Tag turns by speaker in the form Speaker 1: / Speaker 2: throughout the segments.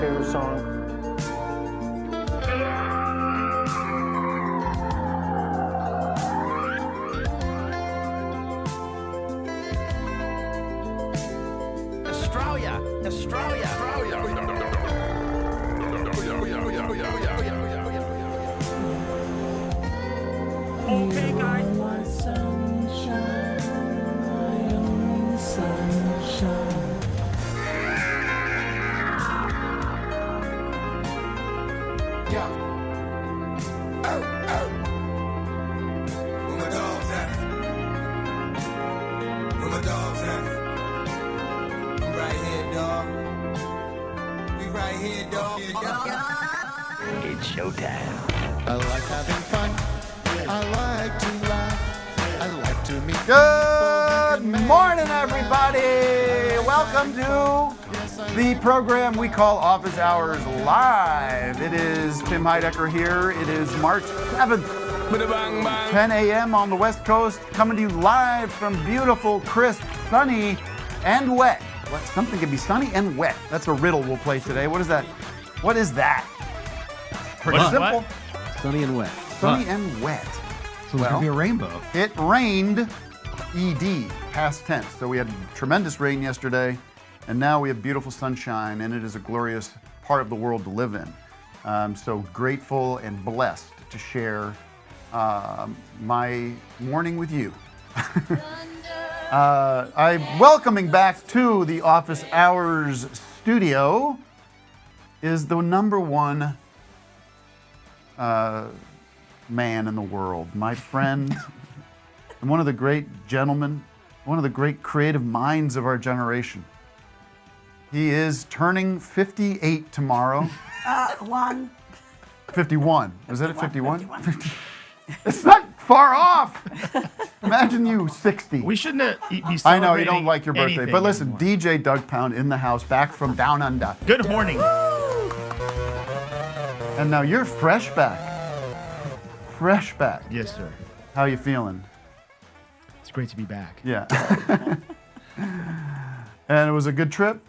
Speaker 1: favorite song.
Speaker 2: Australia. Okay, guys.
Speaker 3: My sunshine, my only sunshine.
Speaker 4: Yeah. Oh. Where my dogs at? Where my dogs at? We right here, dog. We right here, dog.
Speaker 2: It's showtime.
Speaker 5: I like having fun. I like to laugh. I like to meet
Speaker 6: Good morning, everybody. Welcome to the program we call Office Hours Live. It is Tim Heidecker here. It is March 7th, 10 a.m. on the West Coast, coming to you live from beautiful, crisp, sunny, and wet. What? Something can be sunny and wet. That's a riddle we'll play today. What is that? What is that? Pretty simple.
Speaker 7: Sunny and wet.
Speaker 6: Sunny and wet.
Speaker 7: So it's going to be a rainbow.
Speaker 6: It rained, ED, past tense. So we had tremendous rain yesterday, and now we have beautiful sunshine, and it is a glorious part of the world to live in. I'm so grateful and blessed to share my morning with you. I'm welcoming back to the Office Hours studio is the number one man in the world, my friend, and one of the great gentlemen, one of the great creative minds of our generation. He is turning 58 tomorrow. 51. Was that at 51? It's not far off. Imagine you 60.
Speaker 8: We shouldn't be celebrating
Speaker 6: I know you don't like your birthday,
Speaker 8: anything
Speaker 6: but listen,
Speaker 8: anymore.
Speaker 6: DJ Douggpound in the house, back from down under.
Speaker 8: Good morning.
Speaker 6: And now you're fresh back. Fresh back.
Speaker 8: Yes, sir.
Speaker 6: How you feeling?
Speaker 8: It's great to be back.
Speaker 6: Yeah. And it was a good trip.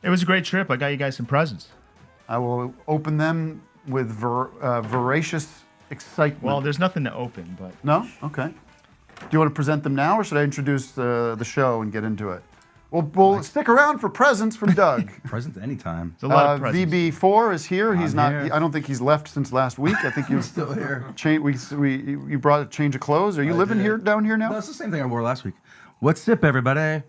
Speaker 8: It was a great trip. I got you guys some presents.
Speaker 6: I will open them with voracious excitement.
Speaker 8: Well, there's nothing to open, but
Speaker 6: No? Okay. Do you want to present them now, or should I introduce the show and get into it? We'll stick around for presents from Doug.
Speaker 7: Presents anytime.
Speaker 8: it's a lot of presents.
Speaker 6: VB4 is here. He's
Speaker 7: I'm
Speaker 6: not.
Speaker 7: here.
Speaker 6: I don't think he's left since last week. I think you're
Speaker 7: Still here.
Speaker 6: You brought a change of clothes. Are you living
Speaker 7: did.
Speaker 6: here down here
Speaker 7: No,
Speaker 6: now?
Speaker 7: it's the same thing I wore last week. What's sip, everybody?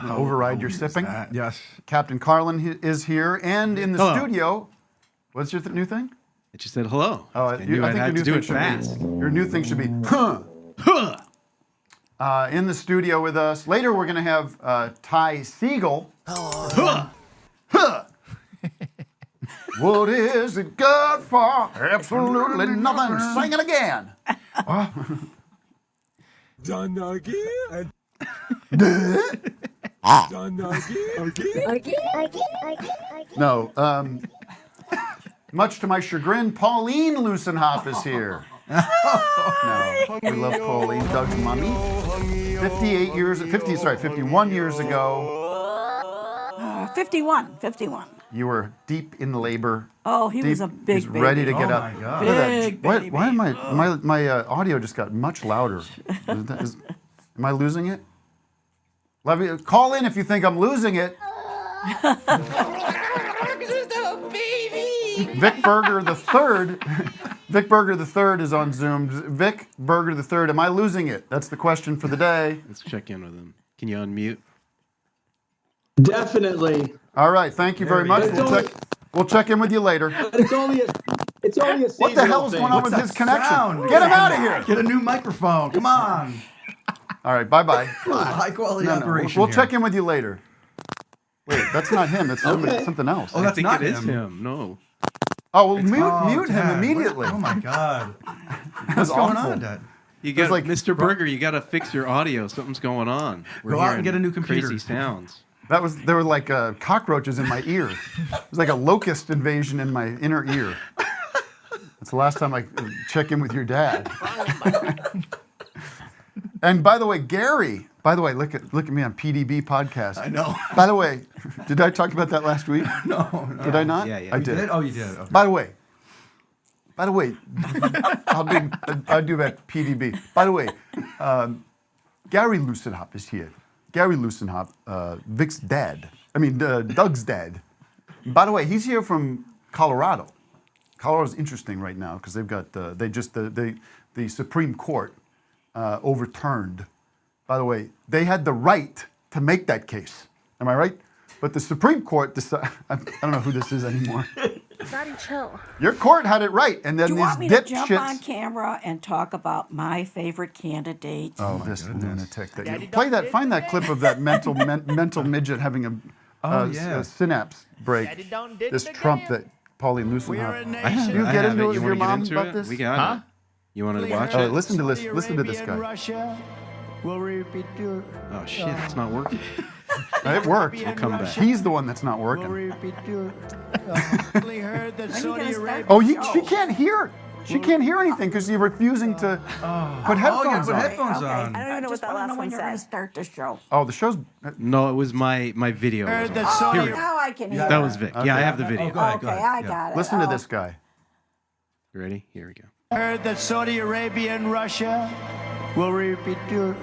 Speaker 6: Override your sipping.
Speaker 7: Yes.
Speaker 6: Captain Carlin is here, and in the
Speaker 9: Hello.
Speaker 6: studio. What's your new thing?
Speaker 9: It just said hello.
Speaker 6: Oh,
Speaker 9: I knew I'd have to do it fast.
Speaker 6: Your new thing should be, in the studio with us. Later, we're going to have Ty Segall. What is it good for? Absolutely nothing. Sing it again.
Speaker 4: Done again.
Speaker 6: No. Much to my chagrin, Pauline Loosenhoff is here. No, we love Pauline, Doug's mommy. 51 years ago,
Speaker 10: 51.
Speaker 6: you were deep in labor.
Speaker 10: Oh, he was a big
Speaker 6: He's
Speaker 10: baby.
Speaker 6: ready to get
Speaker 7: Oh
Speaker 6: up.
Speaker 7: my God.
Speaker 6: Look at
Speaker 10: Big
Speaker 6: that.
Speaker 10: baby.
Speaker 6: Why am my audio just got much louder? Am I losing it? Let me call in if you think I'm losing it. Vic Berger III. Vic Berger III is on Zoom. Vic Berger III, am I losing it? That's the question for the day.
Speaker 9: Let's check in with him. Can you unmute?
Speaker 1: Definitely.
Speaker 6: All right, thank you very much.
Speaker 1: It's
Speaker 6: We'll check in with you later.
Speaker 1: It's only a
Speaker 6: What the hell is going on with his connection?
Speaker 7: Sound?
Speaker 6: Get him out of here.
Speaker 7: Get a new microphone. Come on.
Speaker 6: All right, bye-bye.
Speaker 7: High quality
Speaker 6: No,
Speaker 7: operation.
Speaker 6: we'll
Speaker 7: here.
Speaker 6: check in with you later. Wait, that's not him. That's
Speaker 1: Okay.
Speaker 6: something else.
Speaker 7: Oh,
Speaker 9: I
Speaker 7: that's
Speaker 9: think
Speaker 7: not
Speaker 9: it is
Speaker 7: him.
Speaker 9: him. No.
Speaker 6: Oh, well, mute him
Speaker 7: Dad,
Speaker 6: immediately.
Speaker 7: Oh my God.
Speaker 6: That's
Speaker 7: What's going
Speaker 6: awful.
Speaker 7: on, Dad?
Speaker 9: You got
Speaker 6: like-
Speaker 9: Mr. Berger. You got to fix your audio. Something's going on. We're
Speaker 7: Go out and
Speaker 9: hearing
Speaker 7: get a new computer.
Speaker 9: Crazy sounds.
Speaker 6: There were like cockroaches in my ear. It was like a locust invasion in my inner ear. That's the last time I check in with your dad. And by the way, Gary. By the way, look at me on PDB podcast.
Speaker 7: I know.
Speaker 6: By the way, did I talk about that last week?
Speaker 7: No.
Speaker 6: Did I not?
Speaker 9: Yeah, yeah.
Speaker 6: I
Speaker 7: You
Speaker 6: did.
Speaker 7: Oh, you did. Okay.
Speaker 6: By the way, I'll do that PDB. By the way, Gary Lucenhop is here. Gary Lucenhop, Vic's dad. Doug's dad. By the way, he's here from Colorado. Colorado's interesting right now because they've got the Supreme Court overturned. By the way, they had the right to make that case. Am I right? But the Supreme Court decided. I don't know who this is anymore.
Speaker 1: Daddy, chill.
Speaker 6: Your court had it right, and then
Speaker 1: Do you
Speaker 6: these
Speaker 1: want me to jump on
Speaker 6: dipshits.
Speaker 1: camera and talk about my favorite candidate?
Speaker 6: Oh, this lunatic! Play that. Find that clip of that mental midget having a synapse break. This Trump that Pauline Lucenhop.
Speaker 9: I have,
Speaker 6: You
Speaker 9: I
Speaker 6: get
Speaker 9: have
Speaker 6: into
Speaker 9: it.
Speaker 6: it with
Speaker 9: You
Speaker 6: your
Speaker 9: want to get
Speaker 6: mom
Speaker 9: into
Speaker 6: about
Speaker 9: it?
Speaker 6: this?
Speaker 9: We got it. You want to watch
Speaker 6: Oh,
Speaker 9: it?
Speaker 6: listen to this. Listen to this guy.
Speaker 9: Oh shit, it's not working.
Speaker 6: It worked.
Speaker 9: We'll come back.
Speaker 6: He's the one that's not working.
Speaker 1: When you gonna start
Speaker 6: Oh,
Speaker 1: the show?
Speaker 6: she can't hear. She can't hear anything because you're refusing to put headphones
Speaker 7: put
Speaker 6: on.
Speaker 7: headphones
Speaker 1: Okay.
Speaker 7: on.
Speaker 1: I don't even know what that last one said. When you're going to start the show.
Speaker 6: Oh, the show's.
Speaker 9: No, it was my video.
Speaker 1: Oh,
Speaker 9: Here we go.
Speaker 1: now I can hear.
Speaker 9: That was Vic. Yeah, I have the video.
Speaker 7: Oh, go ahead,
Speaker 1: Okay,
Speaker 7: go ahead.
Speaker 1: I
Speaker 7: Yeah.
Speaker 1: got it.
Speaker 6: Listen to this guy.
Speaker 9: You ready? Here we go.
Speaker 10: Heard that Saudi Arabia and Russia will repeat your.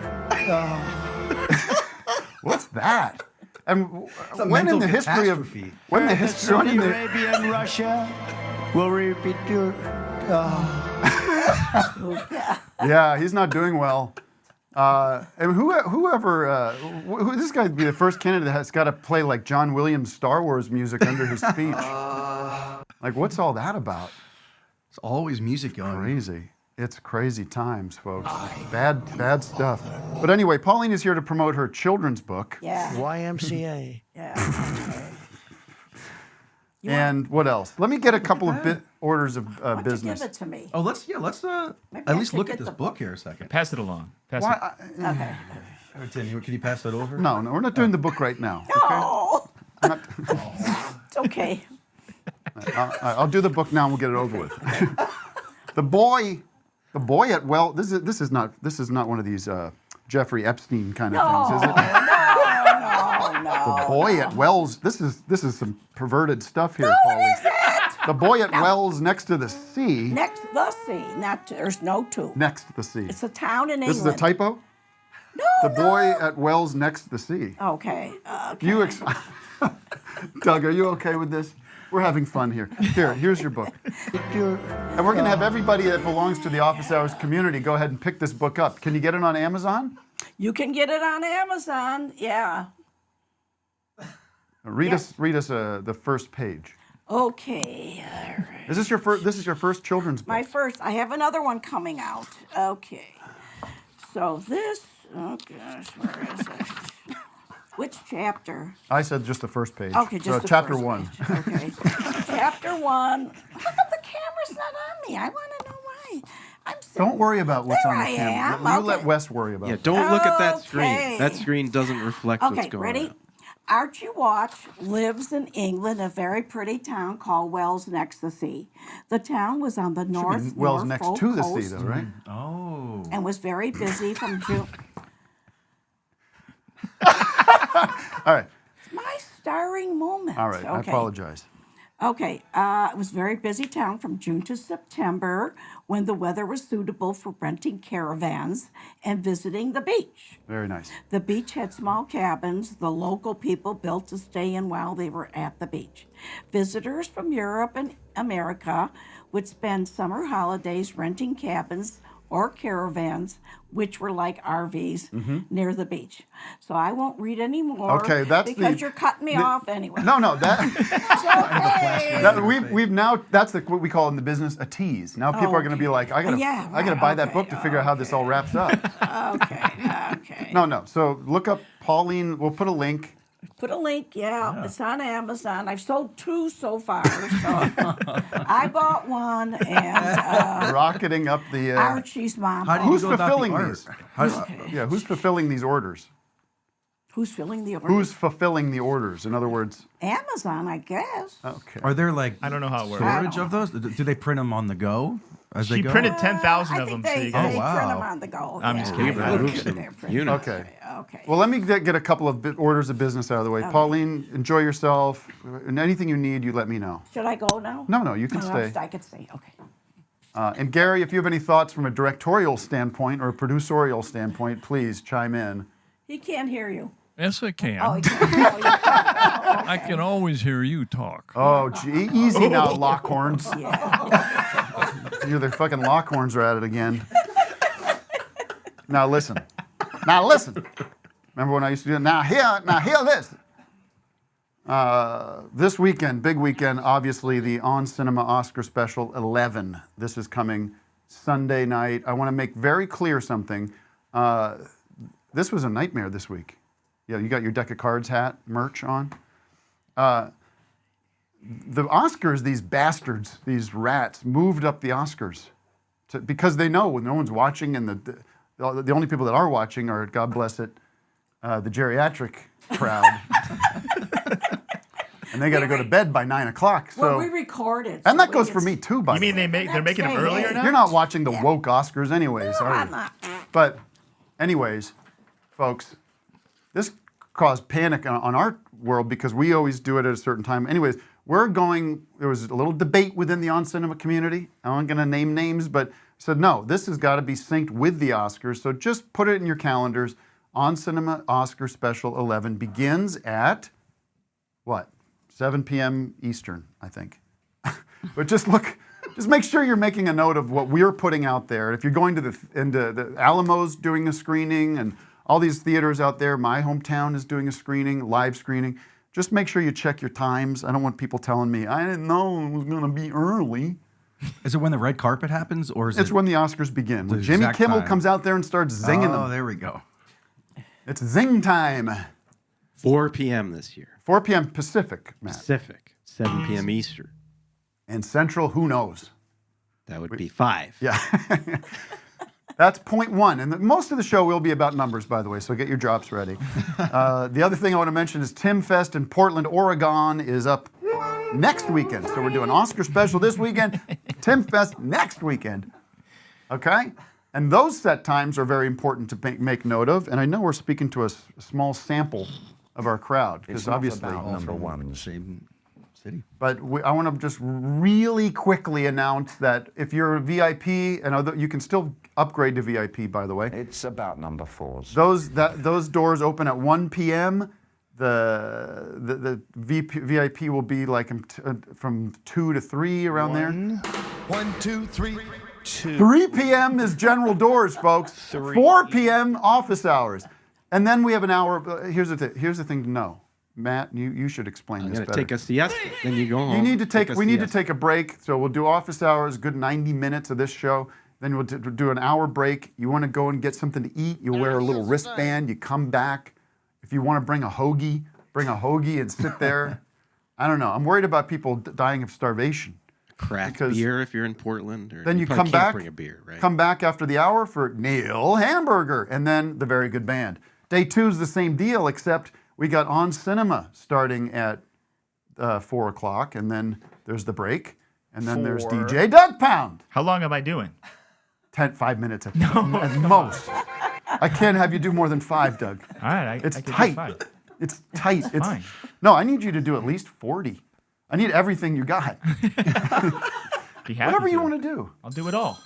Speaker 6: What's that? And
Speaker 7: a
Speaker 6: when in
Speaker 7: mental
Speaker 6: the history of
Speaker 7: catastrophe.
Speaker 6: when the
Speaker 10: That
Speaker 6: history when
Speaker 10: Saudi
Speaker 6: in the,
Speaker 10: Arabia and Russia will repeat your.
Speaker 6: yeah, he's not doing well. And whoever this guy would be the first candidate that's got to play like John Williams Star Wars music under his speech. Like, what's all that about?
Speaker 7: It's always music going.
Speaker 6: Crazy. It's crazy times, folks. Bad stuff. But anyway, Pauline is here to promote her children's book.
Speaker 1: Yeah.
Speaker 10: YMCA.
Speaker 1: Yeah.
Speaker 6: And what else? Let me get a couple of orders of
Speaker 1: Why don't you
Speaker 6: business.
Speaker 1: give it to me?
Speaker 7: Oh, let's
Speaker 1: Maybe
Speaker 7: at
Speaker 1: I
Speaker 7: least
Speaker 1: should
Speaker 7: look
Speaker 1: get
Speaker 7: at this
Speaker 1: the
Speaker 7: book
Speaker 1: book.
Speaker 7: here a second.
Speaker 8: Pass it along. Pass it.
Speaker 6: Why?
Speaker 1: Okay.
Speaker 7: Tim, can you pass that over?
Speaker 6: No, we're not doing the book right now.
Speaker 1: Oh, it's okay.
Speaker 6: I'll do the book now and we'll get it over with. The boy at this is not one of these Jeffrey Epstein kind of things, is it?
Speaker 1: No.
Speaker 6: The boy at Wells. This is some perverted stuff here, Pauline.
Speaker 1: What is it?
Speaker 6: The boy at Wells next to the sea.
Speaker 1: Next the sea. There's no two.
Speaker 6: Next to the sea.
Speaker 1: It's a town in England.
Speaker 6: This is a typo?
Speaker 1: No,
Speaker 6: The boy at Wells next to the sea.
Speaker 1: Okay.
Speaker 6: Doug, are you okay with this? We're having fun here. Here's your book. And we're going to have everybody that belongs to the Office Hours community go ahead and pick this book up. Can you get it on Amazon?
Speaker 1: You can get it on Amazon. Yeah.
Speaker 6: Read us the first page.
Speaker 1: Okay. All right.
Speaker 6: Is this your first? This is your first children's book.
Speaker 1: My first. I have another one coming out. Okay. So this. Oh gosh, where is it? Which chapter?
Speaker 6: I said just the first page.
Speaker 1: Okay, just the
Speaker 6: chapter
Speaker 1: first
Speaker 6: 1.
Speaker 1: page. Okay. Chapter 1. How come the camera's not on me? I want to know why. I'm sitting.
Speaker 6: Don't worry about what's
Speaker 1: There
Speaker 6: on the
Speaker 1: I
Speaker 6: camera.
Speaker 1: am.
Speaker 6: You let
Speaker 1: Okay.
Speaker 6: Wes worry about
Speaker 9: Yeah,
Speaker 6: it.
Speaker 9: don't look at that
Speaker 1: Okay.
Speaker 9: screen. That screen doesn't reflect what's
Speaker 1: Okay,
Speaker 9: going
Speaker 1: ready?
Speaker 9: on.
Speaker 1: Archie Watts lives in England, a very pretty town called Wells next to the sea. The town was on the north
Speaker 6: Wells next
Speaker 1: Norfolk
Speaker 6: to the sea,
Speaker 1: coast
Speaker 6: though, right?
Speaker 7: Oh.
Speaker 1: and was very busy from June.
Speaker 6: All right.
Speaker 1: It's my starring moment.
Speaker 6: All right. I
Speaker 1: Okay.
Speaker 6: apologize.
Speaker 1: Okay, it was a very busy town from June to September when the weather was suitable for renting caravans and visiting the beach.
Speaker 6: Very nice.
Speaker 1: The beach had small cabins the local people built to stay in while they were at the beach. Visitors from Europe and America would spend summer holidays renting cabins or caravans, which were like RVs, near the beach. So I won't read any more
Speaker 6: Okay, that's
Speaker 1: because you're cutting me off anyway.
Speaker 6: No, that.
Speaker 1: Okay.
Speaker 6: We've now. That's what we call in the business a tease. Now people are going to be like, I gotta buy that book to figure out how this all wraps up.
Speaker 1: Okay.
Speaker 6: No. So look up Pauline. We'll put a link.
Speaker 1: Put a link, yeah. It's on Amazon. I've sold 2 so far. So I bought one, and
Speaker 6: Rocketing up the.
Speaker 1: Archie's mom.
Speaker 7: How do you
Speaker 6: Who's
Speaker 7: go about
Speaker 6: fulfilling
Speaker 7: the art?
Speaker 6: these? Yeah, who's fulfilling these orders?
Speaker 1: Who's filling the order?
Speaker 6: Who's fulfilling the orders? In other words,
Speaker 1: Amazon, I guess.
Speaker 6: okay.
Speaker 7: Are there like
Speaker 8: I don't know how it works.
Speaker 7: storage of those? Do they print them on the go? as they
Speaker 8: She
Speaker 7: go?
Speaker 8: printed 10,000
Speaker 1: I
Speaker 8: of them.
Speaker 1: think
Speaker 8: So
Speaker 1: they
Speaker 8: you guys,
Speaker 1: print them on the go.
Speaker 8: I'm just
Speaker 1: Yeah,
Speaker 8: kidding.
Speaker 1: I
Speaker 9: Moves
Speaker 1: think
Speaker 9: and
Speaker 1: they're
Speaker 9: units.
Speaker 1: printed.
Speaker 6: Okay.
Speaker 1: Okay.
Speaker 6: Well, let me get a couple of orders of business out of the way. Pauline, enjoy yourself. And anything you need, you let me know.
Speaker 1: Should I go now?
Speaker 6: No, you can stay.
Speaker 1: I could stay. Okay.
Speaker 6: And Gary, if you have any thoughts from a directorial standpoint or a producerial standpoint, please chime in.
Speaker 1: He can't hear you.
Speaker 11: Yes, I can.
Speaker 1: Oh, he can't. Oh, you can't.
Speaker 11: I can always hear you talk.
Speaker 6: Oh, gee, easy now, Lockhorns.
Speaker 1: Yeah.
Speaker 6: You're the fucking Lockhorns are at it again. Now listen. Remember when I used to do it? Now hear this. This weekend, big weekend, obviously the On Cinema Oscar Special 11. This is coming Sunday night. I want to make very clear something. This was a nightmare this week. Yeah, you got your deck of cards hat merch on. The Oscars, these bastards, these rats, moved up the Oscars because they know when no one's watching, and the only people that are watching are, God bless it, the geriatric crowd. And they got to go to bed by 9 o'clock. So,
Speaker 1: Well, we recorded.
Speaker 6: and that goes for me too, by
Speaker 8: you
Speaker 6: the way.
Speaker 8: mean they're making them earlier now?
Speaker 6: You're not watching the woke Oscars anyways,
Speaker 1: No,
Speaker 6: are you?
Speaker 1: I'm not.
Speaker 6: But anyways, folks, this caused panic on our world because we always do it at a certain time. Anyways, there was a little debate within the On Cinema community. I'm not going to name names, but said, no, this has got to be synced with the Oscars. So just put it in your calendars. On Cinema Oscar Special 11 begins at, what, 7 p.m. Eastern, I think. But just make sure you're making a note of what we're putting out there. If you're going to the Alamo's doing a screening, and all these theaters out there, my hometown is doing a screening, live screening. Just make sure you check your times. I don't want people telling me, I didn't know it was going to be early.
Speaker 7: Is it when the red carpet happens, or is
Speaker 6: It's
Speaker 7: it
Speaker 6: when the Oscars begin. When
Speaker 7: the
Speaker 6: Jimmy
Speaker 7: exact
Speaker 6: Kimmel
Speaker 7: time?
Speaker 6: comes out there and starts zinging
Speaker 7: Oh,
Speaker 6: them.
Speaker 7: there we go.
Speaker 6: It's zing time.
Speaker 9: 4 p.m. this year.
Speaker 6: 4 p.m. Pacific, Matt.
Speaker 9: Pacific. 7 p.m. Eastern.
Speaker 6: And Central, who knows?
Speaker 9: That would be 5.
Speaker 6: Yeah. That's point one. And most of the show will be about numbers, by the way, so get your drops ready. The other thing I want to mention is Tim Fest in Portland, Oregon is up next weekend. So we're doing Oscar special this weekend, Tim Fest next weekend. Okay? And those set times are very important to make note of. And I know we're speaking to a small sample of our crowd, because obviously...
Speaker 7: Number one, same city.
Speaker 6: But I want to just really quickly announce that if you're a VIP, and you can still upgrade to VIP, by the way.
Speaker 2: It's about number 4s.
Speaker 6: Those doors open at 1 p.m. The VIP will be like from 2 to 3 around there.
Speaker 5: 1, 2, 3.
Speaker 6: 3 p.m. is general doors, folks. 4 p.m. office hours. And then we have an hour. Here's the thing to know. Matt, you should explain
Speaker 9: I'm
Speaker 6: this
Speaker 9: going to
Speaker 6: better.
Speaker 9: take a siesta, then you go home.
Speaker 6: We need to take
Speaker 9: siesta.
Speaker 6: a break, so we'll do office hours, good 90 minutes of this show. Then we'll do an hour break. You want to go and get something to eat, you wear a little wristband, you come back. If you want to bring a hoagie and sit there. I don't know. I'm worried about people dying of starvation.
Speaker 9: Craft beer if you're in Portland. Or
Speaker 6: Then you
Speaker 9: probably
Speaker 6: come
Speaker 9: can't
Speaker 6: back,
Speaker 9: bring a beer, right?
Speaker 6: come back after the hour for Neil Hamburger, and then the Very Good Band. Day 2 is the same deal, except we got On Cinema starting at 4 o'clock, and then there's the break, and then there's DJ Douggpound.
Speaker 8: How long am I doing?
Speaker 6: 5 minutes at most. I can't have you do more than 5, Doug.
Speaker 8: All right,
Speaker 6: It's
Speaker 8: I can do
Speaker 6: tight.
Speaker 8: 5.
Speaker 6: It's tight. It's
Speaker 8: fine.
Speaker 6: No, I need you to do at least 40. I need everything you got.
Speaker 8: Be happy
Speaker 6: Whatever you
Speaker 8: to.
Speaker 6: want to do.
Speaker 8: I'll do it all.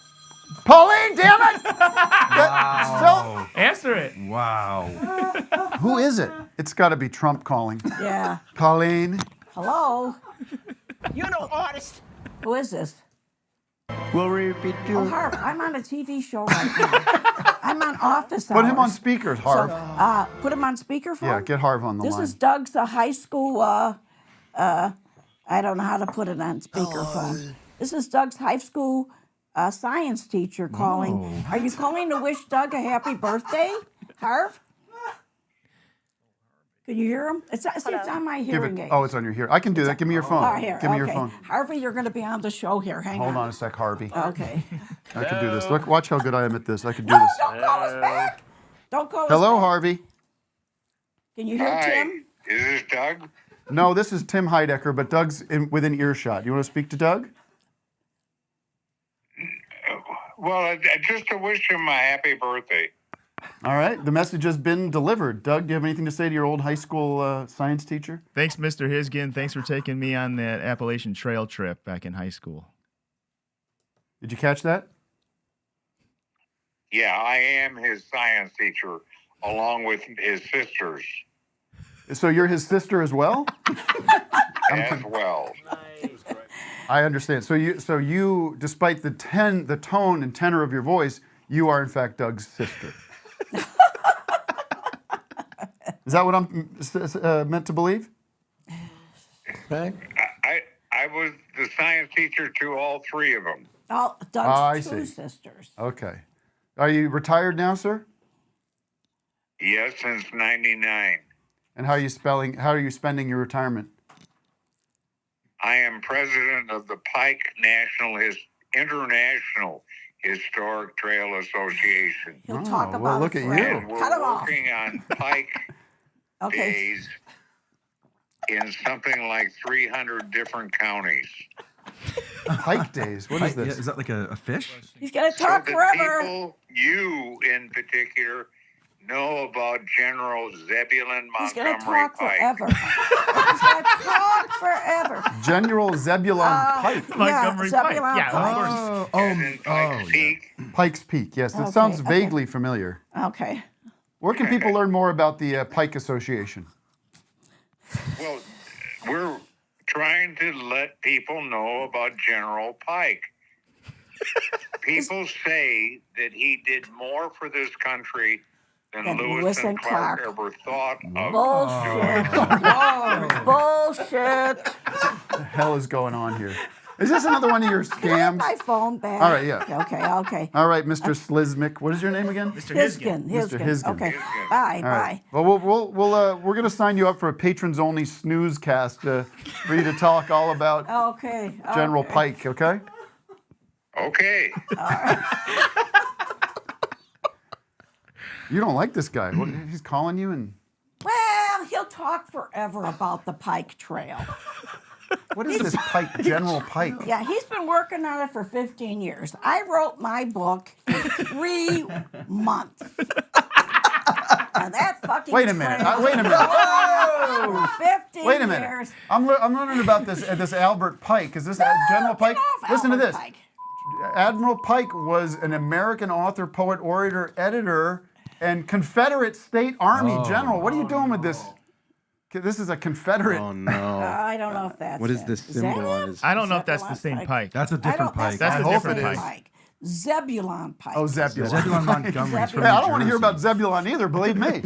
Speaker 6: Pauline, damn it!
Speaker 7: Wow.
Speaker 8: Answer it.
Speaker 7: Wow.
Speaker 6: Who is it? It's got to be Trump calling.
Speaker 1: Yeah.
Speaker 6: Pauline.
Speaker 1: Hello.
Speaker 10: You know, artist.
Speaker 1: Who is this?
Speaker 10: Will repeat you.
Speaker 1: Oh, Harv, I'm on a TV show right now. I'm on office hours.
Speaker 6: Put him on speakers, Harv.
Speaker 1: So, put him on speakerphone?
Speaker 6: Yeah, get Harv on the
Speaker 1: This
Speaker 6: line.
Speaker 1: is Doug's high school, I don't know how to put it on speakerphone. This is Doug's high school science teacher calling. Are you calling to wish Doug a happy birthday, Harv? Can you hear him? It's on my hearing aid.
Speaker 6: Oh, it's on your hearing. I can do that. Give me your phone.
Speaker 1: Oh, here.
Speaker 6: Give me
Speaker 1: okay.
Speaker 6: your phone.
Speaker 1: Harvey, you're going to be on the show here. Hang
Speaker 6: Hold on a sec, Harvey.
Speaker 1: Okay.
Speaker 6: I can do this. Look, watch how good I am at this. I can do
Speaker 1: No,
Speaker 6: this.
Speaker 1: don't call us back. Don't call us
Speaker 6: Hello,
Speaker 1: back.
Speaker 6: Harvey.
Speaker 1: Can you hear Tim?
Speaker 2: Is this Doug?
Speaker 6: No, this is Tim Heidecker, but Doug's within earshot. You want to speak to Doug?
Speaker 2: Well, just to wish him a happy birthday.
Speaker 6: All right, the message has been delivered. Doug, do you have anything to say to your old high school science teacher?
Speaker 8: Thanks, Mr. Hisgen. Thanks for taking me on that Appalachian Trail trip back in high school.
Speaker 6: Did you catch that?
Speaker 2: Yeah, I am his science teacher, along with his sisters
Speaker 6: So you're his sister as well?
Speaker 2: as well.
Speaker 6: I understand. So you, despite the tone and tenor of your voice, you are in fact Doug's sister. Is that what I'm meant to believe?
Speaker 5: Right?
Speaker 2: I was the science teacher to all three of them.
Speaker 1: Oh,
Speaker 6: I
Speaker 1: Doug's
Speaker 6: see.
Speaker 1: two sisters.
Speaker 6: Okay. Are you retired now, sir?
Speaker 2: Yes, since '99.
Speaker 6: And how are you spending your retirement?
Speaker 2: I am president of the Pike International Historic Trail Association.
Speaker 1: He'll talk about
Speaker 6: well, look
Speaker 1: it
Speaker 6: at
Speaker 1: forever.
Speaker 2: And we're
Speaker 1: Cut him off.
Speaker 2: working on Pike
Speaker 1: Okay.
Speaker 2: days in something like 300 different counties.
Speaker 6: Pike days. What is
Speaker 7: Yeah,
Speaker 6: this?
Speaker 7: is that like a fish?
Speaker 1: He's gonna talk
Speaker 2: so
Speaker 1: forever.
Speaker 2: People, you in particular, know about General Zebulon
Speaker 1: He's gonna
Speaker 2: Montgomery
Speaker 1: talk
Speaker 2: Pike.
Speaker 1: forever. He's gonna talk forever.
Speaker 6: General Zebulon Pike.
Speaker 8: Montgomery Pike.
Speaker 1: Zebulon
Speaker 8: Yeah, of
Speaker 1: Pike.
Speaker 8: course.
Speaker 2: As in Pikes Peak.
Speaker 6: Pikes Peak. Yes, it
Speaker 1: Okay,
Speaker 6: sounds
Speaker 1: okay.
Speaker 6: vaguely familiar.
Speaker 1: Okay.
Speaker 6: Where can people learn more about the Pike Association?
Speaker 2: Well, we're trying to let people know about General Pike. People say that he did more for this country than
Speaker 1: Than
Speaker 2: Lewis and Clark ever thought of.
Speaker 1: Bullshit. Bullshit.
Speaker 6: What the hell is going on here? Is this another one of your
Speaker 1: Can I have
Speaker 6: scams?
Speaker 1: my phone back?
Speaker 6: All right, yeah.
Speaker 1: Okay.
Speaker 6: All right, Mr. Slizmic. What is your name again?
Speaker 8: Mr. Hisgen.
Speaker 6: Mr. Hisgen.
Speaker 1: Okay. Bye.
Speaker 6: All right. Well, we're going to sign you up for a patrons-only snooze cast for you to talk all about
Speaker 1: Okay.
Speaker 6: General
Speaker 1: okay.
Speaker 6: Pike, okay?
Speaker 2: Okay.
Speaker 6: You don't like this guy. What, he's calling you and...
Speaker 1: Well, he'll talk forever about the Pike Trail.
Speaker 6: What is this Pike, General Pike?
Speaker 1: Yeah, he's been working on it for 15 years. I wrote my book in 3 months. And that fucking
Speaker 6: Wait a minute.
Speaker 1: trail-
Speaker 6: Wait a minute. Whoa!
Speaker 1: 15
Speaker 6: Wait a minute.
Speaker 1: years.
Speaker 6: I'm learning about this Albert Pike. Is this General Pike?
Speaker 1: Get off
Speaker 6: Listen to
Speaker 1: Albert
Speaker 6: this.
Speaker 1: Pike.
Speaker 6: Admiral Pike was an American author, poet, orator, editor, and Confederate State Army general. What are you doing with this? This is a Confederate.
Speaker 9: Oh no!
Speaker 1: I don't know if that's
Speaker 9: What is
Speaker 1: it.
Speaker 9: this symbol
Speaker 1: that
Speaker 9: on
Speaker 1: it?
Speaker 9: his?
Speaker 8: I don't know if that's the
Speaker 1: Zebulon
Speaker 8: same Pike.
Speaker 7: That's a
Speaker 1: I
Speaker 7: different
Speaker 1: don't,
Speaker 7: Pike.
Speaker 8: That's
Speaker 6: I
Speaker 8: a
Speaker 6: hope
Speaker 8: different
Speaker 6: it
Speaker 8: Pike.
Speaker 6: is.
Speaker 1: Pike. Zebulon Pike.
Speaker 6: Oh, Zebulon.
Speaker 7: Zebulon Montgomery's from
Speaker 6: Yeah, I
Speaker 7: New
Speaker 6: don't want to hear
Speaker 7: Jersey.
Speaker 6: about Zebulon either, believe me.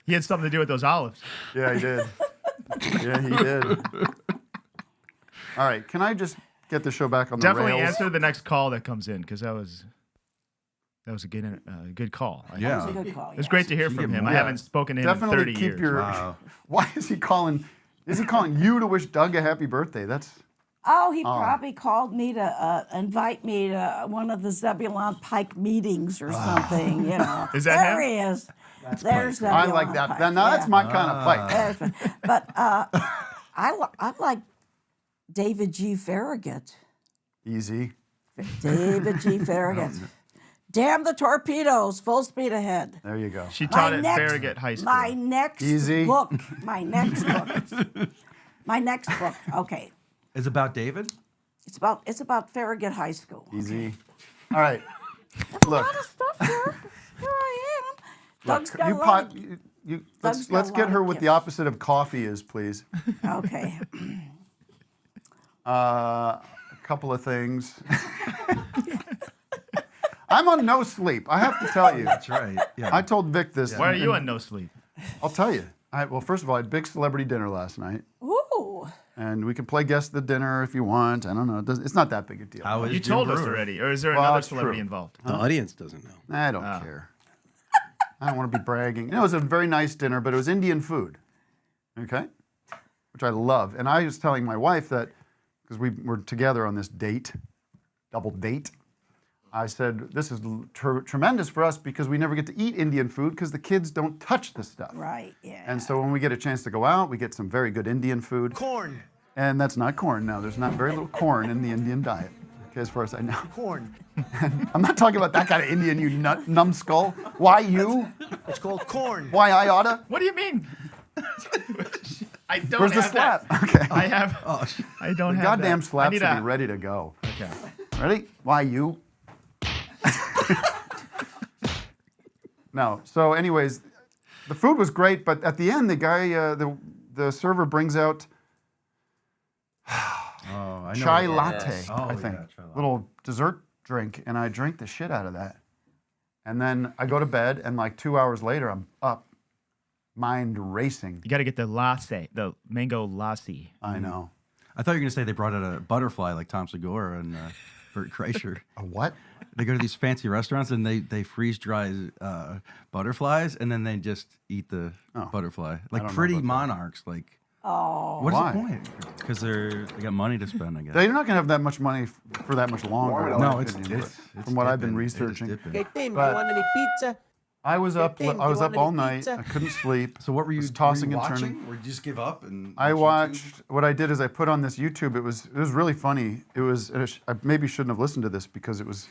Speaker 8: He had something to do with those olives.
Speaker 6: Yeah, he did. Yeah, he did. All right, can I just get the show back on the
Speaker 8: Definitely
Speaker 6: rails?
Speaker 8: answer the next call that comes in, because that was a good call. I think.
Speaker 1: That was a
Speaker 7: Yeah.
Speaker 1: good call.
Speaker 8: It was great to hear from him. I
Speaker 6: Yeah.
Speaker 8: haven't spoken to him
Speaker 6: Definitely
Speaker 8: in 30
Speaker 6: keep
Speaker 8: years.
Speaker 6: your.
Speaker 7: Wow.
Speaker 6: Why is he calling? Is he calling you to wish Doug a happy birthday? That's.
Speaker 1: Oh, he probably called me to invite me to one of the Zebulon Pike meetings or something, you know.
Speaker 8: Is that
Speaker 1: there
Speaker 8: him?
Speaker 1: he is. There's
Speaker 6: I
Speaker 1: Zebulon
Speaker 6: like that.
Speaker 1: Pike.
Speaker 6: Now that's
Speaker 1: yeah.
Speaker 6: my kind of Pike.
Speaker 1: There's- But I like David G. Farragut.
Speaker 6: Easy.
Speaker 1: David G. Farragut. Damn the torpedoes, full speed ahead.
Speaker 6: There you go.
Speaker 8: She taught at Farragut High School.
Speaker 1: My next
Speaker 6: Easy.
Speaker 1: book. My next book. My next book. Okay.
Speaker 7: Is it about David?
Speaker 1: It's about Farragut High School.
Speaker 6: Easy. All right.
Speaker 1: A
Speaker 6: Look.
Speaker 1: lot of stuff here. Here I am. Doug's
Speaker 6: Look,
Speaker 1: got
Speaker 6: you
Speaker 1: a lot
Speaker 6: pot.
Speaker 1: of-
Speaker 6: You,
Speaker 1: Doug's got
Speaker 6: let's
Speaker 1: a
Speaker 6: get
Speaker 1: lot
Speaker 6: her
Speaker 1: of
Speaker 6: with the
Speaker 1: gifts.
Speaker 6: opposite of coffee is, please.
Speaker 1: Okay.
Speaker 6: A couple of things. I'm on no sleep. I have to tell you.
Speaker 7: That's right. Yeah.
Speaker 6: I told Vic this.
Speaker 8: Why are you
Speaker 6: and
Speaker 8: on no sleep?
Speaker 6: I'll tell you. Well, first of all, I had big celebrity dinner last night,
Speaker 1: Ooh.
Speaker 6: and we can play guess the dinner if you want. I don't know. It's not that big a deal.
Speaker 7: How is
Speaker 8: You
Speaker 7: Jim
Speaker 8: told us
Speaker 7: Brewer?
Speaker 8: already. Or is there
Speaker 6: Well,
Speaker 8: another
Speaker 6: that's
Speaker 8: celebrity
Speaker 6: true.
Speaker 8: involved?
Speaker 9: The audience doesn't know.
Speaker 6: I don't care. I don't want to be bragging. You know, it was a very nice dinner, but it was Indian food, okay, which I love. And I was telling my wife that, because we were together on this date, double date, I said, this is tremendous for us because we never get to eat Indian food because the kids don't touch the stuff.
Speaker 1: Right, yeah.
Speaker 6: And so when we get a chance to go out, we get some very good Indian food.
Speaker 10: Corn.
Speaker 6: And that's not corn. No, there's not very little corn in the Indian diet. Okay, as far as I know.
Speaker 10: Corn.
Speaker 6: I'm not talking about that kind of Indian, you numbskull. Why you?
Speaker 10: It's called corn.
Speaker 6: Why I oughta?
Speaker 8: What do you mean? I don't
Speaker 6: Where's the
Speaker 8: have
Speaker 6: slap?
Speaker 8: that.
Speaker 6: Okay.
Speaker 8: I have. I don't
Speaker 6: The
Speaker 8: have
Speaker 6: goddamn
Speaker 8: that.
Speaker 6: slap
Speaker 8: I
Speaker 6: should
Speaker 8: need
Speaker 6: be
Speaker 8: a-
Speaker 6: ready to go.
Speaker 8: Okay.
Speaker 6: Ready? Why you? No. So, anyways, the food was great, but at the end, the guy, the server brings out
Speaker 7: Oh, I know.
Speaker 6: chai
Speaker 7: what-
Speaker 6: latte,
Speaker 7: Oh,
Speaker 6: I think,
Speaker 7: yeah, chai latte.
Speaker 6: little dessert drink, and I drank the shit out of that. And then I go to bed, and like 2 hours later, I'm up, mind racing.
Speaker 8: You got to get the lassi, the mango lassi.
Speaker 6: I know.
Speaker 7: I thought you were gonna say they brought out a butterfly like Tom Segura and Bert Kreischer.
Speaker 6: A what?
Speaker 7: They go to these fancy restaurants and they freeze dry butterflies and then they just eat the butterfly like
Speaker 6: don't know
Speaker 7: pretty
Speaker 6: about that.
Speaker 7: monarchs. Like,
Speaker 1: Oh.
Speaker 7: what's
Speaker 6: Why?
Speaker 7: the point? Because they got money to spend. I guess.
Speaker 6: They're not going to have that much money for that much longer. in
Speaker 7: No,
Speaker 6: my
Speaker 7: it's
Speaker 6: opinion,
Speaker 7: it's
Speaker 6: from what I've been
Speaker 7: dipping. It is
Speaker 6: researching.
Speaker 7: dipping.
Speaker 10: Okay, Tim,
Speaker 6: But-
Speaker 10: you want any pizza?
Speaker 6: I was up.
Speaker 10: Tim,
Speaker 6: I was
Speaker 10: you
Speaker 6: up
Speaker 10: want
Speaker 6: all
Speaker 10: any
Speaker 6: night.
Speaker 10: pizza?
Speaker 6: I couldn't sleep.
Speaker 7: So what were you
Speaker 6: was tossing and
Speaker 7: watching?
Speaker 6: turning.
Speaker 7: Or did you just give up and?
Speaker 6: I
Speaker 7: watch YouTube?
Speaker 6: watched. What I did is I put on this YouTube. It was really funny. It was. I maybe shouldn't have listened to this because it was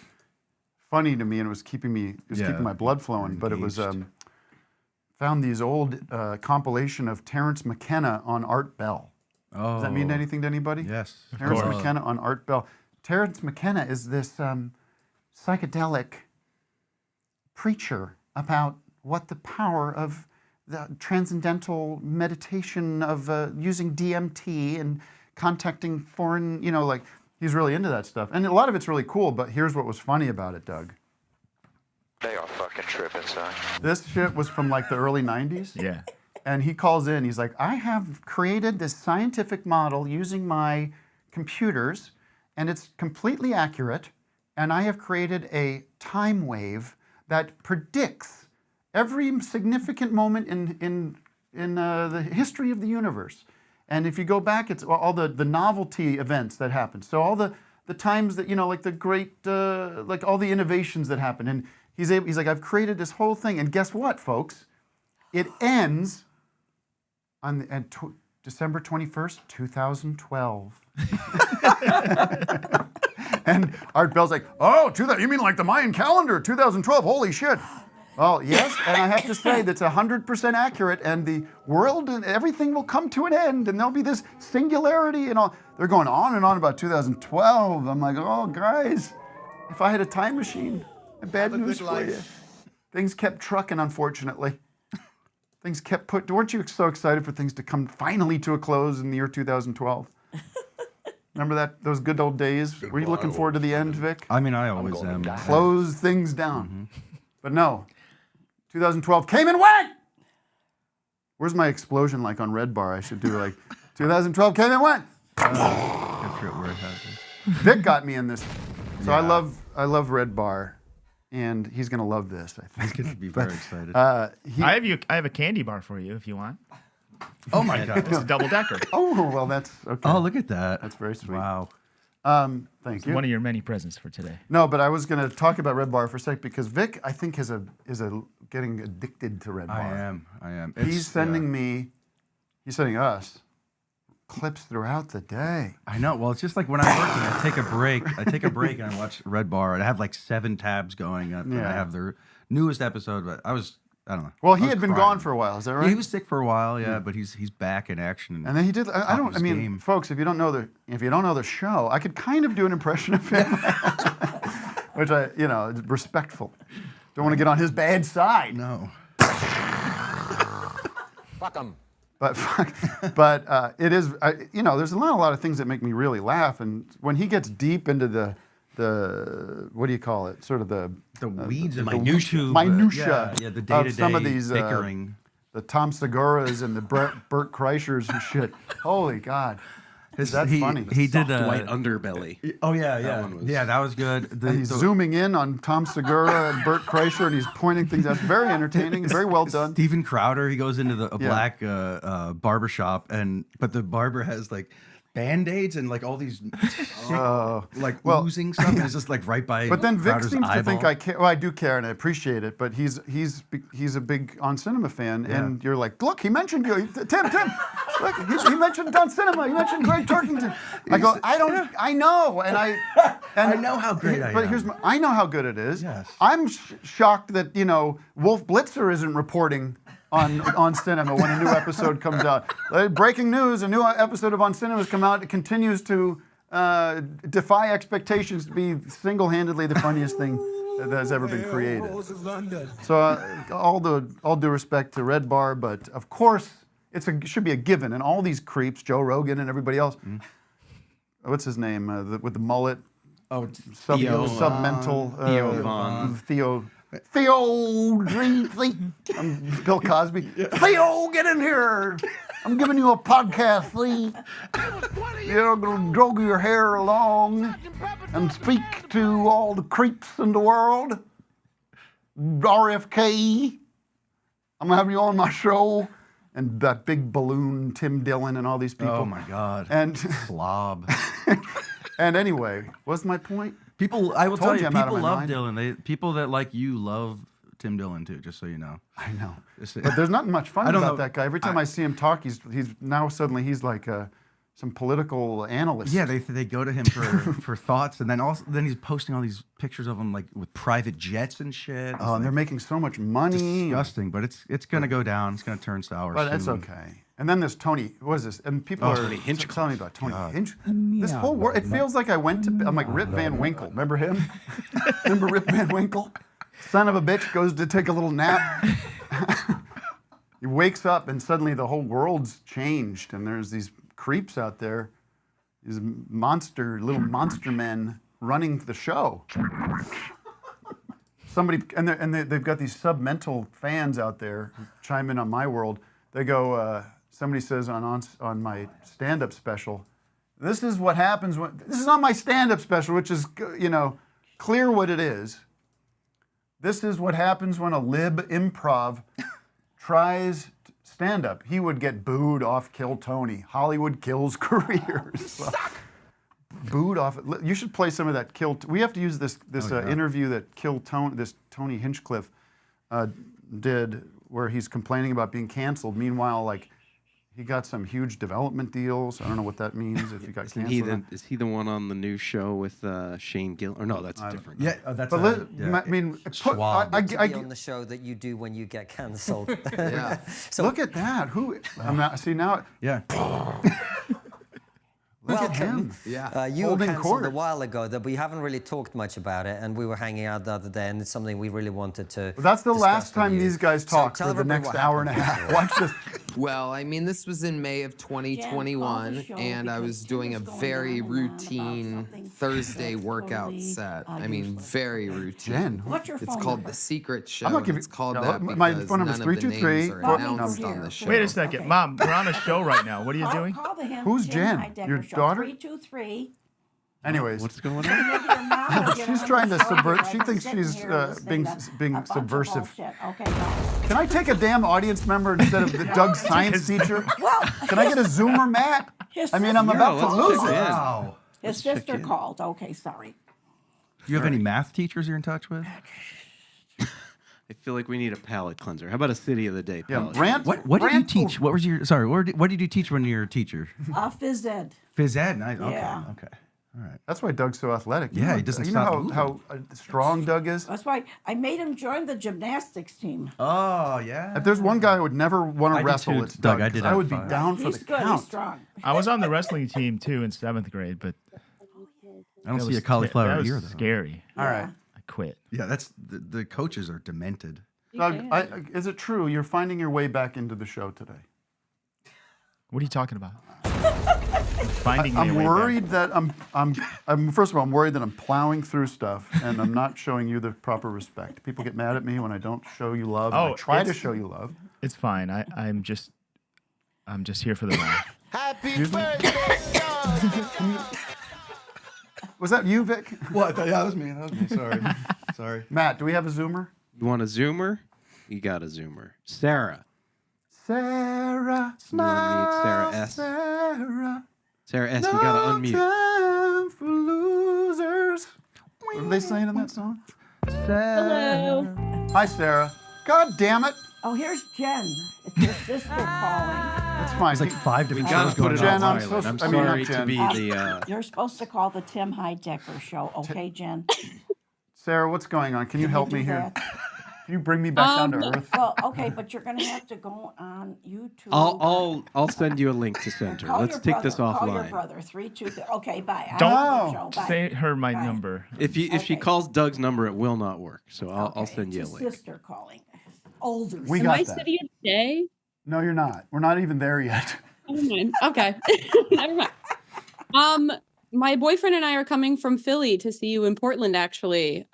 Speaker 6: funny to me and it was keeping me. It was
Speaker 7: Yeah,
Speaker 6: keeping my blood flowing. But it was.
Speaker 7: engaged.
Speaker 6: Found these old compilation of Terrence McKenna on Art Bell.
Speaker 7: Oh,
Speaker 6: Does that mean anything to anybody?
Speaker 7: Yes.
Speaker 6: Terrence
Speaker 8: course.
Speaker 6: McKenna on Art Bell. Terrence McKenna is this psychedelic preacher about what the power of the transcendental meditation of using DMT and contacting foreign, like he's really into that stuff. And a lot of it's really cool, but here's what was funny about it, Doug.
Speaker 12: They are fucking tripping, son.
Speaker 6: This shit was from like the early 90s.
Speaker 8: Yeah.
Speaker 6: And he calls in, he's like, I have created this scientific model using my computers, and it's completely accurate, and I have created a time wave that predicts every significant moment in the history of the universe. And if you go back, it's all the novelty events that happen. So all the times that, like the great, like all the innovations that happen. And he's like, I've created this whole thing, and guess what, folks? It ends on December 21st, 2012. And Art Bell's like, oh, you mean like the Mayan calendar, 2012, holy shit. Well, yes, and I have to say that's 100% accurate, and the world and everything will come to an end, and there'll be this singularity and all. They're going on and on about 2012. I'm like, oh, guys, if I had a time machine, bad
Speaker 10: Have a
Speaker 6: news
Speaker 10: good
Speaker 6: for you.
Speaker 10: life.
Speaker 6: Things kept trucking, unfortunately. Things kept weren't you so excited for things to come finally to a close in the year 2012? Remember those good old days? Were you looking forward to the end, Vic?
Speaker 7: I mean, I always am.
Speaker 6: Close things down. But no, 2012 came and went. Where's my explosion like on Red Bar? I should do like 2012 came and went.
Speaker 7: I forget where it had this.
Speaker 6: Vic got me in this. So
Speaker 7: Yeah.
Speaker 6: I love Red Bar, and he's gonna love this. I think.
Speaker 7: He's gonna be very excited.
Speaker 8: I have a candy bar for you if you want.
Speaker 7: Oh my God!
Speaker 8: It's a double decker.
Speaker 6: Oh well, that's okay.
Speaker 7: Oh, look at that.
Speaker 6: That's very sweet.
Speaker 7: Wow.
Speaker 6: Thank
Speaker 8: It's
Speaker 6: you.
Speaker 8: one of your many presents for today.
Speaker 6: No, but I was going to talk about Red Bar for a sec because Vic, I think, is getting addicted to Red Bar.
Speaker 7: I am.
Speaker 6: He's sending us clips throughout the day.
Speaker 7: I know. Well, it's just like when I'm working, I take a break and I watch Red Bar. And I have like 7 tabs going up. And
Speaker 6: Yeah.
Speaker 7: I have their newest episode, but I don't know.
Speaker 6: Well,
Speaker 7: I
Speaker 6: he
Speaker 7: was
Speaker 6: had been
Speaker 7: crying.
Speaker 6: gone for a while. Is that right?
Speaker 7: Yeah, he was sick for a while, yeah, but he's back in action.
Speaker 6: And then he did.
Speaker 7: top of his game.
Speaker 6: Folks, if you don't know the show, I could kind of do an impression of him, which is respectful. Don't want to get on his bad side.
Speaker 7: No.
Speaker 10: Fuck 'em.
Speaker 6: But it is. There's a lot of things that make me really laugh, and when he gets deep into the what do you call it? Sort of the
Speaker 7: weeds of
Speaker 6: minutia
Speaker 7: the day-to-day
Speaker 6: of some of these
Speaker 7: bickering.
Speaker 6: The Tom Seguras and the Bert Kreischers and shit. Holy God. That's funny.
Speaker 7: He did
Speaker 9: White underbelly.
Speaker 7: Oh yeah,
Speaker 9: That one was-
Speaker 7: yeah, that was good.
Speaker 6: And he's zooming in on Tom Segura and Bert Kreischer, and he's pointing things out. Very entertaining, very well done.
Speaker 7: Steven Crowder, he goes into a
Speaker 6: Yeah.
Speaker 7: black barber shop, but the barber has like Band-Aids and like all these oozing stuff. And it's just like right by.
Speaker 6: But then Vic
Speaker 7: Crowder's
Speaker 6: seems to think
Speaker 7: eyeball.
Speaker 6: I care. Well, I do care and I appreciate it. But he's a big On Cinema fan, and you're like, look, he mentioned you, Tim. Look, he mentioned On Cinema. He mentioned Greg Turkington. I go, I know, and
Speaker 7: I know how great I am.
Speaker 6: But I know how good it is.
Speaker 7: Yes.
Speaker 6: I'm shocked that Wolf Blitzer isn't reporting on Cinema when a new episode comes out. Breaking news: a new episode of On Cinema has come out. It continues to defy expectations to be single-handedly the funniest thing that has ever been created. So all due respect to Red Bar, but of course it should be a given. And all these creeps, Joe Rogan and everybody else. What's his name with the mullet?
Speaker 9: Oh,
Speaker 6: Submental.
Speaker 9: Theo Von.
Speaker 6: Theo, I'm Bill Cosby. Theo, get in here. I'm giving you a podcast, Lee. You're going to drug your hair along and speak to all the creeps in the world. RFK. I'm going to have you on my show. And that big balloon, Tim Dillon, and all these people.
Speaker 7: Oh my God.
Speaker 6: And
Speaker 7: slob.
Speaker 6: And anyway, what's my point?
Speaker 7: People, I will tell you,
Speaker 6: I'm out of
Speaker 7: people
Speaker 6: my
Speaker 7: love
Speaker 6: mind.
Speaker 7: Dillon. People that like you love Tim Dillon too. Just so you know.
Speaker 6: I know, but there's not much fun
Speaker 7: I don't
Speaker 6: about
Speaker 7: know.
Speaker 6: that guy. Every time I see him talk, he's now suddenly he's like some political analyst.
Speaker 7: Yeah, they go to him for thoughts, and then he's posting all these pictures of him like with private jets and shit.
Speaker 6: Oh, and they're making so much money.
Speaker 7: Disgusting, but it's gonna go down. It's gonna turn sour.
Speaker 6: But that's
Speaker 7: soon.
Speaker 6: okay. And then this Tony, what is this? And people are telling me about Tony Hinch. This whole world, it feels like I'm like Rip Van Winkle. Remember him? Remember Rip Van Winkle? Son of a bitch goes to take a little nap. He wakes up and suddenly the whole world's changed, and there's these creeps out there, these little monster men running the show. Somebody they've got these submental fans out there who chime in on my world. They go, somebody says on my stand-up special, this is what happens this is on my stand-up special, which is clear what it is. This is what happens when a lib improv tries stand-up. He would get booed off Kill Tony. Hollywood kills careers. Booed off. You should play some of that Kill. We have to use this interview that Tony Hinchcliffe did, where he's complaining about being canceled. Meanwhile, like, he got some huge development deals. I don't know what that meals if he got canceled.
Speaker 9: Is he the one on the new show with Shane Gill? Or no, that's different.
Speaker 7: Yeah, that's.
Speaker 6: I mean,
Speaker 7: Schwab.
Speaker 13: To be on the show that you do when you get cancelled.
Speaker 6: Yeah. So look at that. See now?
Speaker 7: Yeah.
Speaker 6: Look at him.
Speaker 13: Yeah. You were cancelled a while ago, but we haven't really talked much about it, and we were hanging out the other day, and it's something we really wanted to.
Speaker 6: Well, that's the last time these guys talk for the next hour and a half. Watch this.
Speaker 14: Well, I mean, this was in May of 2021, and I was doing a very routine Thursday workout set. I mean, very routine.
Speaker 6: Jen,
Speaker 1: what's your
Speaker 14: It's
Speaker 1: phone
Speaker 14: called
Speaker 1: number?
Speaker 14: The Secret Show.
Speaker 6: I'm not giving.
Speaker 14: It's called
Speaker 6: no,
Speaker 14: that
Speaker 6: my
Speaker 14: because
Speaker 6: phone number is
Speaker 14: none of the
Speaker 6: 323.
Speaker 14: names are announced on the show.
Speaker 8: Wait a second, Mom. We're on a show right now. What are you doing?
Speaker 1: Call the
Speaker 6: Who's
Speaker 1: Tim
Speaker 6: Jen?
Speaker 1: Heidecker
Speaker 6: Your
Speaker 1: Show,
Speaker 6: daughter?
Speaker 1: 323.
Speaker 6: Anyways,
Speaker 9: What's going on?
Speaker 6: she's trying to subvert. She thinks she's being subversive.
Speaker 1: Okay, no.
Speaker 6: Can I take a damn audience member instead of Doug's science teacher? Can I get a Zoomer, Matt? I mean, I'm about to lose it.
Speaker 7: Wow.
Speaker 1: His sister called. Okay, sorry.
Speaker 7: Do you have any math teachers you're in touch with?
Speaker 9: I feel like we need a palate cleanser. How about a city of the day palate?
Speaker 7: What did you teach? What was your what did you teach when you were a teacher?
Speaker 1: Phys ed.
Speaker 7: Phys ed. Nice. Okay.
Speaker 1: Yeah.
Speaker 7: Okay. All right.
Speaker 6: That's why Doug's so athletic.
Speaker 7: Yeah, he doesn't
Speaker 6: You
Speaker 7: stop
Speaker 6: know how strong Doug is?
Speaker 1: That's why I made him join the gymnastics team.
Speaker 7: Oh yeah.
Speaker 6: If there's one guy who would never want to wrestle,
Speaker 8: too,
Speaker 6: it's
Speaker 7: Doug.
Speaker 6: Doug.
Speaker 7: I did
Speaker 6: I would be
Speaker 7: have fun.
Speaker 6: down for
Speaker 1: He's
Speaker 6: the
Speaker 1: good.
Speaker 6: count.
Speaker 1: He's strong.
Speaker 8: I was on the wrestling team too in 7th grade, but
Speaker 7: I don't
Speaker 8: that
Speaker 7: see a
Speaker 8: was
Speaker 7: cauliflower
Speaker 8: that
Speaker 7: ear
Speaker 8: was
Speaker 7: though.
Speaker 8: scary.
Speaker 6: All right.
Speaker 8: I quit.
Speaker 7: Yeah, that's the coaches are demented.
Speaker 6: Doug, is it true you're finding your way back into the show today?
Speaker 8: What are you talking about? Finding
Speaker 6: I'm
Speaker 8: my way
Speaker 6: worried that I'm first of all, I'm worried that I'm plowing through stuff and I'm not showing you the proper respect. People get mad at me when I don't show you love.
Speaker 8: Oh,
Speaker 6: I try to
Speaker 8: it's-
Speaker 6: show you love.
Speaker 8: It's fine. I'm just here for the ride.
Speaker 5: Happy birthday,
Speaker 6: Was that you, Vic?
Speaker 7: What? Yeah, that was me. Sorry.
Speaker 6: Matt, do we have a Zoomer?
Speaker 9: You want a Zoomer? You got a Zoomer. Sarah.
Speaker 6: Sarah.
Speaker 9: You want to meet Sarah S?
Speaker 6: Sarah.
Speaker 9: Sarah S., you gotta unmute.
Speaker 6: Time for losers. What are they saying in that song?
Speaker 1: Hello.
Speaker 6: Hi, Sarah. God damn it.
Speaker 1: Oh, here's Jen. It's your sister calling.
Speaker 6: That's fine.
Speaker 7: There's like 5 different
Speaker 9: We gotta
Speaker 7: shows
Speaker 9: put
Speaker 7: going
Speaker 9: it
Speaker 7: on.
Speaker 6: Jen,
Speaker 9: on
Speaker 6: I'm
Speaker 9: silent.
Speaker 6: so-
Speaker 9: I'm
Speaker 6: I mean, not
Speaker 9: sorry to
Speaker 6: Jen.
Speaker 9: be the.
Speaker 1: You're supposed to call the Tim Heidecker show, okay, Jen?
Speaker 6: Sarah, what's going on? Can you help
Speaker 1: do
Speaker 6: me here?
Speaker 1: that?
Speaker 6: Can you bring me back down to earth?
Speaker 1: Well, okay, but you're gonna have to go on YouTube.
Speaker 9: I'll send you a link to send her.
Speaker 1: Call
Speaker 9: Let's
Speaker 1: your
Speaker 9: take
Speaker 1: brother.
Speaker 9: this
Speaker 1: Call your
Speaker 9: offline.
Speaker 1: brother. 323. Okay, bye. I
Speaker 8: Don't
Speaker 1: have a show. Bye.
Speaker 8: say her my number.
Speaker 9: If she
Speaker 1: Okay.
Speaker 9: calls Doug's number, it will not work. So I'll
Speaker 1: Okay,
Speaker 9: send you a
Speaker 1: it's
Speaker 9: link.
Speaker 1: his sister calling. Older.
Speaker 6: We
Speaker 1: sister.
Speaker 6: got
Speaker 15: Am I
Speaker 6: that.
Speaker 15: sitting in today?
Speaker 6: No, you're not. We're not even there yet.
Speaker 15: Never mind. Okay. Never mind. My boyfriend and I are coming from Philly to see you in Portland, actually.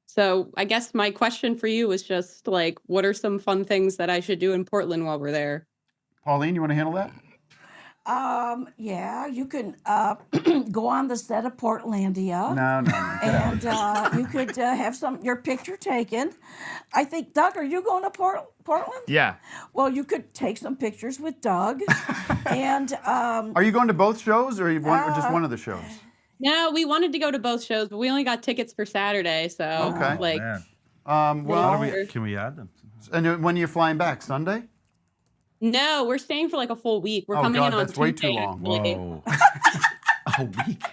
Speaker 15: So I guess my question for you is just like, what are some fun things that I should do in Portland while we're there?
Speaker 6: Pauline, you want to handle that?
Speaker 1: Yeah, you can go on the set of Portlandia.
Speaker 6: No. Get out.
Speaker 1: And you could have your picture taken. I think, Doug, are you going to Portland?
Speaker 8: Yeah.
Speaker 1: Well, you could take some pictures with Doug. And
Speaker 6: Are you going to both shows or or just one of the shows?
Speaker 15: No, we wanted to go to both shows, but we only got tickets for Saturday. So
Speaker 6: Okay.
Speaker 15: like,
Speaker 6: Well,
Speaker 7: Can we add them?
Speaker 6: and when are you flying back? Sunday?
Speaker 15: no, we're staying for like a full week. We're
Speaker 6: Oh,
Speaker 15: coming
Speaker 6: God,
Speaker 15: in on
Speaker 6: that's way
Speaker 15: Tuesday,
Speaker 6: too long.
Speaker 15: actually.
Speaker 7: Whoa. A week.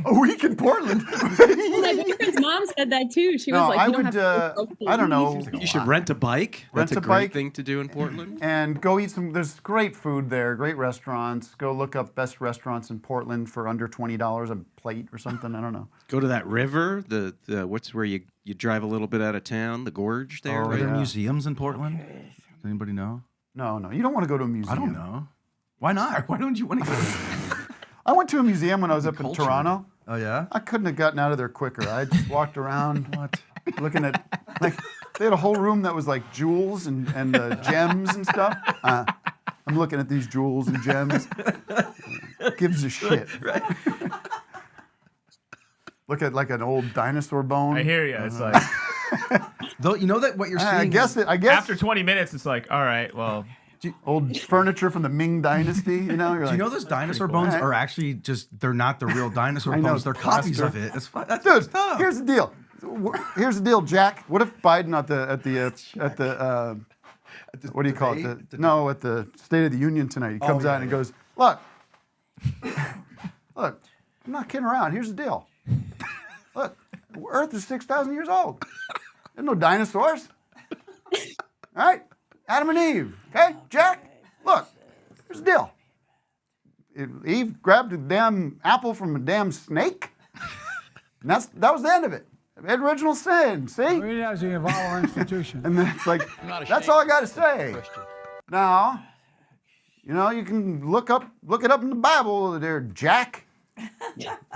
Speaker 6: A week in Portland?
Speaker 15: Well, my boyfriend's mom said that too. She was
Speaker 6: No,
Speaker 15: like,
Speaker 6: I
Speaker 15: you don't
Speaker 6: would,
Speaker 15: have to
Speaker 6: I don't know.
Speaker 9: You should rent a bike.
Speaker 6: Rent
Speaker 9: That's
Speaker 6: a
Speaker 9: a great
Speaker 6: bike.
Speaker 9: thing to do in Portland.
Speaker 6: And go eat some. There's great food there, great restaurants. Go look up best restaurants in Portland for under $20 a plate or something. I don't know.
Speaker 9: Go to that river. The what's where you drive a little bit out of town. The gorge there.
Speaker 7: Are
Speaker 9: right?
Speaker 7: there museums in Portland? Does anybody know?
Speaker 6: No. You don't want to go to a museum.
Speaker 7: I don't know. Why not? Why don't you want to go?
Speaker 6: I went to a museum when I was up in Toronto.
Speaker 7: Oh, yeah?
Speaker 6: I couldn't have gotten out of there quicker. I just walked around looking at, like, they had a whole room that was like jewels and gems and stuff. I'm looking at these jewels and gems. Gives a shit.
Speaker 7: Right.
Speaker 6: Look at like an old dinosaur bone.
Speaker 8: I hear you. It's like
Speaker 7: Though you know that what you're seeing.
Speaker 6: I guess
Speaker 8: after 20 minutes, it's like, all right, well.
Speaker 6: Old furniture from the Ming Dynasty, you know?
Speaker 7: Do you know those dinosaur bones are actually they're not the real dinosaur
Speaker 6: I know,
Speaker 7: bones. They're copies
Speaker 6: plaster.
Speaker 7: of it. It's fun. That's
Speaker 6: Dude,
Speaker 7: stuff.
Speaker 6: here's the deal. Here's the deal, Jack. What if Biden at the what do you call it? At the State of the Union tonight. He comes out and he goes, look, I'm not kidding around. Here's the deal. Look, Earth is 6,000 years old. There's no dinosaurs. All right? Adam and Eve. Okay? Jack, look, here's the deal. Eve grabbed a damn apple from a damn snake, and that was the end of it. Original sin, see?
Speaker 16: We have to involve our institution.
Speaker 6: And then it's like, that's all I got to say. Now, you can look it up in the Bible there, Jack.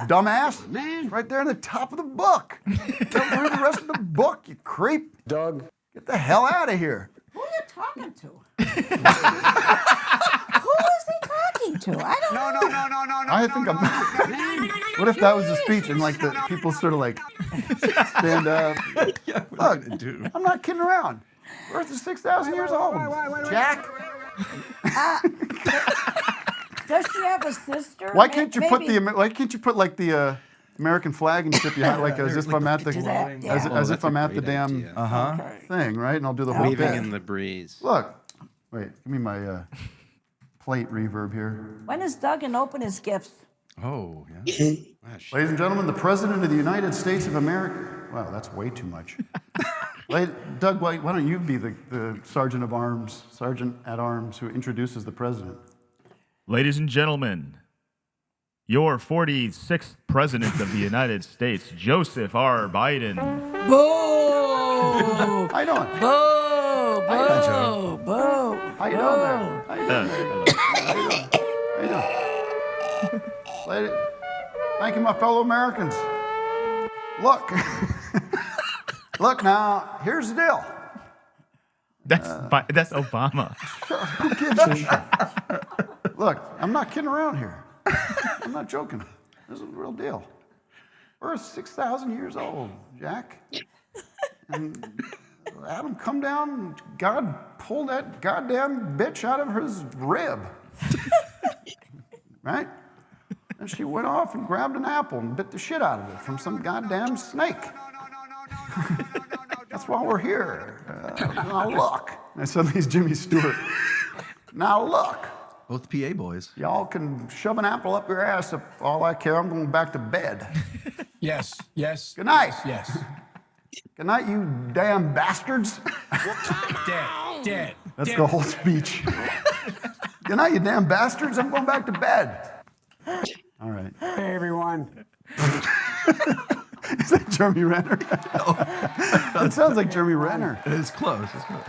Speaker 6: Dumbass. It's right there in the top of the book. Don't read the rest of the book, you creep.
Speaker 16: Doug.
Speaker 6: Get the hell out of here.
Speaker 1: Who are you talking to? Who is he talking to? I don't know.
Speaker 16: No.
Speaker 6: I think what if that was the speech and like the people sort of like stand up? Look, I'm not kidding around. Earth is 6,000 years old. Jack.
Speaker 1: Does she have a sister?
Speaker 6: Why can't you put like the American flag and tip behind like as if I'm at the as if I'm at the damn thing, right? And I'll do the whole
Speaker 9: Waving
Speaker 6: bit.
Speaker 9: in the breeze.
Speaker 6: Look, wait, give me my plate reverb here.
Speaker 1: When is Doug gonna open his gifts?
Speaker 7: Oh, yeah.
Speaker 6: Ladies and gentlemen, the President of the United States of America. Wow, that's way too much. Doug, why don't you be the Sergeant at Arms who introduces the President?
Speaker 8: Ladies and gentlemen, your 46th President of the United States, Joseph R. Biden.
Speaker 1: Boo!
Speaker 6: How you doing?
Speaker 1: Boo! Boo! Boo!
Speaker 6: How you doing there? How you doing? Lady, thank you, my fellow Americans. Look, look now. Here's the deal.
Speaker 8: That's Obama.
Speaker 6: Who gives a shit? Look, I'm not kidding around here. I'm not joking. This is the real deal. Earth's 6,000 years old, Jack. And Adam come down, and God pulled that goddamn bitch out of his rib. Right? And she went off and grabbed an apple and bit the shit out of it from some goddamn snake. That's why we're here. Now look. And suddenly he's Jimmy Stewart. Now look.
Speaker 7: Both PA boys.
Speaker 6: Y'all can shove an apple up your ass if all I care. I'm going back to bed.
Speaker 16: Yes, yes.
Speaker 6: Good night.
Speaker 16: Yes.
Speaker 6: Good night, you damn bastards.
Speaker 16: Dead.
Speaker 6: That's the whole speech. Good night, you damn bastards. I'm going back to bed. All right.
Speaker 16: Hey, everyone.
Speaker 6: Is that Jeremy Renner? That sounds like Jeremy Renner.
Speaker 7: It's close. It's close.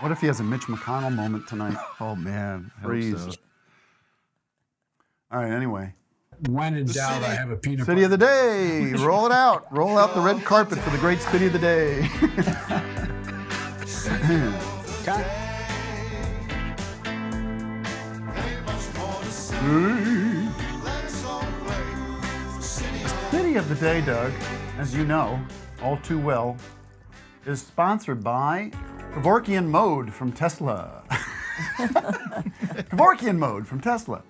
Speaker 6: What if he has a Mitch McConnell moment tonight?
Speaker 7: Oh, man. I hope
Speaker 6: Freeze.
Speaker 7: so.
Speaker 6: All right, anyway.
Speaker 16: When in doubt, I have a peanut
Speaker 6: City of the
Speaker 16: butter.
Speaker 6: day. Roll it out. Roll out the red carpet for the great city of the day. City of the day, Doug, as you know all too well, is sponsored by Kevorkian Mode from Tesla. Kevorkian Mode from Tesla.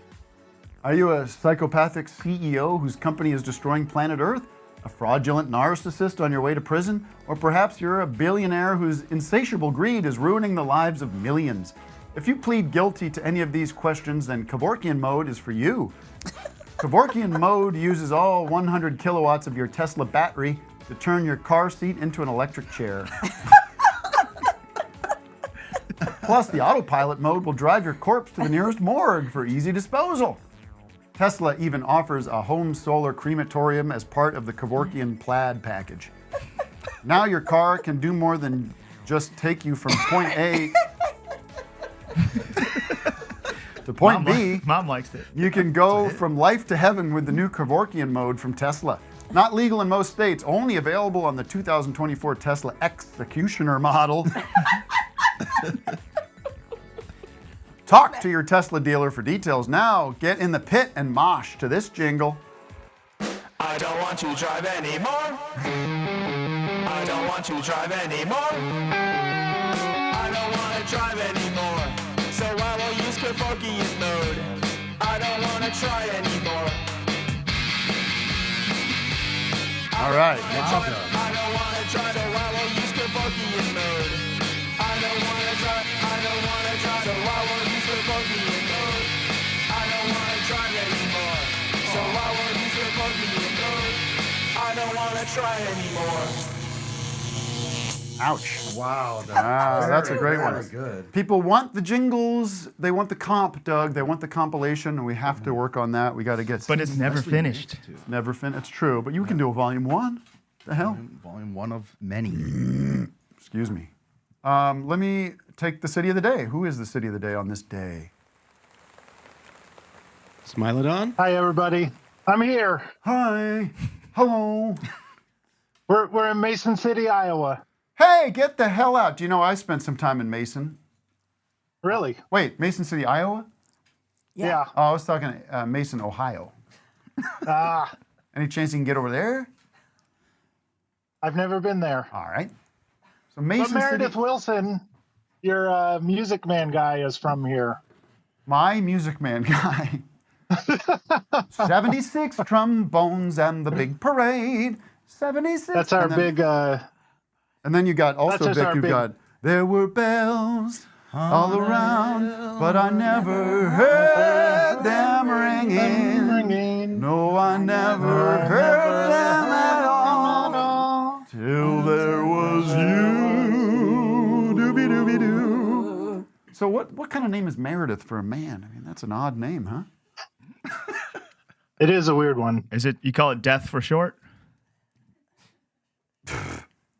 Speaker 6: Are you a psychopathic CEO whose company is destroying planet Earth? A fraudulent narcissist on your way to prison? Or perhaps you're a billionaire whose insatiable greed is ruining the lives of millions? If you plead guilty to any of these questions, then Kevorkian Mode is for you. Kevorkian Mode uses all 100 kilowatts of your Tesla battery to turn your car seat into an electric chair. Plus, the autopilot mode will drive your corpse to the nearest morgue for easy disposal. Tesla even offers a home solar crematorium as part of the Kevorkian Plaid package. Now your car can do more than just take you from point A to point B.
Speaker 8: Mom likes it.
Speaker 6: You can go from life to heaven with the new Kevorkian Mode from Tesla. Not legal in most states, only available on the 2024 Tesla Executioner model. Talk to your Tesla dealer for details now. Get in the pit and mosh to this jingle.
Speaker 4: I don't want to drive anymore. I don't want to drive anymore. I don't want to drive anymore. So I will use Kevorkian Mode. I don't want to try anymore.
Speaker 6: All right.
Speaker 4: I don't want to drive, so I will use Kevorkian Mode. I don't want to drive, so I will use Kevorkian Mode. I don't want to drive anymore, so I will use Kevorkian Mode. I don't want to try anymore.
Speaker 6: Ouch.
Speaker 7: Wow.
Speaker 6: That's a great one.
Speaker 7: Very good.
Speaker 6: People want the jingles. They want the comp, Doug. They want the compilation, and we have to work on that. We got to get.
Speaker 8: But it's never finished.
Speaker 6: Never finished. It's true. But you can do a volume 1. The hell?
Speaker 7: Volume 1 of many.
Speaker 6: Excuse me. Let me take the city of the day. Who is the city of the day on this day?
Speaker 9: Smilodon?
Speaker 17: Hi, everybody. I'm here.
Speaker 6: Hi. Hello.
Speaker 17: We're in Mason City, Iowa.
Speaker 6: Hey, get the hell out. Do you know I spent some time in Mason?
Speaker 17: Really?
Speaker 6: Wait, Mason City, Iowa?
Speaker 17: Yeah.
Speaker 6: Oh, I was talking Mason, Ohio. Any chance you can get over there?
Speaker 17: I've never been there.
Speaker 6: All right. So Mason
Speaker 17: But Meredith
Speaker 6: City.
Speaker 17: Wilson, your Music Man guy, is from here.
Speaker 6: My Music Man guy. 76 trombones and the big parade. 76.
Speaker 17: That's our big.
Speaker 6: And then you got also,
Speaker 17: just
Speaker 6: Vic,
Speaker 17: our
Speaker 6: you
Speaker 17: big-
Speaker 6: got, there were bells all around, but I never heard them ringing. No, I never heard them at all. Till there was you. Doobie-doobie-doo. So what kind of name is Meredith for a man? I mean, that's an odd name, huh?
Speaker 17: It is a weird one.
Speaker 8: Is it? You call it Death for short?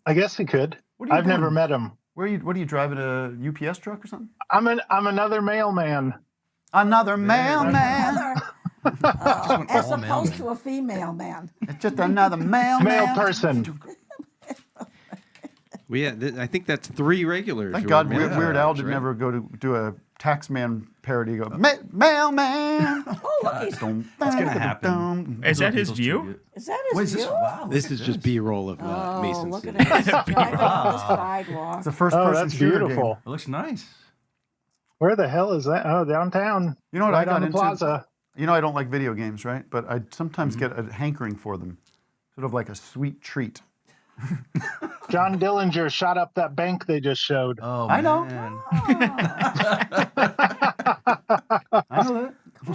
Speaker 17: I guess he could.
Speaker 6: What are you
Speaker 17: I've never
Speaker 6: doing?
Speaker 17: met him.
Speaker 6: What are you driving, a UPS truck or something?
Speaker 17: I'm another mailman.
Speaker 6: Another mailman.
Speaker 1: As opposed to a female man.
Speaker 6: It's just another mailman.
Speaker 17: Male person.
Speaker 9: I think that's 3 regulars.
Speaker 6: Thank
Speaker 9: who
Speaker 6: God
Speaker 9: are mail
Speaker 6: Weird Al
Speaker 9: drivers,
Speaker 6: did
Speaker 9: right?
Speaker 6: never go to do a Taxman parody. Go, mailman.
Speaker 1: Oh, look, he's...
Speaker 7: That's going to happen.
Speaker 8: Is that his view?
Speaker 1: Is that his view?
Speaker 7: Wow.
Speaker 9: This is just B-roll of
Speaker 1: Oh,
Speaker 9: Mason
Speaker 1: look
Speaker 9: City.
Speaker 1: at him. He's driving on the sidewalk.
Speaker 6: It's a first-person
Speaker 17: that's
Speaker 6: shooter
Speaker 17: beautiful.
Speaker 6: game.
Speaker 7: It looks nice.
Speaker 17: Where the hell is that? Oh, downtown.
Speaker 6: You know what
Speaker 17: right
Speaker 6: I got
Speaker 17: on the
Speaker 6: into?
Speaker 17: plaza.
Speaker 6: You know I don't like video games, right? But I sometimes get a hankering for them, sort of like a sweet treat.
Speaker 17: John Dillinger shot up that bank they just showed.
Speaker 7: Oh,
Speaker 6: I know.
Speaker 7: man.
Speaker 6: I know that. You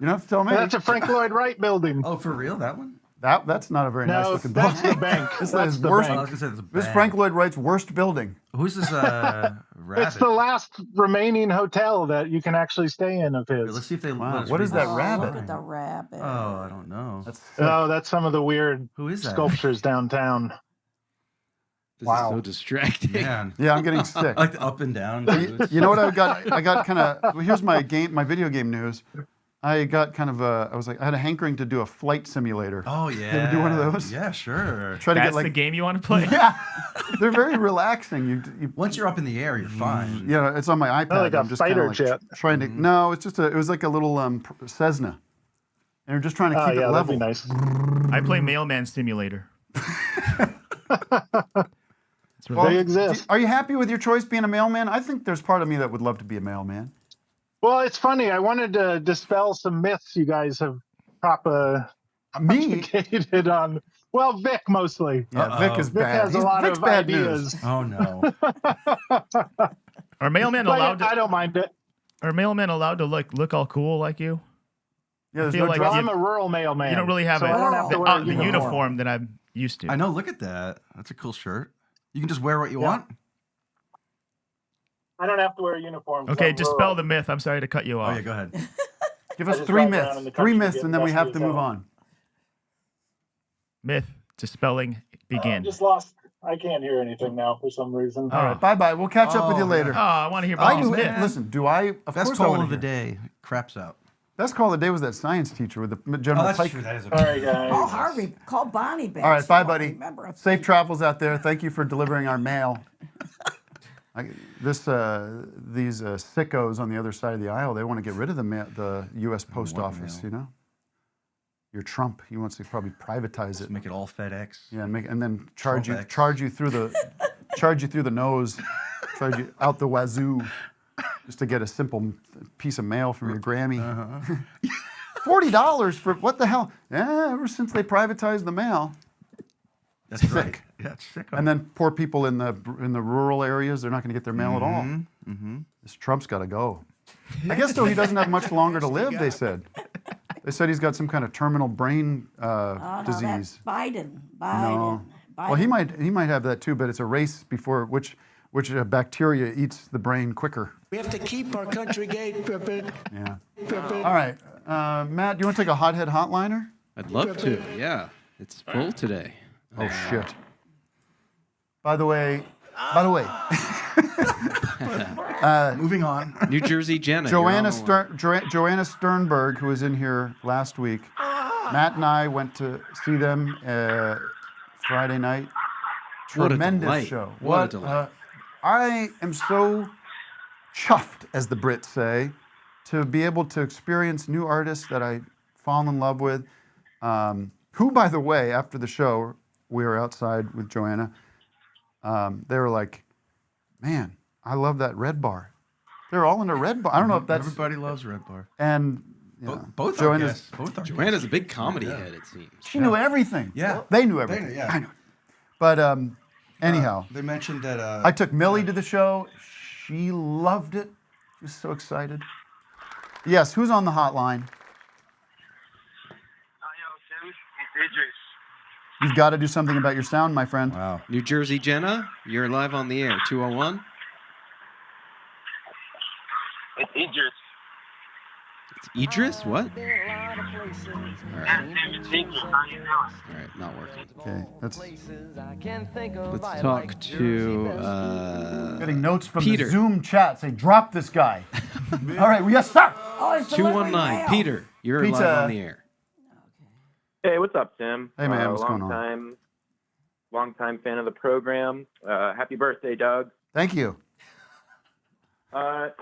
Speaker 6: don't have to tell me.
Speaker 17: That's a Frank Lloyd Wright building.
Speaker 7: Oh, for real? That one?
Speaker 6: That's not a very nice looking
Speaker 17: that's
Speaker 6: building.
Speaker 17: the bank.
Speaker 6: This
Speaker 17: That's
Speaker 6: is
Speaker 17: the
Speaker 6: worst.
Speaker 17: bank.
Speaker 7: I was gonna say it's a
Speaker 6: This is
Speaker 7: bang.
Speaker 6: Frank Lloyd Wright's worst building.
Speaker 7: Who's this rabbit?
Speaker 17: It's the last remaining hotel that you can actually stay in of his.
Speaker 7: Let's see if they.
Speaker 6: Wow,
Speaker 7: let us
Speaker 6: what is
Speaker 7: read
Speaker 6: that
Speaker 7: this.
Speaker 6: rabbit?
Speaker 1: Look at the rabbit.
Speaker 7: Oh, I don't know.
Speaker 6: That's sick.
Speaker 17: Oh, that's some of the weird
Speaker 7: Who is that?
Speaker 17: sculptures downtown.
Speaker 9: This
Speaker 17: Wow.
Speaker 9: is so distracting.
Speaker 7: Man.
Speaker 6: Yeah, I'm getting sick.
Speaker 7: I like the up and down.
Speaker 6: You know what I got? I got kind of. Well, here's my video game news. I got kind of I had a hankering to do a flight simulator.
Speaker 7: Oh
Speaker 6: You
Speaker 7: yeah.
Speaker 6: ever do one of those?
Speaker 7: Yeah, sure.
Speaker 6: Try to
Speaker 8: That's
Speaker 6: get like
Speaker 8: the game you want to play?
Speaker 6: Yeah, they're very relaxing.
Speaker 7: Once you're up in the air, you're fine.
Speaker 6: Yeah, it's on my iPad.
Speaker 17: like a
Speaker 6: I'm just
Speaker 17: fighter
Speaker 6: kinda like
Speaker 17: jet.
Speaker 6: trying to. No, it's just it was like a little Cessna, and we're just trying to
Speaker 17: Oh
Speaker 6: keep
Speaker 17: yeah,
Speaker 6: it
Speaker 17: that'd be
Speaker 6: level.
Speaker 17: nice.
Speaker 8: I play Mailman Simulator.
Speaker 6: Well,
Speaker 17: They exist.
Speaker 6: Are you happy with your choice being a mailman? I think there's part of me that would love to be a mailman.
Speaker 17: Well, it's funny. I wanted to dispel some myths you guys have propagated on. Well, Vic mostly.
Speaker 6: Yeah, Vic is
Speaker 17: Vic
Speaker 6: bad.
Speaker 17: has a lot
Speaker 6: Vic's
Speaker 17: of
Speaker 6: bad
Speaker 17: ideas.
Speaker 6: news.
Speaker 7: Oh no.
Speaker 8: Are mailmen
Speaker 17: But
Speaker 8: allowed to?
Speaker 17: I don't mind it.
Speaker 8: Are mailmen allowed to look all cool like you?
Speaker 6: Yeah, there's
Speaker 8: feel
Speaker 6: no
Speaker 8: like
Speaker 17: Well,
Speaker 6: drama.
Speaker 17: I'm a rural mailman.
Speaker 8: You don't really have
Speaker 17: so I don't have to wear a
Speaker 8: the uniform that I'm used to.
Speaker 7: I know. Look at that. That's a cool shirt. You can just wear what you
Speaker 17: Yeah.
Speaker 7: want.
Speaker 17: I don't have to wear a uniform. 'cause
Speaker 8: Okay,
Speaker 17: I'm
Speaker 8: dispel
Speaker 17: rural.
Speaker 8: the myth. I'm sorry to cut you
Speaker 7: Oh
Speaker 8: off.
Speaker 7: yeah, go ahead.
Speaker 6: Give
Speaker 17: I
Speaker 6: us
Speaker 17: just
Speaker 6: three
Speaker 17: ride around in the
Speaker 6: myths,
Speaker 17: country
Speaker 6: and then we have to move
Speaker 17: getting
Speaker 6: on.
Speaker 8: Myth dispelling begin.
Speaker 17: Just lost. I can't hear anything now for some reason.
Speaker 6: All right, bye bye. We'll catch up with you later.
Speaker 8: Oh, I want to hear
Speaker 6: I
Speaker 8: about
Speaker 6: do.
Speaker 8: myth.
Speaker 6: Listen, do I? Of
Speaker 7: Best
Speaker 6: course I
Speaker 7: call
Speaker 6: wanna
Speaker 7: of the
Speaker 6: hear.
Speaker 7: day. Craps out.
Speaker 6: Best call of the day was that science teacher with the General Pike.
Speaker 7: That is a
Speaker 17: Sorry, guys.
Speaker 1: Call Harvey. Call Bonnie back.
Speaker 6: All right,
Speaker 1: She
Speaker 6: bye,
Speaker 1: won't
Speaker 6: buddy.
Speaker 1: remember a
Speaker 6: Safe
Speaker 1: thing.
Speaker 6: travels out there. Thank you for delivering our mail. These sickos on the other side of the aisle, they want to get rid of the U.S. Post Office. You know, you're Trump. He wants to probably privatize it,
Speaker 7: make it all FedEx.
Speaker 6: Yeah, and then charge you
Speaker 7: Trumpex.
Speaker 6: through the nose, charge you out the wazoo, just to get a simple piece of mail from your Grammy. $40 for what the hell? Yeah, ever since they privatized the mail.
Speaker 7: That's
Speaker 6: Sick.
Speaker 7: right. Yeah, it's sick.
Speaker 6: And then poor people in the rural areas, they're not going to get their mail at all.
Speaker 7: Mm-hmm.
Speaker 6: This Trump's got to go. I guess though he doesn't have much longer to live. They said he's got some kind of terminal brain disease.
Speaker 1: That's Biden.
Speaker 6: No. Well, he might have that too, but it's a race before which bacteria eats the brain quicker.
Speaker 10: We have to keep our country gate.
Speaker 6: Yeah. All right, Matt, do you want to take a hothead hotliner?
Speaker 9: I'd love to. Yeah, it's full today.
Speaker 6: Oh shit. By the way.
Speaker 7: Moving on.
Speaker 9: New Jersey Jenna.
Speaker 6: Joanna Sternberg, who was in here last week. Matt and I went to see them Friday night.
Speaker 9: What a
Speaker 6: Tremendous
Speaker 9: delight.
Speaker 6: show.
Speaker 9: What a delight.
Speaker 6: I am so chuffed, as the Brits say, to be able to experience new artists that I fall in love with. Who, by the way, after the show, we were outside with Joanna. They were like, "Man, I love that Red Bar." They're all into Red Bar. I don't know if that's
Speaker 7: Everybody loves Red Bar.
Speaker 6: and
Speaker 7: Both
Speaker 6: Joanna's.
Speaker 9: Joanna's a big comedy head, it seems.
Speaker 6: She knew everything.
Speaker 7: Yeah.
Speaker 6: They knew everything.
Speaker 7: yeah.
Speaker 6: I knew. But anyhow,
Speaker 7: They mentioned that.
Speaker 6: I took Millie to the show. She loved it. She was so excited. Yes, who's on the hotline? You've got to do something about your sound, my friend.
Speaker 7: Wow.
Speaker 9: New Jersey Jenna, you're live on the air. 201.
Speaker 12: It's Idris.
Speaker 9: It's Idris? What? All right. All right, not working.
Speaker 6: Okay, let's
Speaker 9: talk to
Speaker 6: getting notes from
Speaker 9: Peter.
Speaker 6: the Zoom chat. Say, drop this guy. All right, yes, stop.
Speaker 1: Oh, it's delivering
Speaker 9: 219.
Speaker 1: mail.
Speaker 9: Peter, you're
Speaker 6: Pizza.
Speaker 9: live on the air.
Speaker 12: Hey, what's up, Tim?
Speaker 6: Hey, man, what's going on?
Speaker 12: Long time fan of the program. Happy birthday, Doug.
Speaker 6: Thank you.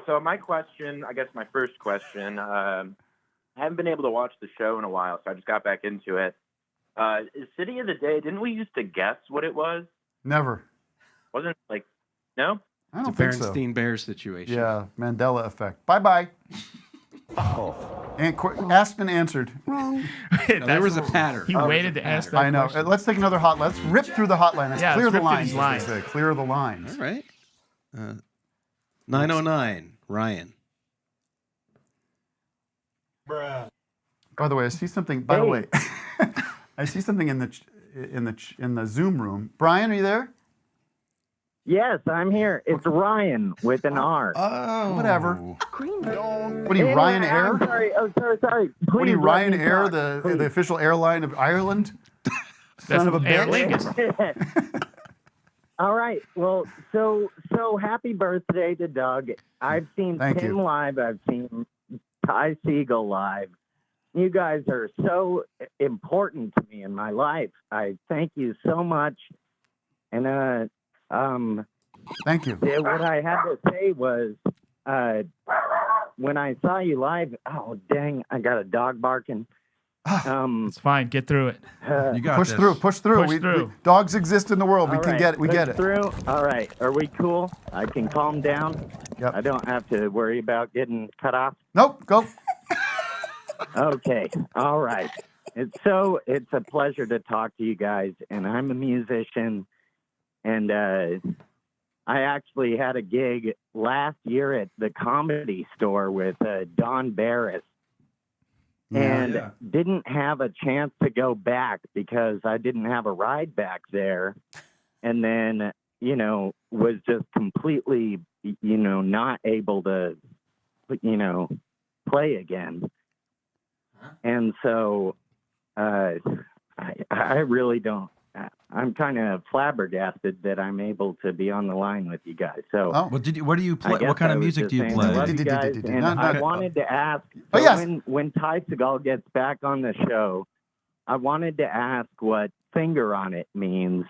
Speaker 12: So my question, I guess my first question, I haven't been able to watch the show in a while, so I just got back into it. Is City of the Day, didn't we used to guess what it was?
Speaker 6: Never.
Speaker 12: Wasn't like, no?
Speaker 6: I
Speaker 9: It's
Speaker 6: don't
Speaker 9: a
Speaker 6: think so.
Speaker 9: Berenstein Bears situation.
Speaker 6: Yeah, Mandela effect. Bye-bye. And asked and answered.
Speaker 13: Wrong.
Speaker 9: There was a pattern.
Speaker 8: He waited to ask that
Speaker 6: I know.
Speaker 8: question.
Speaker 6: Let's take another hotline. Let's rip through the hotline. Let's
Speaker 8: Yeah,
Speaker 6: clear
Speaker 8: let's
Speaker 6: the
Speaker 8: rip through
Speaker 6: lines.
Speaker 8: these
Speaker 6: As they say. Clear the lines.
Speaker 9: All right. 909, Ryan.
Speaker 6: By the way, I see something. By the way, I see something in the Zoom room. Brian, are you there?
Speaker 12: Yes, I'm here. It's Ryan with an R.
Speaker 6: Oh, whatever. What are you,
Speaker 12: Hey,
Speaker 6: Ryan
Speaker 12: I'm
Speaker 6: Air?
Speaker 12: sorry. Oh, sorry.
Speaker 6: What are you,
Speaker 12: Please let
Speaker 6: Ryan
Speaker 12: me
Speaker 6: Air,
Speaker 12: talk,
Speaker 6: the
Speaker 12: please.
Speaker 6: official airline of Ireland?
Speaker 8: That's
Speaker 6: Son of a
Speaker 8: Aer
Speaker 6: bitch.
Speaker 8: Lingus.
Speaker 12: All right. Well, so happy birthday to Doug. I've seen
Speaker 6: Thank
Speaker 12: Tim
Speaker 6: you.
Speaker 12: live. I've seen Ty Segall live. You guys are so important to me in my life. I thank you so much. And
Speaker 6: Thank you.
Speaker 12: what I had to say was, when I saw you live, oh dang, I got a dog barking.
Speaker 8: It's fine. Get through it.
Speaker 7: You got
Speaker 6: Push
Speaker 7: this.
Speaker 6: through. Push through.
Speaker 8: Push through.
Speaker 6: Dogs exist in the world. We
Speaker 12: All
Speaker 6: can
Speaker 12: right,
Speaker 6: get it. We
Speaker 12: push
Speaker 6: get it.
Speaker 12: Through. All right. Are we cool? I can calm down.
Speaker 6: Yep.
Speaker 12: I don't have to worry about getting cut off.
Speaker 6: Nope. Go.
Speaker 12: Okay. All right. It's a pleasure to talk to you guys, and I'm a musician, and I actually had a gig last year at the Comedy Store with Don Barris, and didn't have a chance to go back because I didn't have a ride back there, and then was just completely not able to play again. And so I really don't. I'm kind of flabbergasted that I'm able to be on the line with you guys. So,
Speaker 7: Well, what do you play? What kind of music do you play?
Speaker 12: I love you guys, and I wanted to ask.
Speaker 6: Oh, yes.
Speaker 12: When Ty Segall gets back on the show, I wanted to ask what "finger on it" means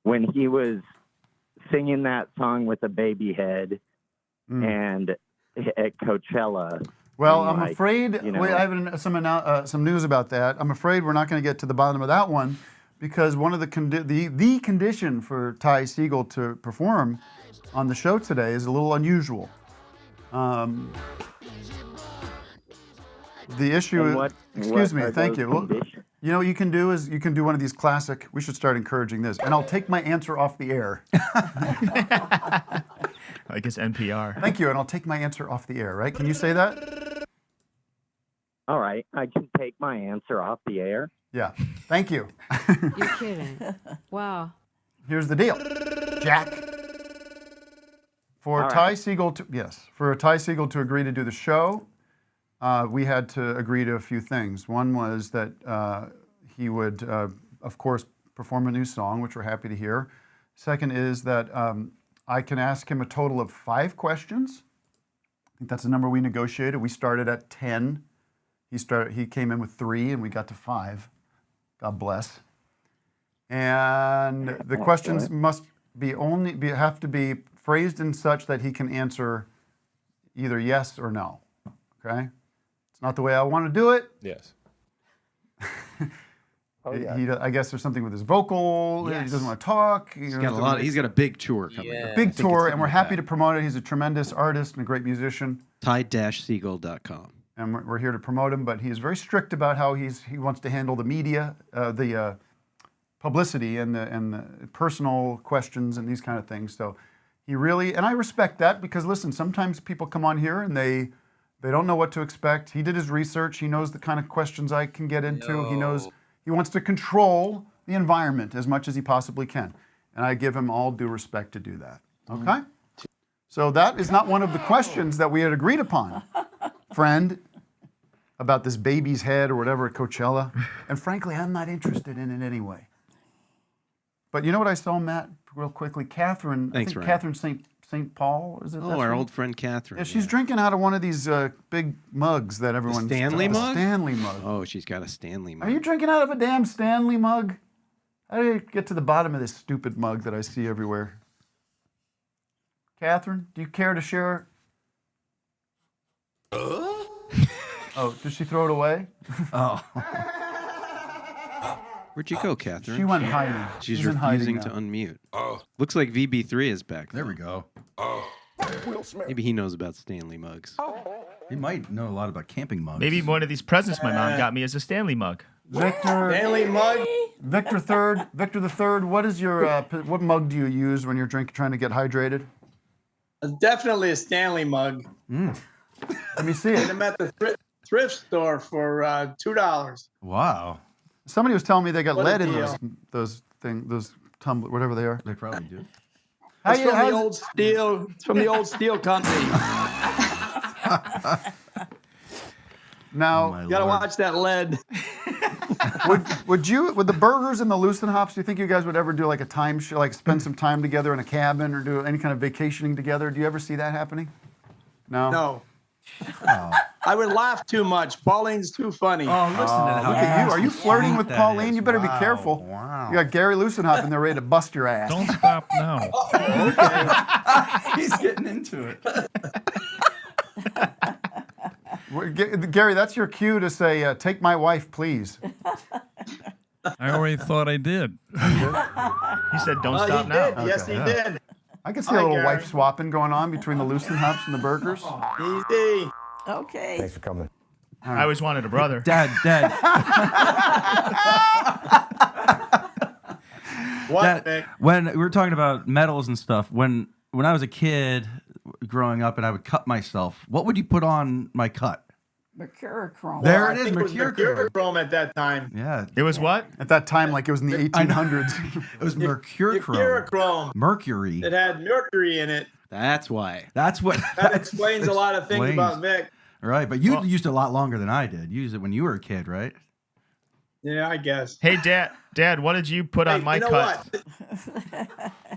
Speaker 12: when he was singing that song with a baby head and at Coachella.
Speaker 6: Well,
Speaker 12: and
Speaker 6: I'm afraid I have some news about that. I'm afraid we're not going to get to the bottom of that one because one of the condition for Ty Segall to perform on the show today is a little unusual. The issue is, excuse me, thank you. Well, you know what you can do is you can do one of these classic, we should start encouraging this, and I'll take my answer off the air.
Speaker 8: I guess NPR.
Speaker 6: Thank you, and I'll take my answer off the air, right? Can you say that?
Speaker 12: All right, I can take my answer off the air.
Speaker 6: Yeah, thank you.
Speaker 18: You're kidding. Wow.
Speaker 6: Here's the deal, Jack. For Ty Segall to agree to do the show, we had to agree to a few things. One was that he would, of course, perform a new song, which we're happy to hear. Second is that I can ask him a total of 5 questions. I think that's the number we negotiated. We started at 10. He came in with 3, and we got to 5. God bless. And the questions must have to be phrased in such that he can answer either yes or no. Okay? It's not the way I want to do it.
Speaker 19: Yes.
Speaker 6: I guess there's something with his vocal.
Speaker 9: Yes.
Speaker 6: He doesn't want to talk.
Speaker 9: He's got a big tour coming up.
Speaker 6: A big tour, and we're happy to promote it. He's a tremendous artist and a great musician.
Speaker 9: Ty-Segall.com.
Speaker 6: And we're here to promote him, but he is very strict about how he wants to handle the media, the publicity, and the personal questions and these kind of things. So he really, and I respect that because listen, sometimes people come on here and they don't know what to expect. He did his research. He knows the kind of questions I can get into. He knows he wants to control the environment as much as he possibly can, and I give him all due respect to do that. Okay. So that is not one of the questions that we had agreed upon, friend, about this baby's head or whatever at Coachella. And frankly, I'm not interested in it anyway. But you know what I saw, Matt, real quickly? Catherine,
Speaker 9: Thanks,
Speaker 6: I think
Speaker 9: Ryan.
Speaker 6: Catherine St. Paul, is it?
Speaker 9: Oh, our old friend Catherine.
Speaker 6: Yeah, she's drinking out of one of these big mugs that everyone...
Speaker 9: Stanley mug?
Speaker 6: Stanley mug.
Speaker 9: Oh, she's got a Stanley mug.
Speaker 6: Are you drinking out of a damn Stanley mug? How do you get to the bottom of this stupid mug that I see everywhere? Catherine, do you care to share? Oh, did she throw it away?
Speaker 7: Oh.
Speaker 9: Where'd you go, Catherine?
Speaker 6: She went hiding.
Speaker 9: She's
Speaker 6: in hiding
Speaker 9: refusing to
Speaker 6: now.
Speaker 9: unmute. Looks like VB3 is back.
Speaker 7: There we go.
Speaker 9: Maybe he knows about Stanley mugs.
Speaker 7: He might know a lot about camping mugs.
Speaker 8: Maybe one of these presents my mom got me is a Stanley mug.
Speaker 6: Victor.
Speaker 19: Stanley mug.
Speaker 6: Victor the third. What is your what mug do you use when you're trying to get hydrated?
Speaker 19: Definitely a Stanley mug.
Speaker 6: Let me see it.
Speaker 19: I'm at the thrift store for $2.
Speaker 7: Wow.
Speaker 6: Somebody was telling me they got
Speaker 19: What a
Speaker 6: lead in
Speaker 19: deal.
Speaker 6: those tumbler, whatever they are.
Speaker 7: They probably do.
Speaker 19: It's from the old steel. It's from the old steel company.
Speaker 6: Now
Speaker 19: You gotta watch that lead.
Speaker 6: would the burgers and the Lucen Hops? Do you think you guys would ever do like a time like spend some time together in a cabin or do any kind of vacationing together? Do you ever see that happening? No.
Speaker 19: No.
Speaker 6: Oh.
Speaker 19: I would laugh too much. Pauline's too funny.
Speaker 7: Oh, listen to how
Speaker 6: Look at you. Are you flirting with
Speaker 7: that
Speaker 6: Pauline?
Speaker 7: is.
Speaker 6: You better be
Speaker 7: Wow,
Speaker 6: careful.
Speaker 7: wow.
Speaker 6: You got Gary Lucenhop in there ready to bust your ass.
Speaker 11: Don't stop now.
Speaker 7: He's getting into it.
Speaker 6: Gary, that's your cue to say, take my wife, please.
Speaker 11: I already thought I did.
Speaker 8: He said, "Don't
Speaker 19: He
Speaker 8: stop now."
Speaker 19: did. Yes, he
Speaker 6: yeah.
Speaker 19: did.
Speaker 6: I can see
Speaker 19: Hi,
Speaker 6: a little
Speaker 19: Gary.
Speaker 6: wife swapping going on between the Lucenhops and the burgers.
Speaker 19: Easy.
Speaker 1: Okay.
Speaker 10: Thanks for coming.
Speaker 8: I always wanted a brother.
Speaker 7: Dad.
Speaker 19: What,
Speaker 7: Dad,
Speaker 19: Vic?
Speaker 7: when we were talking about metals and stuff, when I was a kid growing up and I would cut myself, what would you put on my cut?
Speaker 1: Mercurochrome.
Speaker 7: There
Speaker 19: I
Speaker 7: it is,
Speaker 19: think it was
Speaker 7: mercurochrome.
Speaker 19: mercurochrome at that time.
Speaker 7: Yeah.
Speaker 8: It was what?
Speaker 6: At that time, like it was in the 1800s.
Speaker 7: It was mercurochrome.
Speaker 19: Mercurochrome.
Speaker 7: Mercury.
Speaker 19: It had mercury in it.
Speaker 9: That's why.
Speaker 7: That's what.
Speaker 19: That explains a lot of things
Speaker 7: explains.
Speaker 19: about Vic.
Speaker 7: Right, but you used it a lot longer than I did. You used it when you were a kid, right?
Speaker 19: Yeah, I guess.
Speaker 8: Hey, Dad, what did you put on
Speaker 19: Hey,
Speaker 8: my
Speaker 19: you know
Speaker 8: cut?
Speaker 19: what?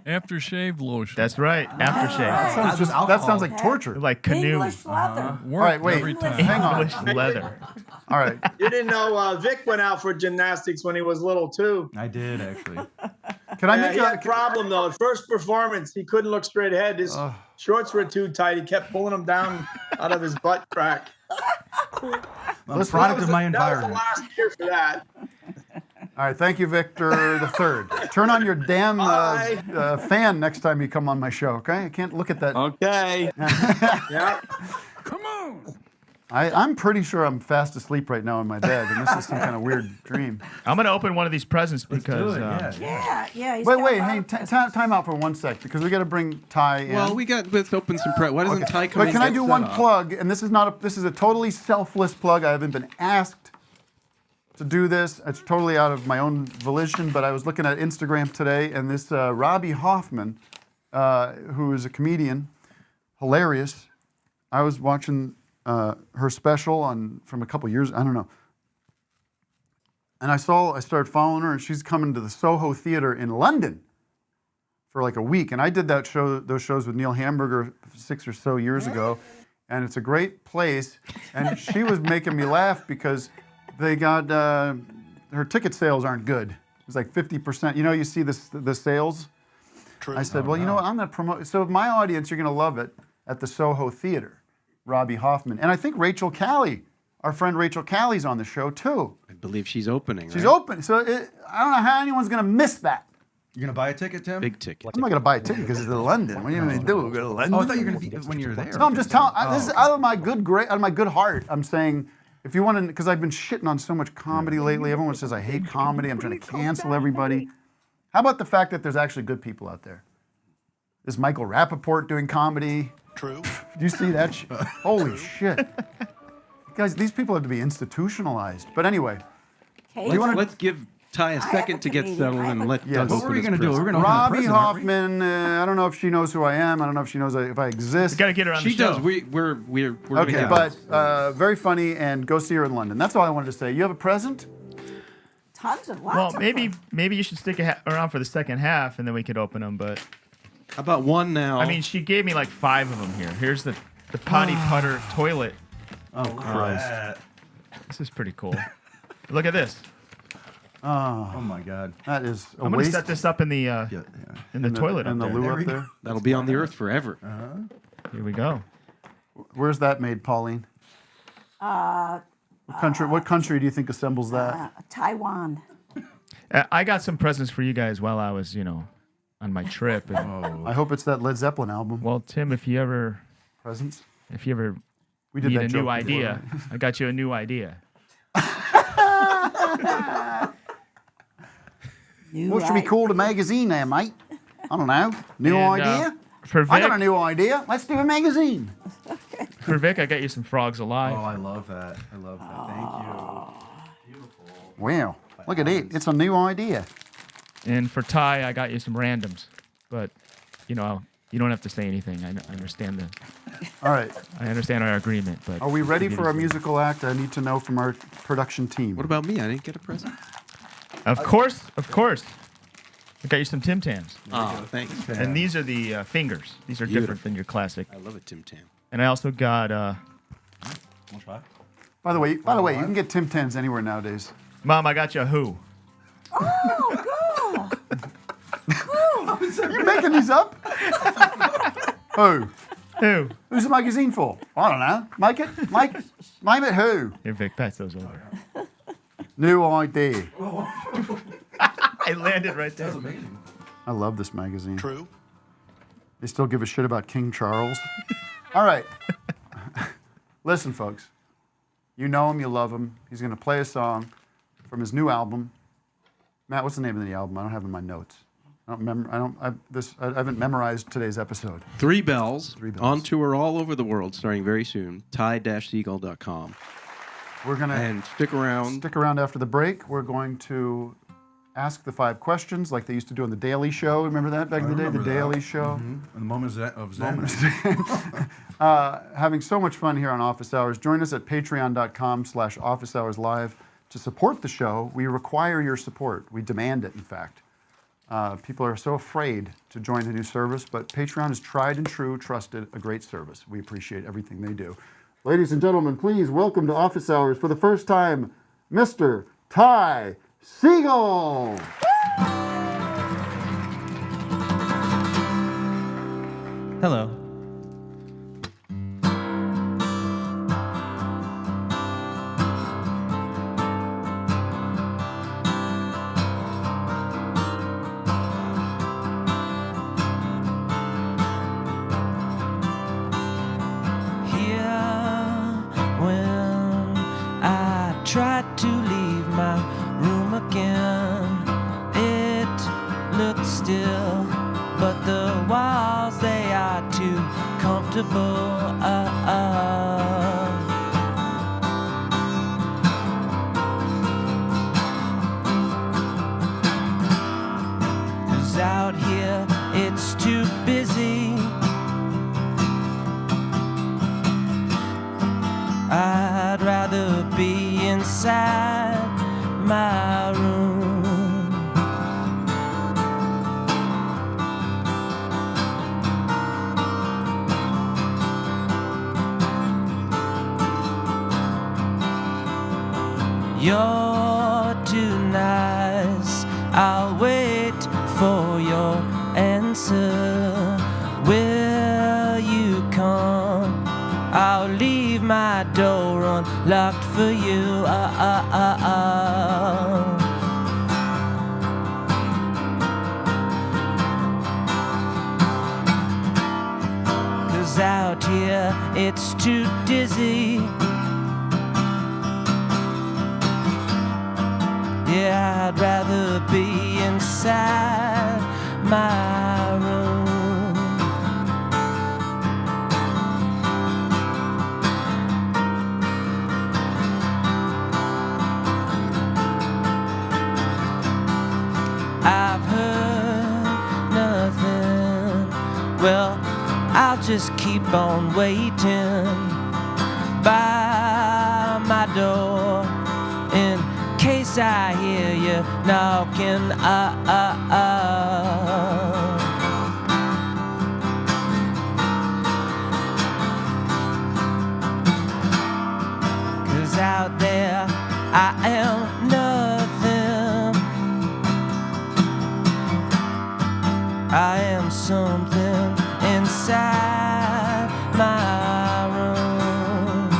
Speaker 11: Aftershave lotion.
Speaker 8: That's right, aftershave.
Speaker 6: That sounds like torture.
Speaker 8: Like canoe.
Speaker 1: English leather.
Speaker 11: Worked
Speaker 6: All right, wait.
Speaker 11: every time.
Speaker 6: Hang on.
Speaker 8: English leather.
Speaker 6: All right.
Speaker 19: You didn't know Vic went out for gymnastics when he was little too.
Speaker 7: I did actually.
Speaker 6: Can I make
Speaker 19: he had a problem though. At first performance, he couldn't look straight ahead. His shorts were too tight. He kept pulling them down out of his butt crack.
Speaker 7: I'm a product of my environment.
Speaker 19: That was the last year for that.
Speaker 6: All right, thank you, Victor the third. Turn on your damn fan next time you come on my show, okay? I can't look at that.
Speaker 19: Okay. Yeah.
Speaker 11: Come on.
Speaker 6: I'm pretty sure I'm fast asleep right now in my bed, and this is some kind of weird dream.
Speaker 8: I'm gonna open one of these presents because.
Speaker 1: Yeah. He's
Speaker 6: Wait,
Speaker 1: got
Speaker 6: hey, time out for 1 sec because we got to bring Ty in.
Speaker 9: Well, let's open some Why doesn't Ty come
Speaker 6: But
Speaker 9: in
Speaker 6: can I
Speaker 9: and
Speaker 6: do
Speaker 9: get
Speaker 6: one
Speaker 9: set up?
Speaker 6: plug? And this is a totally selfless plug. I haven't been asked to do this. It's totally out of my own volition. But I was looking at Instagram today, and this Robbie Hoffman, who is a comedian, hilarious. I was watching her special from a couple years. I don't know. And I started following her, and she's coming to the Soho Theatre in London for like a week. And I did those shows with Neil Hamburger 6 or so years ago. And it's a great place. And she was making me laugh because they got, her ticket sales aren't good. It's like 50%. You know, you see the sales? True. I said, well, you know what, I'm going to promote. So my audience, you're going to love it at the Soho Theatre, Robbie Hoffman. And I think Rachel Callie, our friend Rachel Callie's on the show too.
Speaker 9: I believe she's opening.
Speaker 6: She's
Speaker 9: right?
Speaker 6: open. So I don't know how anyone's going to miss that.
Speaker 7: You're gonna buy a ticket, Tim?
Speaker 9: Big ticket.
Speaker 6: I'm not going to buy a ticket because it's in London. What are you going to do? Go to London?
Speaker 7: Oh, I thought you were gonna be when you're there.
Speaker 6: No, I'm just telling. This is out of my good heart. I'm saying, if you want to, because I've been shitting on so much comedy lately. Everyone says I hate comedy. I'm trying to cancel everybody. How about the fact that there's actually good people out there? Is Michael Rappaport doing comedy? True. Do you see that? Holy shit. Guys, these people have to be institutionalized. But anyway.
Speaker 9: Let's give Ty a second to get settled and let Doug
Speaker 7: What were we
Speaker 9: going to
Speaker 7: do? We're going to
Speaker 6: Robbie Hoffman. I don't know if she knows who I am. I don't know if she knows if I exist.
Speaker 8: Got to get her on the
Speaker 9: She
Speaker 8: show.
Speaker 9: does. We're
Speaker 6: Okay, but very funny, and go see her in London. That's all I wanted to say. You have a present?
Speaker 1: Lots
Speaker 8: Well,
Speaker 1: of
Speaker 8: maybe you should stick around for the second half, and then we could open them. But
Speaker 9: how about one now?
Speaker 8: I mean, she gave me like 5 of them here. Here's the potty putter toilet.
Speaker 6: Oh Christ!
Speaker 8: This is pretty cool. Look at this.
Speaker 6: Oh
Speaker 7: my God!
Speaker 6: That is a
Speaker 8: I'm gonna
Speaker 6: waste.
Speaker 8: set this up in the toilet
Speaker 6: in
Speaker 8: up
Speaker 6: the
Speaker 8: there.
Speaker 6: loo up there.
Speaker 9: That'll be on the earth forever.
Speaker 8: Here we go.
Speaker 6: Where's that made, Pauline? What country do you think assembles that?
Speaker 1: Taiwan.
Speaker 8: I got some presents for you guys while I was, on my trip. And,
Speaker 6: I hope it's that Led Zeppelin album.
Speaker 8: Well, Tim, if you ever
Speaker 6: presents,
Speaker 8: if you ever
Speaker 6: We did
Speaker 8: Need
Speaker 6: that
Speaker 8: a
Speaker 6: joke
Speaker 8: new
Speaker 6: before,
Speaker 8: idea.
Speaker 6: right?
Speaker 8: I got you a new idea.
Speaker 6: What should be called a magazine there, mate? I don't know. New
Speaker 8: And,
Speaker 6: idea?
Speaker 8: for
Speaker 6: I got
Speaker 8: Vic-
Speaker 6: a new idea. Let's do a magazine.
Speaker 8: For Vic, I got you some Frogs Alive.
Speaker 7: Oh, I love that. I love that. Thank you.
Speaker 6: Wow. Look at it. It's a new idea.
Speaker 8: And for Ty, I got you some randoms. But, you know, you don't have to say anything. I understand
Speaker 6: All right.
Speaker 8: I understand our agreement. But
Speaker 6: Are we ready
Speaker 8: you
Speaker 6: for our
Speaker 8: just-
Speaker 6: musical act? I need to know from our production team.
Speaker 9: What about me? I didn't get a present.
Speaker 8: Of course. I got you some Tim Tams.
Speaker 9: Oh, thanks.
Speaker 8: And these are the fingers. These are different than your classic.
Speaker 9: I love a Tim Tam.
Speaker 8: And I also got.
Speaker 6: By the way, you can get Tim Tams anywhere nowadays.
Speaker 8: Mom, I got you a Who.
Speaker 1: Oh,
Speaker 6: You making these up? Who?
Speaker 8: Who?
Speaker 6: Who's the magazine for? I don't know. Make it. Name it who?
Speaker 8: Here, Vic, pass those over.
Speaker 6: New idea.
Speaker 8: I landed right there. That's
Speaker 7: amazing.
Speaker 6: I love this magazine.
Speaker 5: True.
Speaker 6: They still give a shit about King Charles. All right. Listen, folks. You know him, you love him. He's going to play a song from his new album. Matt, what's the name of the album? I don't have it in my notes. I haven't memorized today's episode.
Speaker 9: Three Bells.
Speaker 6: Three Bells.
Speaker 9: On tour all over the world, starting very soon. Ty-Segall.com.
Speaker 6: We're going to
Speaker 9: And stick around.
Speaker 6: Stick around after the break. We're going to ask the 5 questions like they used to do on The Daily Show. Remember that back in the day? The Daily Show?
Speaker 7: And the moment of Zen.
Speaker 6: Having so much fun here on Office Hours. Join us at patreon.com/officeHoursLive to support the show. We require your support. We demand it, in fact. People are so afraid to join a new service, but Patreon is tried and true, trusted, a great service. We appreciate everything they do. Ladies and gentlemen, please welcome to Office Hours for the first time, Mr. Ty Segall.
Speaker 20: Hello.
Speaker 3: Tried to leave my room again. It looked still, but the walls, they are too comfortable. 'Cause out here it's too busy. I'd rather be inside my room. You're too nice. I'll wait for your answer. Will you come? I'll leave my door unlocked for you. 'Cause out here it's too dizzy. Yeah, I'd rather be inside my room. I've heard nothing. Well, I'll just keep on waiting by my door in case I hear you knocking. 'Cause out there I am nothing. I am something inside my room.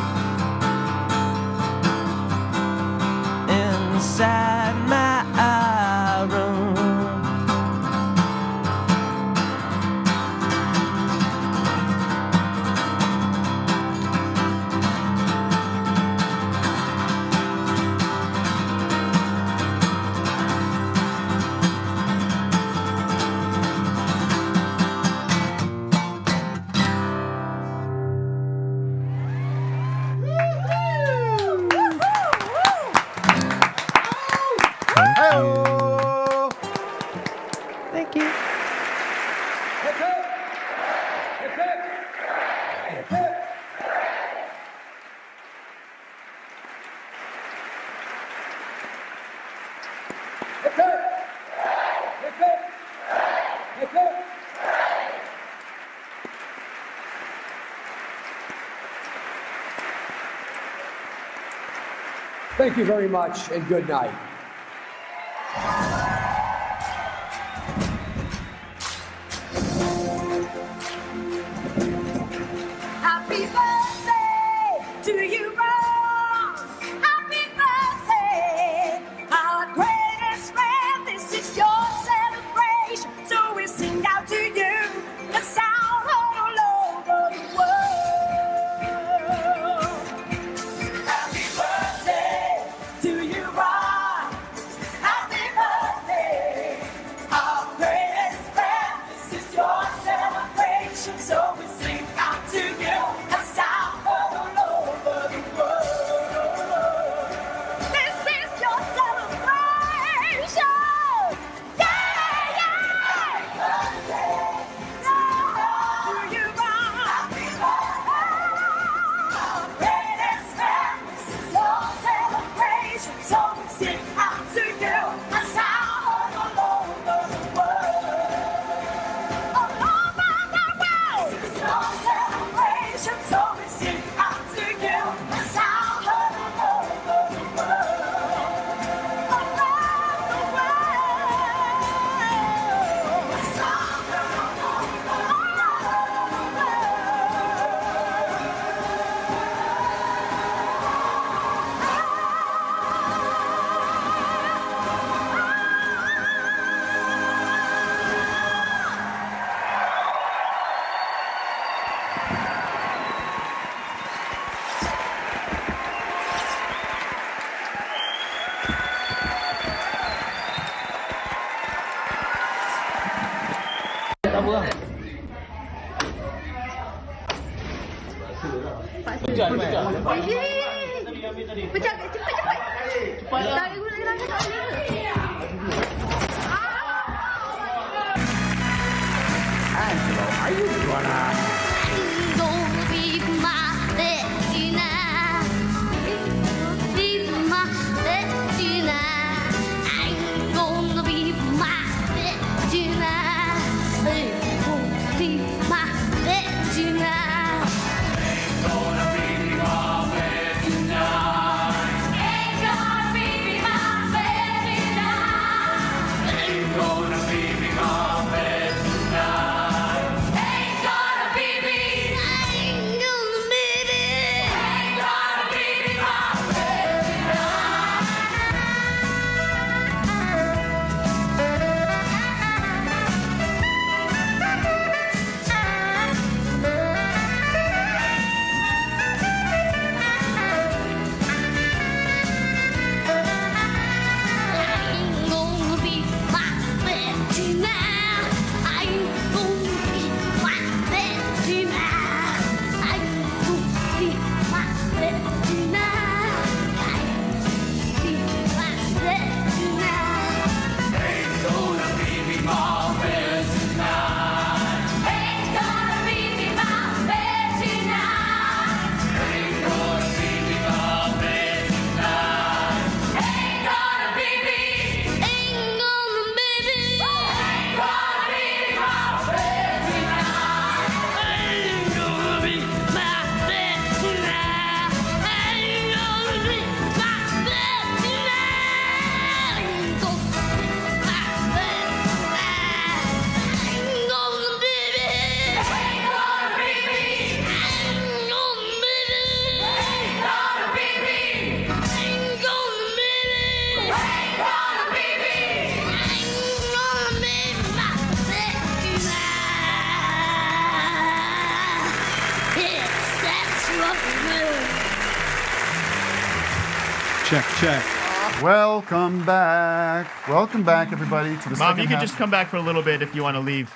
Speaker 3: Inside my room.
Speaker 21: Thank you very much, and good night.
Speaker 4: Happy birthday to you, Ron. Happy birthday, our greatest friend. This is your celebration, so we sing out to you. The sound all over the world. Happy birthday to you, Ron. Happy birthday, our greatest friend. This is your celebration, so we sing out to you. The sound all over the world. This is your celebration. Yeah, yeah. To you, Ron. Happy birthday, our greatest friend. This is your celebration, so we sing out to you. The sound all over the world. All over the world. This is your celebration, so we sing out to you. The sound all over the world. All over the world. The sound all over the Angelo, are you gonna?
Speaker 6: Check, check. Welcome back. Welcome back, everybody, to the
Speaker 8: Mom,
Speaker 6: second
Speaker 8: you can
Speaker 6: half.
Speaker 8: just come back for a little bit if you want to leave.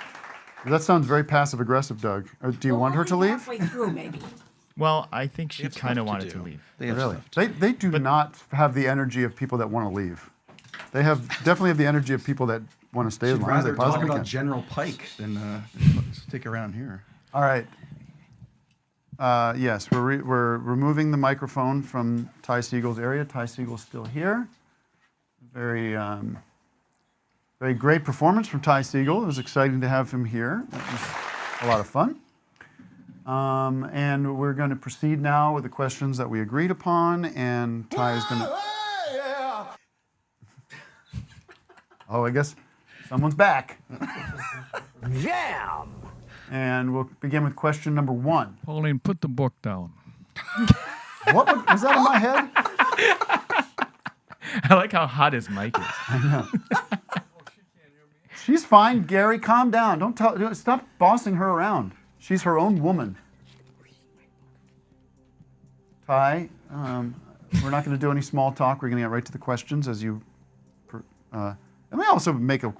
Speaker 6: That sounds very passive-aggressive, Doug. Do you want her to leave?
Speaker 1: Halfway through, maybe.
Speaker 8: Well, I think she kind of wanted to leave.
Speaker 6: Really? They do not have the energy of people that want to leave. They definitely have the energy of people that want to stay as
Speaker 7: She'd
Speaker 6: long as they
Speaker 7: rather talk
Speaker 6: possibly
Speaker 7: about
Speaker 6: can.
Speaker 7: General Pike than stick around here.
Speaker 6: All right. Yes, we're removing the microphone from Ty Segall's area. Ty Segall's still here. Very Very great performance from Ty Segall. It was exciting to have him here. It was a lot of fun. And we're going to proceed now with the questions that we agreed upon, and Ty is going to... Oh, I guess someone's back.
Speaker 10: Jam!
Speaker 6: And we'll begin with question number 1.
Speaker 11: Pauline, put the book down.
Speaker 6: What was that in my head?
Speaker 8: I like how hot his mic is.
Speaker 6: I know. She's fine, Gary. Calm down. Stop bossing her around. She's her own woman. Ty, we're not going to do any small talk. We're going to get right to the questions as you. Let me also make a.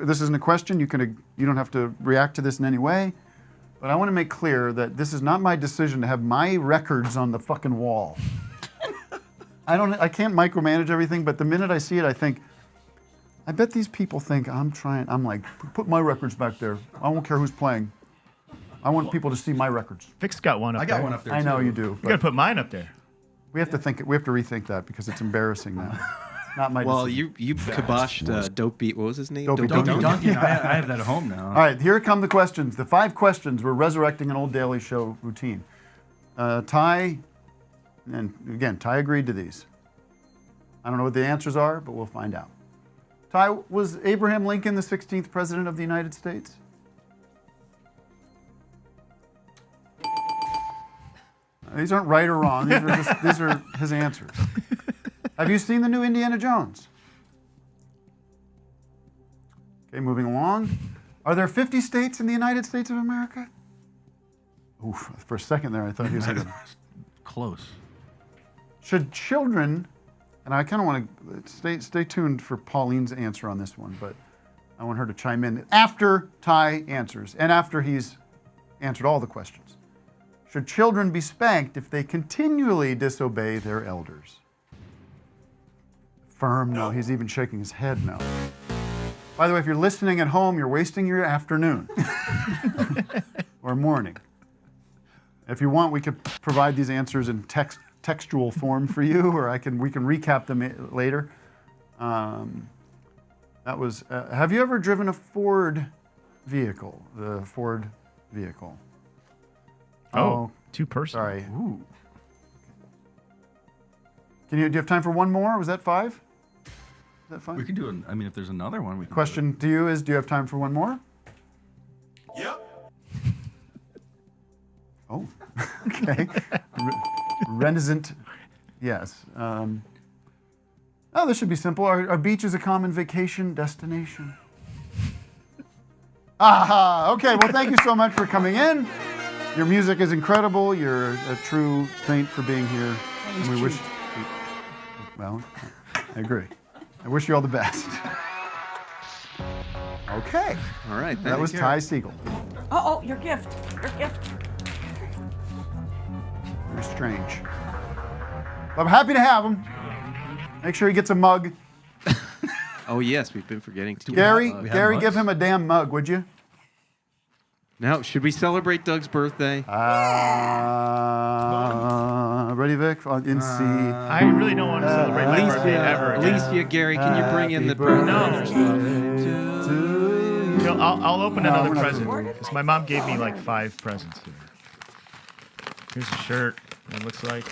Speaker 6: This isn't a question. You don't have to react to this in any way. But I want to make clear that this is not my decision to have my records on the fucking wall. I can't micromanage everything, but the minute I see it, I think, I bet these people think I'm like, put my records back there. I won't care who's playing. I want people to see my records.
Speaker 8: Vic's got one up there.
Speaker 7: I got one up there,
Speaker 6: I know
Speaker 7: too.
Speaker 6: you do.
Speaker 8: You got to put mine up there.
Speaker 6: We have to rethink that because it's embarrassing now. It's not my decision.
Speaker 9: you kiboshed Dope Beat. What was his name?
Speaker 6: Dopey
Speaker 7: Donkey.
Speaker 6: Donkey.
Speaker 7: I have that at home now.
Speaker 6: All right, here come the questions. The 5 questions. We're resurrecting an old Daily Show routine. Ty, and again, Ty agreed to these. I don't know what the answers are, but we'll find out. Ty, was Abraham Lincoln the 16th president of the United States? These aren't right or wrong. These are his answers. Have you seen the new Indiana Jones? Okay, moving along. Are there 50 states in the United States of America? Oof, for a second there, I thought he was going to...
Speaker 7: Close.
Speaker 6: Should children, and I kind of want to stay tuned for Pauline's answer on this one, but I want her to chime in after Ty answers and after he's answered all the questions. Should children be spanked if they continually disobey their elders? Firm no. He's even shaking his head no. By the way, if you're listening at home, you're wasting your afternoon or morning. If you want, we could provide these answers in textual form for you, or we can recap them later. That was. Have you ever driven a Ford vehicle? The Ford vehicle.
Speaker 8: Oh, 2-person.
Speaker 6: Sorry.
Speaker 7: Ooh.
Speaker 6: Do you have time for one more? Was that 5? Is that 5?
Speaker 7: We can do it. I mean, if there's another one, we can.
Speaker 6: Question to you is: do you have time for one more?
Speaker 4: Yep.
Speaker 6: Oh, okay. Reticent, yes. Oh, this should be simple. Are beaches a common vacation destination? Aha! Okay, well, thank you so much for coming in. Your music is incredible. You're a true saint for being here. And we wish. Well, I agree. I wish you all the best. Okay.
Speaker 9: All right.
Speaker 6: That was Ty Segall.
Speaker 1: Oh, your gift. Your gift.
Speaker 6: Very strange. But I'm happy to have him. Make sure he gets a mug.
Speaker 9: Oh, yes. We've been forgetting to.
Speaker 6: Gary, give him a damn mug, would you?
Speaker 9: Now, should we celebrate Doug's birthday?
Speaker 6: Ready, Vic? In C.
Speaker 8: I really don't want to celebrate my birthday ever again.
Speaker 9: Alicia, Gary, can you bring in the birthday?
Speaker 8: No, I'll open another present because my mom gave me like 5 presents here. Here's a shirt. It looks like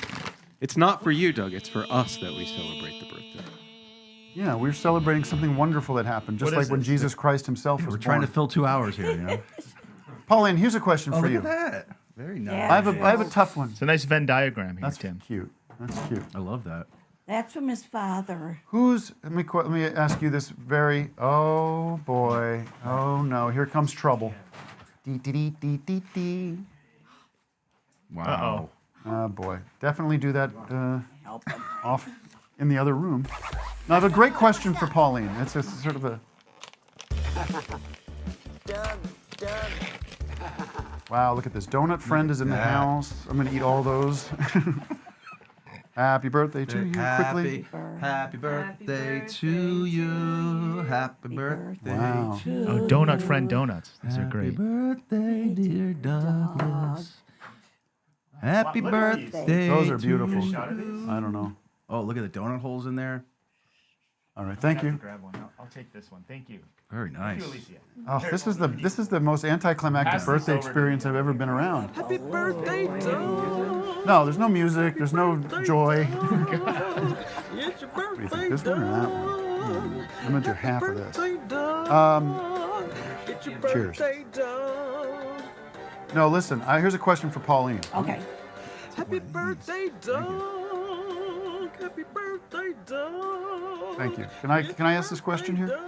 Speaker 9: it's not for you, Doug. It's for us that we celebrate the birthday.
Speaker 6: Yeah, we're celebrating something wonderful that happened, just like when Jesus Christ himself was
Speaker 7: We're trying to
Speaker 6: born.
Speaker 7: fill 2 hours here, you know.
Speaker 6: Pauline, here's a question for
Speaker 7: look
Speaker 6: you.
Speaker 7: at that. Very nice.
Speaker 1: Yeah.
Speaker 6: I have a tough one.
Speaker 8: it's a nice Venn diagram here,
Speaker 6: That's
Speaker 8: Tim.
Speaker 6: cute. That's cute.
Speaker 7: I love that.
Speaker 1: That's from his father.
Speaker 6: Let me ask you this very. Oh boy. Oh no. Here comes trouble. Dee dee dee dee dee dee.
Speaker 7: Wow.
Speaker 6: Oh boy. Definitely do that off in the other room. Now I have a great question for Pauline. It's a sort of a. Wow, look at this. Donut Friend is in the house. I'm going to eat all those. Happy birthday to you, quickly.
Speaker 7: Happy birthday to you. Happy birthday
Speaker 6: Wow.
Speaker 7: to you.
Speaker 8: Oh, Donut Friend donuts. These are great.
Speaker 7: Happy birthday, dear Douglas. Happy birthday.
Speaker 6: Those are beautiful.
Speaker 7: To you.
Speaker 6: I don't know.
Speaker 7: Oh, look at the donut holes in there.
Speaker 6: All right, thank you.
Speaker 8: Grab one. I'll take this one. Thank you.
Speaker 7: Very nice.
Speaker 8: Thank you, Alicia.
Speaker 6: Oh, this is the most anticlimactic
Speaker 8: Pass this
Speaker 6: birthday
Speaker 8: over to
Speaker 6: experience I've ever been around.
Speaker 3: Happy birthday, Doug.
Speaker 6: No, there's no music. There's no joy.
Speaker 3: It's your
Speaker 6: What do you
Speaker 3: birthday,
Speaker 6: think? This one or that one? I'm gonna do half of this.
Speaker 3: It's your
Speaker 6: Cheers.
Speaker 3: birthday, Doug.
Speaker 6: No, listen. Here's a question for Pauline.
Speaker 1: Okay.
Speaker 3: Happy birthday, Doug. Happy birthday, Doug.
Speaker 6: Thank you. Can I ask this question here?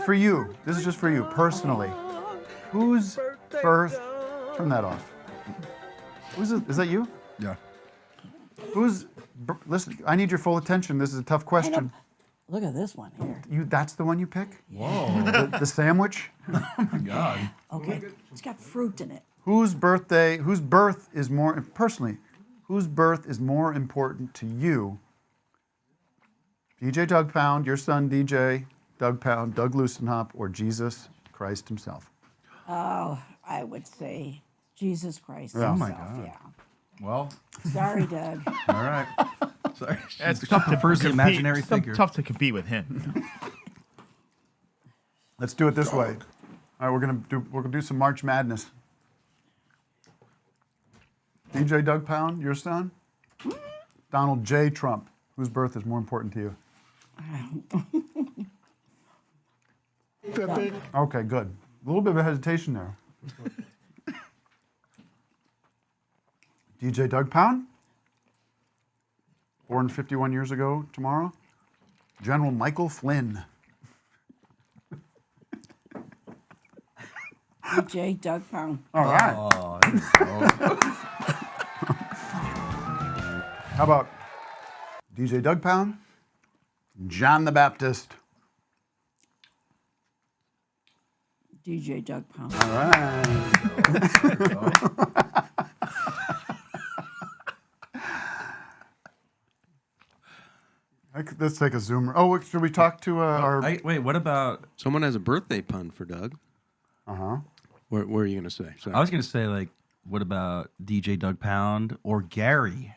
Speaker 6: For you, this is just for you personally. Whose birth? Turn that off. Who's it? Is that you?
Speaker 7: Yeah.
Speaker 6: Listen, I need your full attention. This is a tough question.
Speaker 1: Look at this one here.
Speaker 6: That's the one you pick?
Speaker 7: Whoa.
Speaker 6: The sandwich?
Speaker 7: Oh my God.
Speaker 1: Okay. It's got fruit in it.
Speaker 6: Whose birth is more important to you? DJ Douggpound, your son DJ Douggpound, Doug Loosenhop, or Jesus Christ himself?
Speaker 1: Oh, I would say Jesus Christ
Speaker 6: Yeah.
Speaker 1: himself.
Speaker 6: Oh my
Speaker 7: God.
Speaker 1: Yeah.
Speaker 7: Well.
Speaker 1: Sorry, Doug.
Speaker 7: All right. Sorry.
Speaker 8: It's tough to
Speaker 7: Prefers the imaginary figure.
Speaker 8: Tough to compete with him.
Speaker 6: Let's do it this way. All right, we're gonna do some March Madness. DJ Douggpound, your son? Donald J. Trump, whose birth is more important to you? Okay, good. A little bit of a hesitation there. DJ Douggpound, born 51 years ago tomorrow. General Michael Flynn.
Speaker 1: DJ Douggpound.
Speaker 6: All right.
Speaker 7: Oh, there you go.
Speaker 6: How about DJ Douggpound, John the Baptist?
Speaker 1: DJ Douggpound.
Speaker 6: All right. Let's take a zoomer. Oh, should we talk to our...
Speaker 7: Wait, what about...
Speaker 9: Someone has a birthday pun for Doug.
Speaker 6: Uh-huh.
Speaker 9: What are you going to say? Sorry.
Speaker 7: I was going to say, like, what about DJ Douggpound or Gary?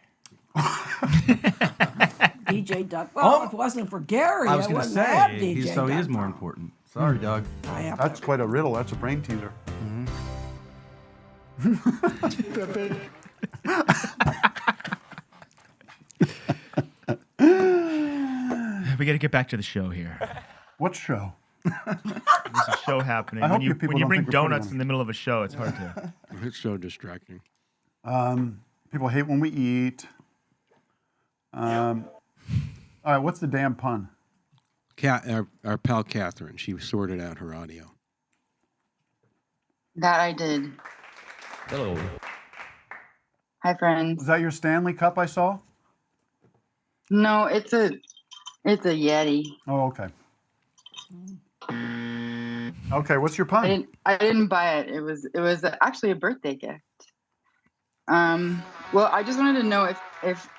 Speaker 1: DJ Doug. Well, if it wasn't for Gary,
Speaker 7: I was going to
Speaker 1: wouldn't have
Speaker 7: say,
Speaker 1: DJ
Speaker 7: he is
Speaker 1: Doug.
Speaker 7: more important. Sorry, Doug.
Speaker 6: That's quite a riddle. That's a brain teaser.
Speaker 8: We got to get back to the show here.
Speaker 6: What show?
Speaker 8: There's a show happening.
Speaker 6: I hope
Speaker 8: When
Speaker 6: you people
Speaker 8: you
Speaker 6: don't
Speaker 8: bring
Speaker 6: think we're putting
Speaker 8: donuts
Speaker 6: on
Speaker 8: in the middle of a show, it's hard to.
Speaker 9: It's so distracting.
Speaker 6: People hate when we eat. All right, what's the damn pun?
Speaker 9: Our pal Catherine, she sorted out her audio.
Speaker 2: That I did.
Speaker 7: Hello.
Speaker 2: Hi, friends.
Speaker 6: Was that your Stanley Cup I saw?
Speaker 2: No, it's a Yeti.
Speaker 6: Oh, okay. Okay, what's your pun?
Speaker 2: I didn't buy it. It was actually a birthday gift. Well, I just wanted to know if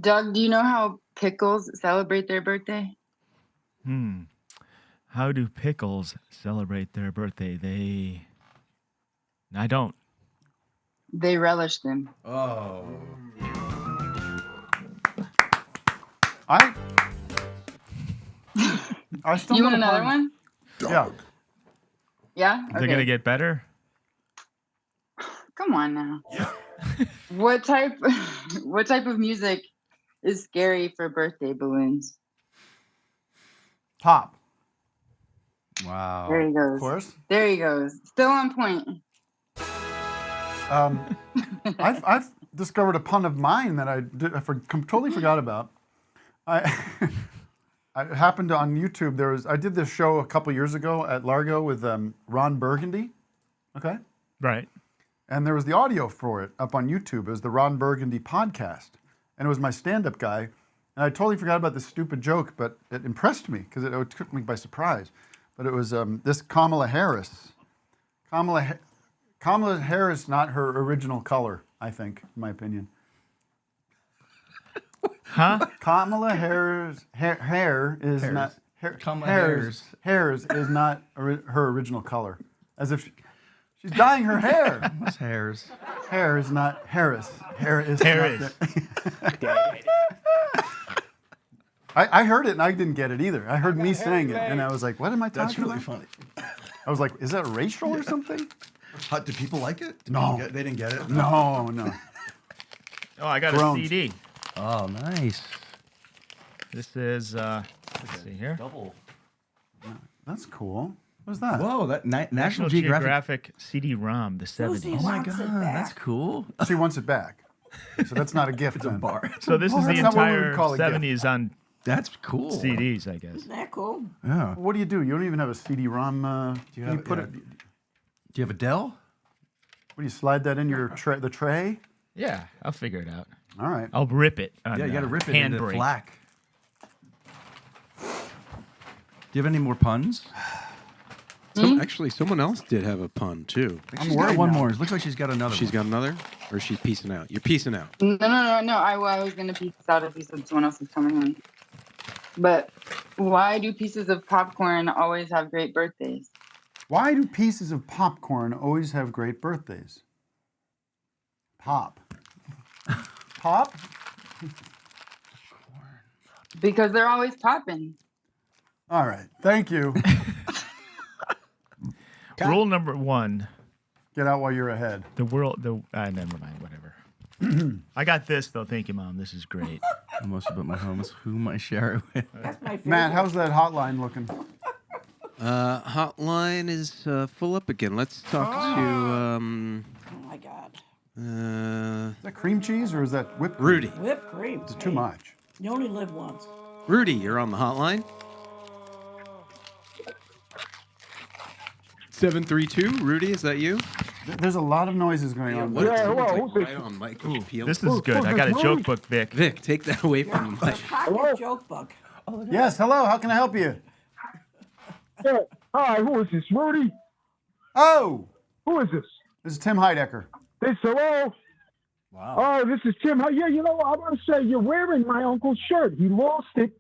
Speaker 2: Doug, do you know how pickles celebrate their birthday?
Speaker 8: How do pickles celebrate their birthday? I don't.
Speaker 2: They relish them.
Speaker 7: Oh.
Speaker 6: I still
Speaker 2: You
Speaker 6: got
Speaker 2: want
Speaker 6: a
Speaker 2: another
Speaker 6: pun.
Speaker 2: one?
Speaker 6: Yeah.
Speaker 2: Yeah?
Speaker 8: They're gonna get better.
Speaker 2: Come on now. What type of music is scary for birthday balloons?
Speaker 6: Pop.
Speaker 7: Wow.
Speaker 2: There he goes.
Speaker 6: Of course.
Speaker 2: There he goes. Still on point.
Speaker 6: I've discovered a pun of mine that I totally forgot about. I happened to, on YouTube, I did this show a couple years ago at Largo with Ron Burgundy. Okay?
Speaker 8: Right.
Speaker 6: And there was the audio for it up on YouTube. It was the Ron Burgundy podcast. And it was my stand-up guy. And I totally forgot about this stupid joke, but it impressed me because it took me by surprise. But it was this Kamala Harris. Kamala Harris, not her original color, I think, in my opinion.
Speaker 8: Huh?
Speaker 6: Kamala Harris hair is not her original color. As if she's dyeing her hair.
Speaker 7: What's hairs?
Speaker 6: Hair is not Harris. Hair is.
Speaker 8: Hair is.
Speaker 6: I heard it and I didn't get it either. I heard me saying it and I was like, what am I talking about?
Speaker 7: That's really funny.
Speaker 6: I was like, is that racial or something?
Speaker 7: Do people like it?
Speaker 6: No.
Speaker 7: They didn't get it?
Speaker 6: No, no.
Speaker 8: Oh, I got
Speaker 6: Drones.
Speaker 8: a CD.
Speaker 7: Oh, nice.
Speaker 8: This is, let's see here.
Speaker 7: Double.
Speaker 6: That's cool. What's that?
Speaker 7: Whoa, that
Speaker 8: National Geographic CD-ROM, the 70s.
Speaker 7: Oh my God, that's cool.
Speaker 6: She wants it back. So that's not a gift.
Speaker 7: It's a bar.
Speaker 8: So this is the
Speaker 6: That's not what we would
Speaker 8: entire
Speaker 6: call a gift.
Speaker 8: 70s on
Speaker 7: That's cool.
Speaker 8: CDs, I guess.
Speaker 1: Isn't that cool?
Speaker 7: Yeah.
Speaker 6: What do? You don't even have a CD-ROM.
Speaker 7: Do you have a Dell?
Speaker 6: What do you slide that in your the tray?
Speaker 8: Yeah, I'll figure it out.
Speaker 6: All right.
Speaker 8: I'll rip it. On,
Speaker 7: Yeah, you got to rip it
Speaker 8: hand
Speaker 7: into
Speaker 8: brake.
Speaker 7: flak. Do you have any more puns?
Speaker 9: Actually, someone else did have a pun too.
Speaker 7: She's got one more. It looks like she's got another.
Speaker 9: She's got another, or she's piecing out. You're piecing out.
Speaker 2: No. I was gonna piece this out if you said someone else is coming in. But why do pieces of popcorn always have great birthdays?
Speaker 6: Why do pieces of popcorn always have great birthdays? Pop. Pop?
Speaker 2: Because they're always popping.
Speaker 6: All right. Thank you.
Speaker 8: Rule number 1.
Speaker 6: Get out while you're ahead.
Speaker 8: Never mind, whatever. I got this, though. Thank you, Mom. This is great.
Speaker 7: Most about my home is whom I share it with.
Speaker 1: That's my favorite.
Speaker 6: Matt, how's that hotline looking?
Speaker 9: Hotline is full up again. Let's talk to.
Speaker 1: Oh my God.
Speaker 6: Is that cream cheese or is that whipped cream?
Speaker 9: Rudy.
Speaker 1: Whipped cream.
Speaker 6: It's too much.
Speaker 1: You only live once.
Speaker 9: Rudy, you're on the hotline. 732. Rudy, is that you?
Speaker 6: There's a lot of noises going on.
Speaker 9: Right on mic.
Speaker 8: Ooh, this is good. I got a joke book, Vic.
Speaker 9: Vic, take that away from the mic.
Speaker 1: Pocket joke book.
Speaker 6: Yes, hello. How can I help you?
Speaker 14: Hi, who is this? Rudy?
Speaker 6: Oh!
Speaker 14: Who is this?
Speaker 6: This is Tim Heidecker.
Speaker 14: This, hello?
Speaker 7: Wow.
Speaker 14: Oh, this is Tim. Yeah, you know, I want to say you're wearing my uncle's shirt. He lost it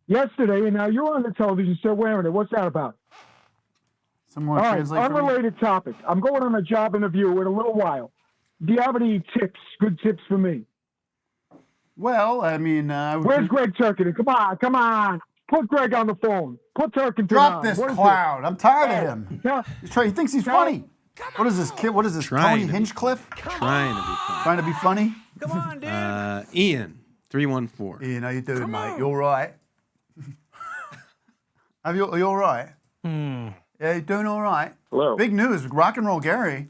Speaker 14: yesterday, and now you're on the television still wearing it. What's that about?
Speaker 6: Someone
Speaker 14: All right,
Speaker 6: translate for me?
Speaker 14: unrelated topic. I'm going on a job interview in a little while. Do you have any tips, good tips for me?
Speaker 6: Well, I mean...
Speaker 14: Where's Greg Turkington? Come on. Put Greg on the phone. Put Turkington
Speaker 6: Drop
Speaker 14: on.
Speaker 6: this
Speaker 14: What is
Speaker 6: clown. I'm tired of
Speaker 14: Hey,
Speaker 6: him.
Speaker 14: yeah.
Speaker 6: He thinks he's funny. What is this kid? What is this,
Speaker 9: Trying
Speaker 6: Tony
Speaker 9: to be
Speaker 6: Hinchcliffe?
Speaker 9: Trying to be fun.
Speaker 6: Trying to be funny?
Speaker 9: Come on, dude. Ian, 314.
Speaker 6: Ian, how you doing, mate? You all right? Are you all right? Yeah, you doing all right?
Speaker 14: Hello.
Speaker 6: Big news, Rock and Roll Gary.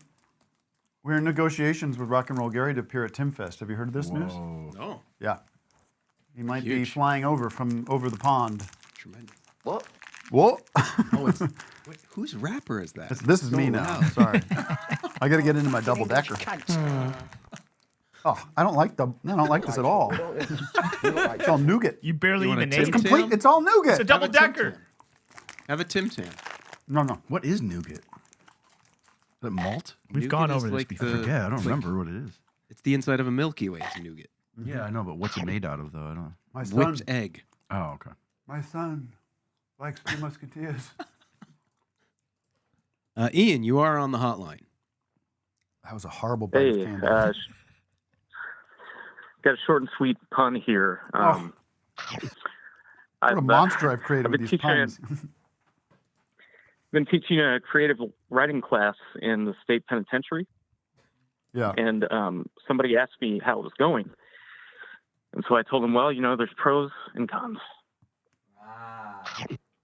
Speaker 6: We're in negotiations with Rock and Roll Gary to appear at Tim Fest. Have you heard of this news?
Speaker 9: No.
Speaker 6: Yeah. He might be
Speaker 9: Huge.
Speaker 6: flying over from over the pond.
Speaker 9: Tremendous.
Speaker 6: What? What?
Speaker 9: Oh, it's, wait, whose rapper is that?
Speaker 6: This is me now. Sorry. I got to get into my double decker. Oh, I don't like this at all. It's all nougat.
Speaker 8: You barely
Speaker 9: You want
Speaker 8: even
Speaker 9: a
Speaker 8: ate
Speaker 6: It's
Speaker 8: it.
Speaker 9: Tim
Speaker 6: complete.
Speaker 9: Tam?
Speaker 6: It's all nougat.
Speaker 8: It's a double decker.
Speaker 9: Have a Tim Tam.
Speaker 6: No.
Speaker 7: What is nougat? Is that malt?
Speaker 8: We've
Speaker 9: Nougat
Speaker 8: gone
Speaker 9: is
Speaker 8: over this
Speaker 9: like
Speaker 8: before.
Speaker 7: I forget. I don't
Speaker 9: it's
Speaker 7: remember what it is.
Speaker 9: It's the inside of a Milky Way. It's nougat.
Speaker 7: Yeah, I know, but what's it made out of, though? I don't know.
Speaker 6: My son.
Speaker 9: Whipped egg.
Speaker 7: Oh, okay.
Speaker 6: My son likes Three Musketeers.
Speaker 9: Ian, you are on the hotline.
Speaker 6: That was a horrible bite of
Speaker 22: Hey,
Speaker 6: candy.
Speaker 22: got a short and sweet pun here.
Speaker 6: What a monster I've created with these puns.
Speaker 22: Been teaching a creative writing class in the state penitentiary.
Speaker 6: Yeah.
Speaker 22: And somebody asked me how it was going. And so I told them, well, you know, there's pros and cons.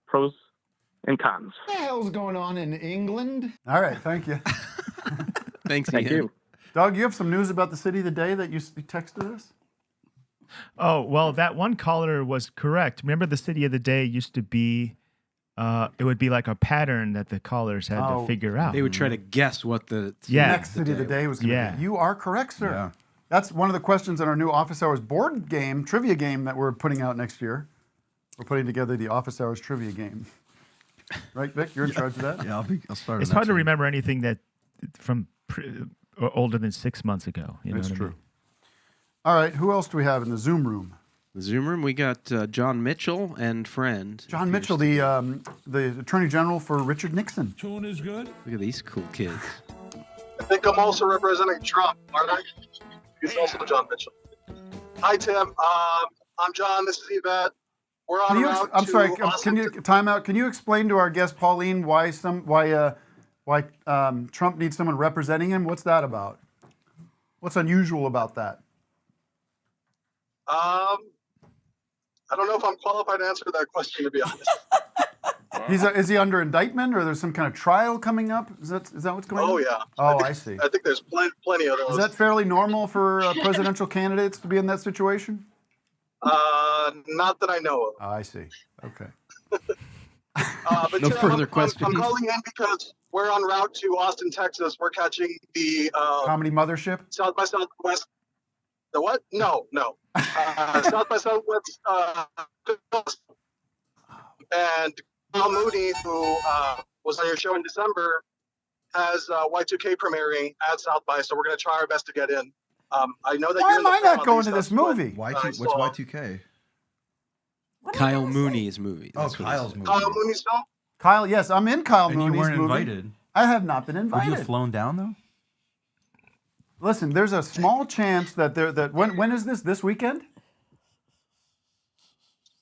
Speaker 22: Pros and cons.
Speaker 5: What the hell's going on in England?
Speaker 6: All right, thank you.
Speaker 9: Thanks,
Speaker 22: Thank
Speaker 9: Ian.
Speaker 22: you.
Speaker 6: Doug, you have some news about the city of the day that you texted us?
Speaker 8: Oh, well, that one caller was correct. Remember, the city of the day used to be, it would be like a pattern that the callers had to figure out.
Speaker 9: They would try to guess what the
Speaker 6: Next city of the day was going to
Speaker 8: Yeah.
Speaker 6: be. You are correct, sir.
Speaker 7: Yeah.
Speaker 6: That's one of the questions in our new Office Hours board game, trivia game that we're putting out next year. We're putting together the Office Hours trivia game. Right, Vic? You're in charge of that?
Speaker 7: Yeah, I'll start.
Speaker 8: It's hard to remember anything that from older than 6 months ago. You know
Speaker 6: That's
Speaker 8: what I
Speaker 6: true.
Speaker 8: mean?
Speaker 6: All right, who else do we have in the Zoom room?
Speaker 9: The Zoom room, we got John Mitchell and friend.
Speaker 6: John Mitchell, the Attorney General for Richard Nixon.
Speaker 11: Tune is good.
Speaker 9: Look at these cool kids.
Speaker 23: I think I'm also representing Trump, aren't I? He's also John Mitchell. Hi, Tim. I'm John. This is Yvette. We're on
Speaker 6: Can you,
Speaker 23: route
Speaker 6: I'm
Speaker 23: to
Speaker 6: sorry.
Speaker 23: Austin.
Speaker 6: Can you time out? Can you explain to our guest Pauline why Trump needs someone representing him? What's that about? What's unusual about that?
Speaker 23: I don't know if I'm qualified to answer that question, to be honest.
Speaker 6: Is he under indictment, or there's some kind of trial coming up? Is that what's going on?
Speaker 23: Oh yeah.
Speaker 6: Oh, I see.
Speaker 23: I think there's plenty of those.
Speaker 6: Is that fairly normal for presidential candidates to be in that situation?
Speaker 23: Not that I know of.
Speaker 6: Oh, I see. Okay.
Speaker 23: But
Speaker 9: No further questions.
Speaker 23: I'm calling in because we're en route to Austin, Texas. We're catching the
Speaker 6: Comedy Mothership?
Speaker 23: South by Southwest. The what? No. South by Southwest. And Al Mooney, who was on your show in December, has Y2K premiering at South by, so we're going to try our best to get in. I know that
Speaker 6: Why
Speaker 23: you're
Speaker 6: am I not going to this movie?
Speaker 7: What's Y2K?
Speaker 9: Kyle Mooney's movie.
Speaker 7: Oh, Kyle's movie.
Speaker 23: Kyle Mooney's film?
Speaker 6: Kyle, yes, I'm in Kyle
Speaker 7: And
Speaker 6: Mooney's
Speaker 7: you weren't
Speaker 6: movie.
Speaker 7: invited.
Speaker 6: I have not been
Speaker 7: Would
Speaker 6: invited.
Speaker 7: you have flown down though?
Speaker 6: Listen, there's a small chance that when is this? This weekend?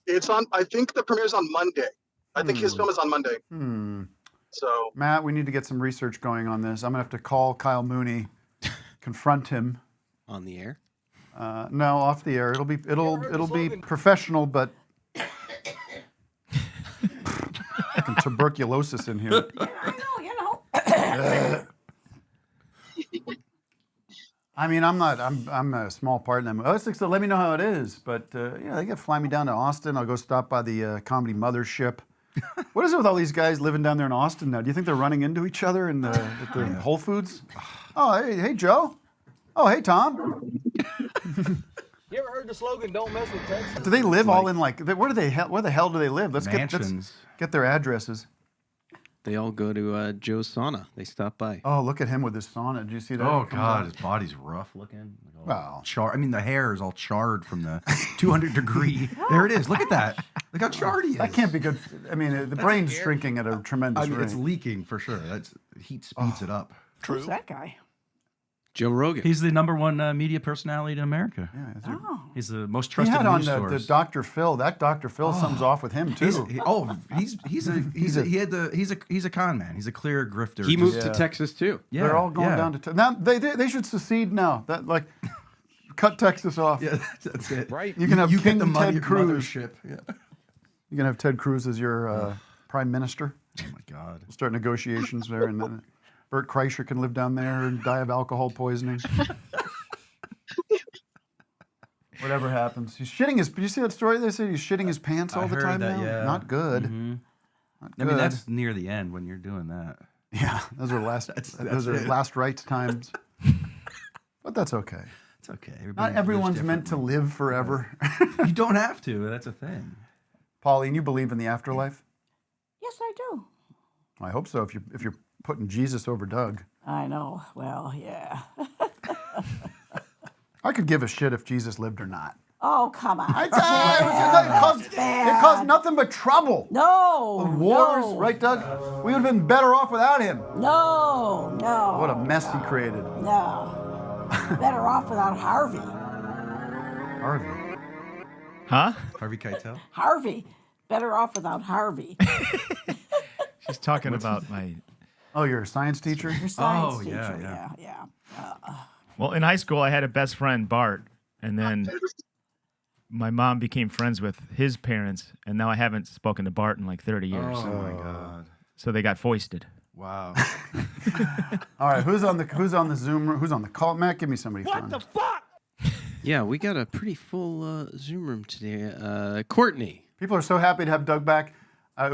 Speaker 23: It's on. I think the premiere's on Monday. I think his film is on Monday. So
Speaker 6: Matt, we need to get some research going on this. I'm gonna have to call Kyle Mooney, confront him.
Speaker 9: On the air?
Speaker 6: No, off the air. It'll be professional, but fucking tuberculosis in here. I mean, I'm a small part in that movie. So let me know how it is. But they can fly me down to Austin. I'll go stop by the Comedy Mothership. What is it with all these guys living down there in Austin now? Do you think they're running into each other at the Whole Foods? Oh, hey, Joe. Oh, hey, Tom.
Speaker 15: You ever heard the slogan, don't mess with Texas?
Speaker 6: Do they live all in where the hell do they live? Let's get their addresses.
Speaker 9: They all go to Joe's sauna. They stop by.
Speaker 6: Oh, look at him with his sauna. Did you see that?
Speaker 7: Oh God, his body's rough looking.
Speaker 6: Wow.
Speaker 7: I mean, the hair is all charred from the 200 degree. There it is. Look at that. Look how charred he is.
Speaker 6: That can't be good. I mean, the brain's shrinking at a tremendous rate.
Speaker 7: It's leaking for sure. Heat speeds it up.
Speaker 1: Who's that guy?
Speaker 9: Joe Rogan.
Speaker 7: He's the #1 media personality in America.
Speaker 6: Yeah,
Speaker 7: he's the most
Speaker 6: he
Speaker 7: trusted
Speaker 6: had on
Speaker 7: news source.
Speaker 6: the Dr. Phil. That Dr. Phil sums off with him too.
Speaker 7: He's a con man. He's a clear grifter.
Speaker 9: He moved to Texas too.
Speaker 7: Yeah,
Speaker 6: they're all going down to now. They should secede now. That cut Texas off.
Speaker 7: Yeah, that's it.
Speaker 6: Right. You can have King
Speaker 7: the
Speaker 6: Ted Cruz.
Speaker 7: Mothership. Yeah.
Speaker 6: You can have Ted Cruz as your prime minister.
Speaker 7: Oh my God.
Speaker 6: We'll start negotiations there, and then Bert Kreischer can live down there and die of alcohol poisoning. Whatever happens, he's shitting his. Did you see that story? They said he's shitting his pants all the time now.
Speaker 7: Yeah.
Speaker 6: Not good.
Speaker 7: Mm-hmm.
Speaker 6: Not
Speaker 7: I
Speaker 6: good.
Speaker 7: mean, that's near the end when you're doing that.
Speaker 6: Yeah, those are last. those are last rites times. But that's okay.
Speaker 7: It's okay.
Speaker 6: Not everyone's meant to live forever.
Speaker 7: You don't have to. That's a thing.
Speaker 6: Pauline, you believe in the afterlife?
Speaker 1: Yes, I do.
Speaker 6: I hope so. If you're putting Jesus over Doug.
Speaker 1: I know. Well, yeah.
Speaker 6: I could give a shit if Jesus lived or not.
Speaker 1: Oh, come on.
Speaker 6: It caused nothing but trouble.
Speaker 1: No.
Speaker 6: Wars,
Speaker 1: no.
Speaker 6: right, Doug? We would have been better off without him.
Speaker 1: No.
Speaker 6: What a mess he created.
Speaker 1: No. Better off without Harvey.
Speaker 6: Harvey?
Speaker 8: Huh?
Speaker 7: Harvey Keitel?
Speaker 1: Harvey. Better off without Harvey.
Speaker 8: She's talking about my...
Speaker 6: Oh, you're a science teacher?
Speaker 1: Your science teacher, yeah.
Speaker 8: Well, in high school, I had a best friend, Bart, and then my mom became friends with his parents, and now I haven't spoken to Bart in like 30 years.
Speaker 7: Oh my God.
Speaker 8: So they got foisted.
Speaker 7: Wow.
Speaker 6: All right, who's on the Zoom room? Who's on the call? Matt, give me somebody fun.
Speaker 15: What the fuck?
Speaker 9: Yeah, we got a pretty full Zoom room today. Courtney.
Speaker 6: People are so happy to have Doug back. I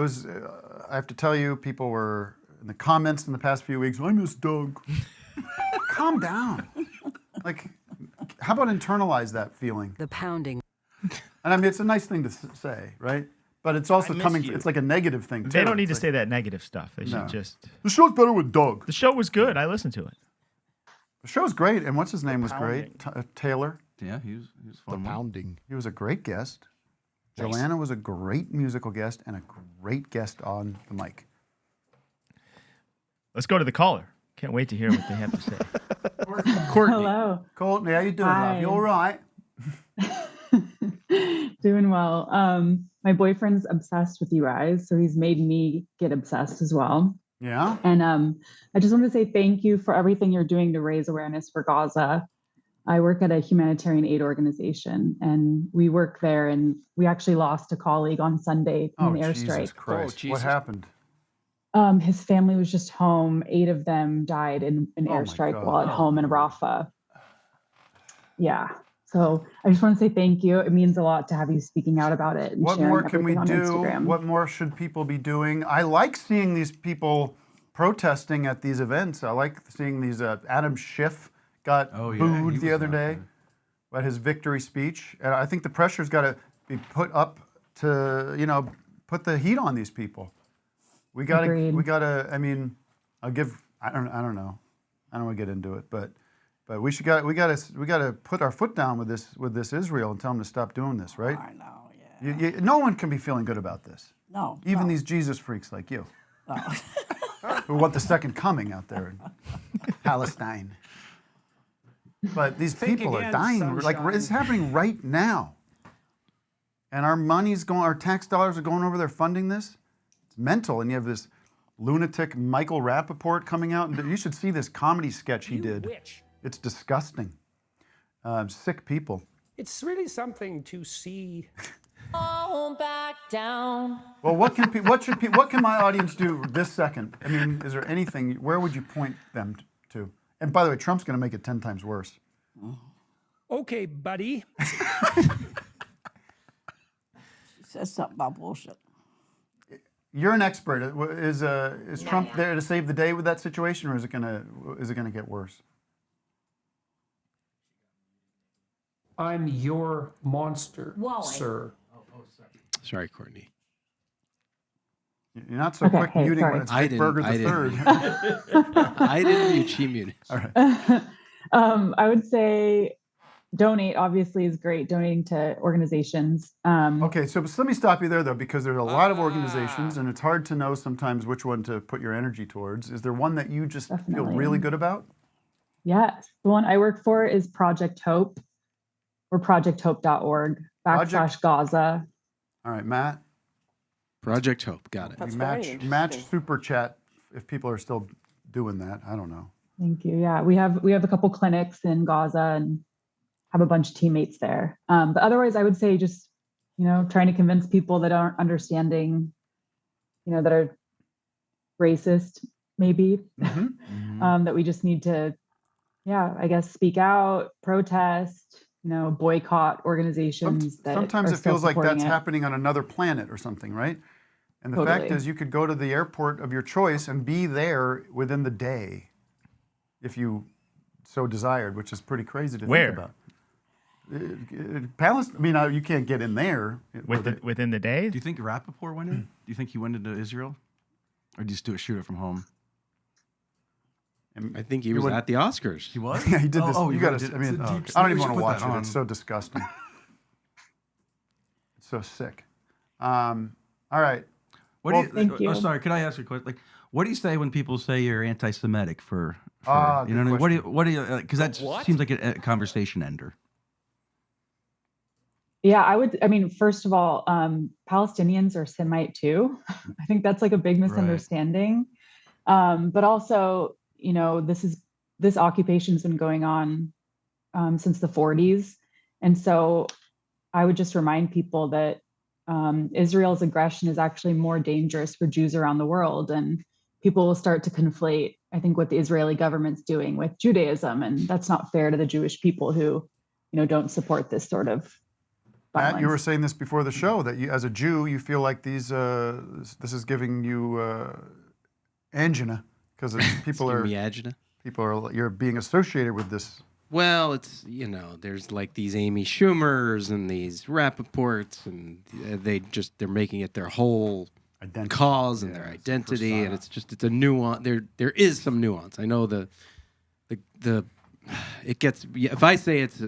Speaker 6: have to tell you, people were in the comments in the past few weeks, I miss Doug. Calm down. How about internalize that feeling?
Speaker 18: The pounding.
Speaker 6: And I mean, it's a nice thing to say, right? But it's also it's like a negative thing, too.
Speaker 8: They don't need to say that negative stuff. They should just...
Speaker 6: The show's better with Doug.
Speaker 8: The show was good. I listened to it.
Speaker 6: The show's great, and what's his name was great? Taylor.
Speaker 7: Yeah, he was fun.
Speaker 6: The Pounding. He was a great guest. Nice. Joanna was a great musical guest and a great guest on the mic.
Speaker 8: Let's go to the caller. Can't wait to hear what they have to say.
Speaker 6: Courtney.
Speaker 16: Hello.
Speaker 6: Courtney, how you doing, love? You all right?
Speaker 13: Doing well. My boyfriend's obsessed with you guys, so he's made me get obsessed as well.
Speaker 6: Yeah.
Speaker 13: And I just want to say thank you for everything you're doing to raise awareness for Gaza. I work at a humanitarian aid organization, and we work there, and we actually lost a colleague on Sunday in an airstrike.
Speaker 6: Jesus Christ. What happened?
Speaker 13: His family was just home. 8 of them died in an airstrike while at home in Rafah. Yeah. So I just want to say thank you. It means a lot to have you speaking out about it and
Speaker 6: What
Speaker 13: sharing
Speaker 6: more can we
Speaker 13: everything on
Speaker 6: do?
Speaker 13: Instagram.
Speaker 6: What more should people be doing? I like seeing these people protesting at these events. I like seeing these. Adam Schiff got booed the other day at his victory speech. And I think the pressure's got to be put up to, put the heat on these people. We got to, I mean, I don't know. I don't want to get into it, but we got to put our foot down with this Israel and tell them to stop doing this, right?
Speaker 1: I know, yeah.
Speaker 6: No one can be feeling good about this.
Speaker 1: No.
Speaker 6: Even these Jesus freaks like you, who want the second coming out there in Palestine. But these people are dying. Like it's happening right now, and our tax dollars are going over there funding this. It's mental, and you have this lunatic Michael Rappaport coming out, and you should see this comedy sketch he did. It's disgusting. Sick people.
Speaker 16: It's really something to see.
Speaker 17: Back down.
Speaker 6: Well, what can my audience do this second? I mean, is there anything? Where would you point them to? And by the way, Trump's going to make it 10 times worse.
Speaker 16: Okay, buddy.
Speaker 1: She says something about bullshit.
Speaker 6: You're an expert. Is Trump there to save the day with that situation, or is it gonna get worse?
Speaker 16: I'm your monster,
Speaker 17: Wally.
Speaker 16: sir.
Speaker 9: Sorry, Courtney.
Speaker 6: You're not so quick muting when it's Vic Berger III.
Speaker 9: I didn't mute. She muted.
Speaker 6: All right.
Speaker 13: I would say donate obviously is great. Donating to organizations.
Speaker 6: Okay, so let me stop you there though, because there's a lot of organizations, and it's hard to know sometimes which one to put your energy towards. Is there one that you just feel really good about?
Speaker 13: Yes, the one I work for is Project Hope, or projecthope.org /Gaza.
Speaker 6: All right, Matt.
Speaker 9: Project Hope, got it.
Speaker 6: You match super chat if people are still doing that. I don't know.
Speaker 13: Thank you. Yeah, we have a couple clinics in Gaza and have a bunch of teammates there. But otherwise, I would say just trying to convince people that aren't understanding, that are racist, maybe, that we just need to, I guess, speak out, protest, boycott organizations.
Speaker 6: Sometimes it feels like that's happening on another planet or something, right? And the fact is, you could go to the airport of your choice and be there within the day, if you so desired, which is pretty crazy to think about. Palestine. I mean, you can't get in there
Speaker 8: within the day.
Speaker 7: Do you think Rappaport went in? Do you think he went into Israel, or did he just shoot it from home?
Speaker 9: I think he was at the Oscars.
Speaker 7: He was.
Speaker 6: Yeah, he did this.
Speaker 7: Oh,
Speaker 6: you got to. I mean, I don't even want to watch it. It's so disgusting. It's so sick. All right.
Speaker 13: Thank you.
Speaker 7: Oh, sorry. Could I ask you a question? Like, what do you say when people say you're anti-Semitic for
Speaker 6: good
Speaker 7: what I mean? What do you? Because that seems like a conversation ender.
Speaker 13: Yeah, I mean, first of all, Palestinians are Semite too. I think that's like a big misunderstanding. But also, this occupation's been going on since the 40s. And so I would just remind people that Israel's aggression is actually more dangerous for Jews around the world. And people will start to conflate, I think, what the Israeli government's doing with Judaism. And that's not fair to the Jewish people who, don't support this sort of violence.
Speaker 6: Matt, you were saying this before the show, that you, as a Jew, you feel like this is giving you angina, because people are you're being associated with this.
Speaker 9: Well, it's there's like these Amy Schumers and these Rappaports, and they're making it their whole cause and their identity, and it's a nuance. There is some nuance. I know the it gets, if I say it's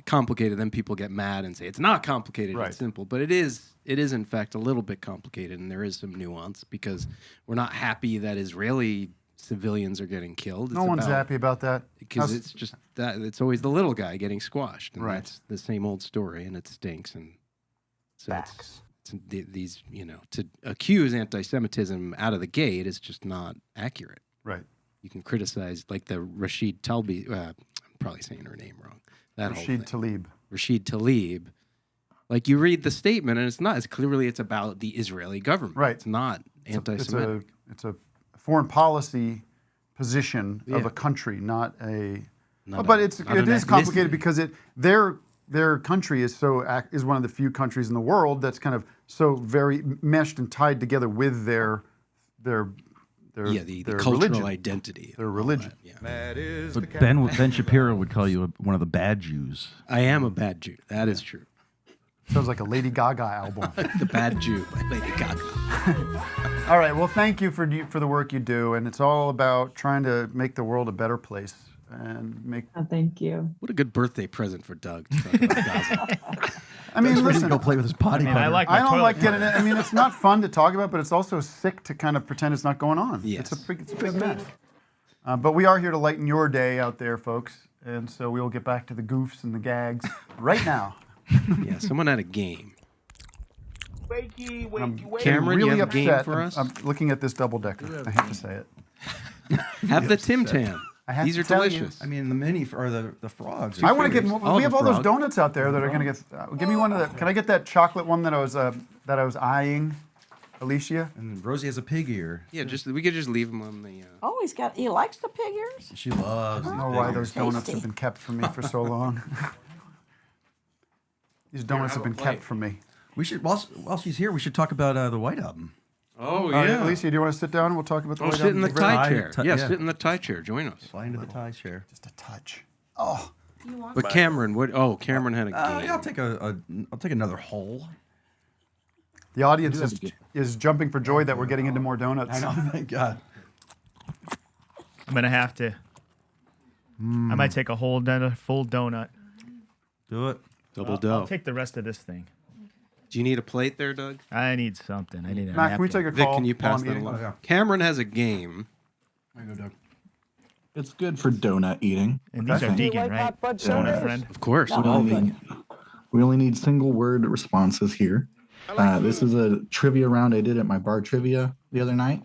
Speaker 9: complicated, then people get mad and say it's not complicated, it's simple. But it is in fact a little bit complicated, and there is some nuance, because we're not happy that Israeli civilians are getting killed.
Speaker 6: No one's happy about that.
Speaker 9: Because it's just that it's always the little guy getting squashed, and that's the same old story, and it stinks. And So these, to accuse anti-Semitism out of the gate is just not accurate.
Speaker 6: Right.
Speaker 9: You can criticize like the Rashid Talbi. I'm probably saying her name wrong. That
Speaker 6: Rashid Tlaib.
Speaker 9: Rashid Tlaib. Like you read the statement, and it's not. It's about the Israeli government.
Speaker 6: Right.
Speaker 9: It's not anti-Semitic.
Speaker 6: It's a foreign policy position of a country, not a. But it is complicated because their country is one of the few countries in the world that's kind of so very meshed and tied together with their
Speaker 9: cultural
Speaker 6: religion.
Speaker 9: identity.
Speaker 6: Their religion.
Speaker 7: But Ben Shapiro would call you one of the bad Jews.
Speaker 9: I am a bad Jew. That is true.
Speaker 6: Sounds like a Lady Gaga album.
Speaker 9: The Bad Jew by Lady Gaga.
Speaker 6: All right. Well, thank you for the work you do, and it's all about trying to make the world a better place and make.
Speaker 13: Oh, thank you.
Speaker 9: What a good birthday present for Doug. To talk about Gaza.
Speaker 6: I mean, listen.
Speaker 7: Go play with his potty.
Speaker 6: I don't like getting it. I mean, it's not fun to talk about, but it's also sick to kind of pretend it's not going on.
Speaker 9: Yes.
Speaker 6: It's a big mess. But we are here to lighten your day out there, folks, and so we will get back to the goofs and the gags right now.
Speaker 9: Yeah, someone had a game.
Speaker 6: I'm
Speaker 9: Cameron,
Speaker 6: really
Speaker 9: you have a game
Speaker 6: upset.
Speaker 9: for us?
Speaker 6: I'm looking at this double decker. I hate to say it.
Speaker 9: Have the Tim Tam. These are delicious.
Speaker 7: I mean, the mini or the frogs.
Speaker 6: I want to get. We have all those donuts out there that are going to get. Give me one of the. Can I get that chocolate one that I was eyeing, Alicia?
Speaker 7: And Rosie has a pig ear.
Speaker 9: Yeah, we could just leave them on the.
Speaker 1: Oh, he likes the pig ears?
Speaker 7: She loves.
Speaker 6: I don't know why those donuts have been kept from me for so long. These donuts have been kept from me.
Speaker 7: We should while she's here, we should talk about the White Album.
Speaker 9: Oh yeah,
Speaker 6: Alicia, do you want to sit down and we'll talk about the White
Speaker 9: sit in
Speaker 6: Album?
Speaker 9: the tie chair. Sit in the tie chair. Join us.
Speaker 7: Fly into the tie chair.
Speaker 6: Just a touch. Oh.
Speaker 9: But Cameron, what? Oh, Cameron had a game.
Speaker 7: Yeah, I'll take another hole.
Speaker 6: The audience is jumping for joy that we're getting into more donuts.
Speaker 7: I know. Thank God.
Speaker 8: I'm gonna have to. I might take a full donut.
Speaker 7: Do it.
Speaker 9: Double dough.
Speaker 8: I'll take the rest of this thing.
Speaker 9: Do you need a plate there, Doug?
Speaker 8: I need something. I need a
Speaker 6: Matt, can we
Speaker 8: napkin.
Speaker 6: take a
Speaker 9: Vic,
Speaker 6: call?
Speaker 9: can you pass
Speaker 6: while I'm
Speaker 9: that
Speaker 6: eating?
Speaker 9: along?
Speaker 7: Oh, yeah.
Speaker 9: Cameron has a game.
Speaker 7: There you go, Doug.
Speaker 12: It's good for donut eating.
Speaker 8: And these are vegan, right? Donut friend.
Speaker 9: Of course.
Speaker 12: We only need single word responses here. This is a trivia round I did at my bar trivia the other night.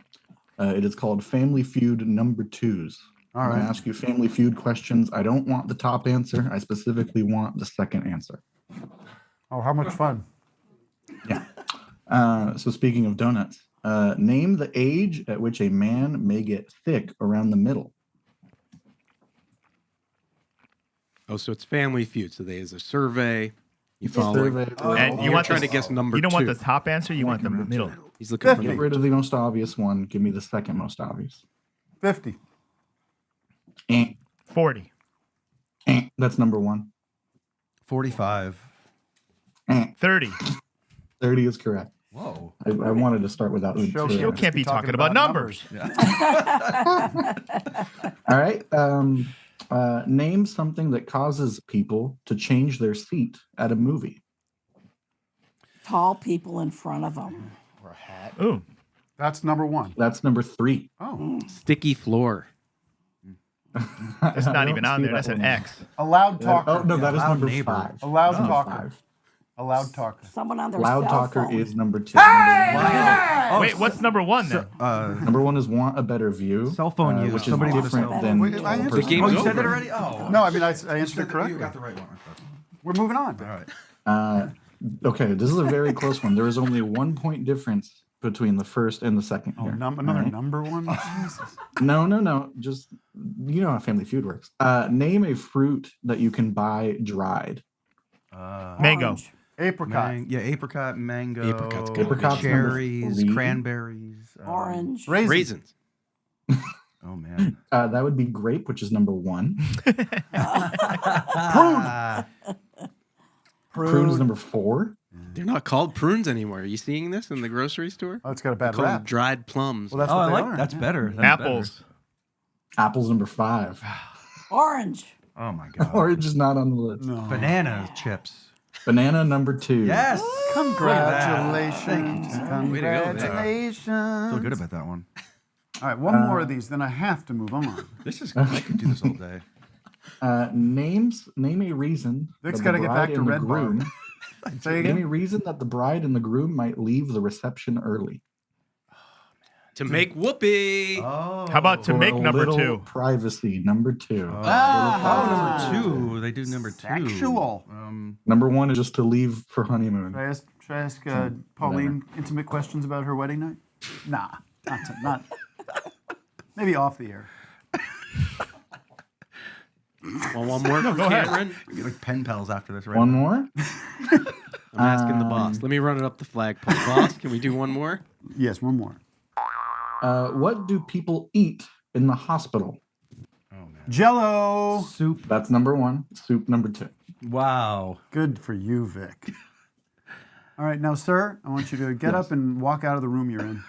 Speaker 12: It is called Family Feud Number Twos. I'm going to ask you Family Feud questions. I don't want the top answer. I specifically want the second answer.
Speaker 6: Oh, how much fun.
Speaker 12: Yeah. So speaking of donuts, name the age at which a man may get thick around the middle.
Speaker 9: Oh, so it's Family Feud. So there's a survey. You follow.
Speaker 8: And you want
Speaker 9: trying to guess number two.
Speaker 8: You don't want the top answer. You want the middle.
Speaker 9: He's looking for
Speaker 12: Get rid of the most obvious one. Give me the second most obvious.
Speaker 6: 50.
Speaker 8: 40.
Speaker 12: That's number one.
Speaker 7: 45.
Speaker 8: 30.
Speaker 12: 30 is correct.
Speaker 7: Whoa.
Speaker 12: I wanted to start without the
Speaker 8: Show can't be talking about numbers.
Speaker 12: All right. Name something that causes people to change their seat at a movie.
Speaker 1: Tall people in front of them.
Speaker 7: Or a hat.
Speaker 8: Ooh.
Speaker 6: That's number one.
Speaker 12: That's number 3.
Speaker 6: Oh.
Speaker 9: Sticky floor.
Speaker 8: That's not even on there. That's an X.
Speaker 6: A loud talker.
Speaker 12: Oh, no, that is number
Speaker 7: neighbor.
Speaker 12: 5.
Speaker 6: A loud talker. A loud talker.
Speaker 1: Someone on their
Speaker 12: Loud
Speaker 1: cell
Speaker 12: talker
Speaker 1: phone.
Speaker 12: is number 2.
Speaker 8: Oh, wait, what's number one then?
Speaker 12: Number 1 is want a better view.
Speaker 7: Cell phone use.
Speaker 12: Which is
Speaker 7: Somebody with a
Speaker 12: different
Speaker 7: cell
Speaker 12: than
Speaker 6: phone. Wait, I answered-
Speaker 9: The game's
Speaker 7: you said
Speaker 9: over.
Speaker 7: that already? Oh.
Speaker 6: No, I mean, I answered it correctly.
Speaker 7: You got the right one.
Speaker 6: We're moving on.
Speaker 7: All right.
Speaker 12: Okay, this is a very close one. There is only 1 point difference between the first and the second.
Speaker 6: Oh,
Speaker 12: here.
Speaker 6: another
Speaker 12: All right?
Speaker 6: number one? Jesus.
Speaker 12: No. Just, you know how Family Feud works. Name a fruit that you can buy dried.
Speaker 8: Mango.
Speaker 1: Orange.
Speaker 6: Apricot.
Speaker 7: Apricot, mango,
Speaker 9: Apricot's good.
Speaker 12: Apricot's
Speaker 7: cherries,
Speaker 12: number 3.
Speaker 7: cranberries,
Speaker 1: Orange.
Speaker 9: Raisins.
Speaker 7: Oh man.
Speaker 12: That would be grape, which is number 1.
Speaker 6: Prune.
Speaker 12: Prune is number 4.
Speaker 9: They're not called prunes anymore. Are you seeing this in the grocery store?
Speaker 6: Oh, it's got a bad
Speaker 9: They call them
Speaker 6: rap.
Speaker 9: dried plums.
Speaker 6: Well, that's
Speaker 7: Oh,
Speaker 6: what
Speaker 7: I
Speaker 6: they
Speaker 7: like
Speaker 6: are.
Speaker 7: that's better. That's
Speaker 8: Apples.
Speaker 12: Apple's number 5.
Speaker 1: Orange.
Speaker 7: Better. Oh my god.
Speaker 12: Orange is not on the list.
Speaker 6: No.
Speaker 7: Banana chips.
Speaker 12: Banana number 2.
Speaker 7: Yes.
Speaker 6: Congratulations.
Speaker 7: Way to go, Vic.
Speaker 6: Congratulations.
Speaker 7: Feel good about that one.
Speaker 6: All right, one more of these, then I have to move on.
Speaker 7: This is. I could do this all day.
Speaker 12: Name a reason.
Speaker 6: Vic's
Speaker 12: that
Speaker 6: gotta
Speaker 12: the
Speaker 6: get
Speaker 12: bride
Speaker 6: back to
Speaker 12: and the
Speaker 6: Red Bar.
Speaker 12: groom Any reason that the bride and the groom might leave the reception early?
Speaker 9: To make whoopee.
Speaker 7: Oh.
Speaker 8: How about to
Speaker 12: For
Speaker 8: make
Speaker 12: a
Speaker 8: number
Speaker 12: little
Speaker 8: 2?
Speaker 12: Privacy, number 2.
Speaker 7: number 2. They do number 2.
Speaker 6: Sexual.
Speaker 12: Number 1 is just to leave for honeymoon.
Speaker 6: Should I ask Pauline intimate questions about her wedding night? Nah, not. Maybe off the air.
Speaker 9: Well, one more from Cameron.
Speaker 7: We'll be like pen pals after this, right?
Speaker 12: One more?
Speaker 9: I'm asking the boss. Let me run it up the flagpole. Boss, can we do one more?
Speaker 6: Yes, one more.
Speaker 12: What do people eat in the hospital?
Speaker 6: Jello.
Speaker 12: Soup. That's number 1. Soup number 2.
Speaker 7: Wow.
Speaker 6: Good for you, Vic. All right, now, sir, I want you to get up and walk out of the room you're in.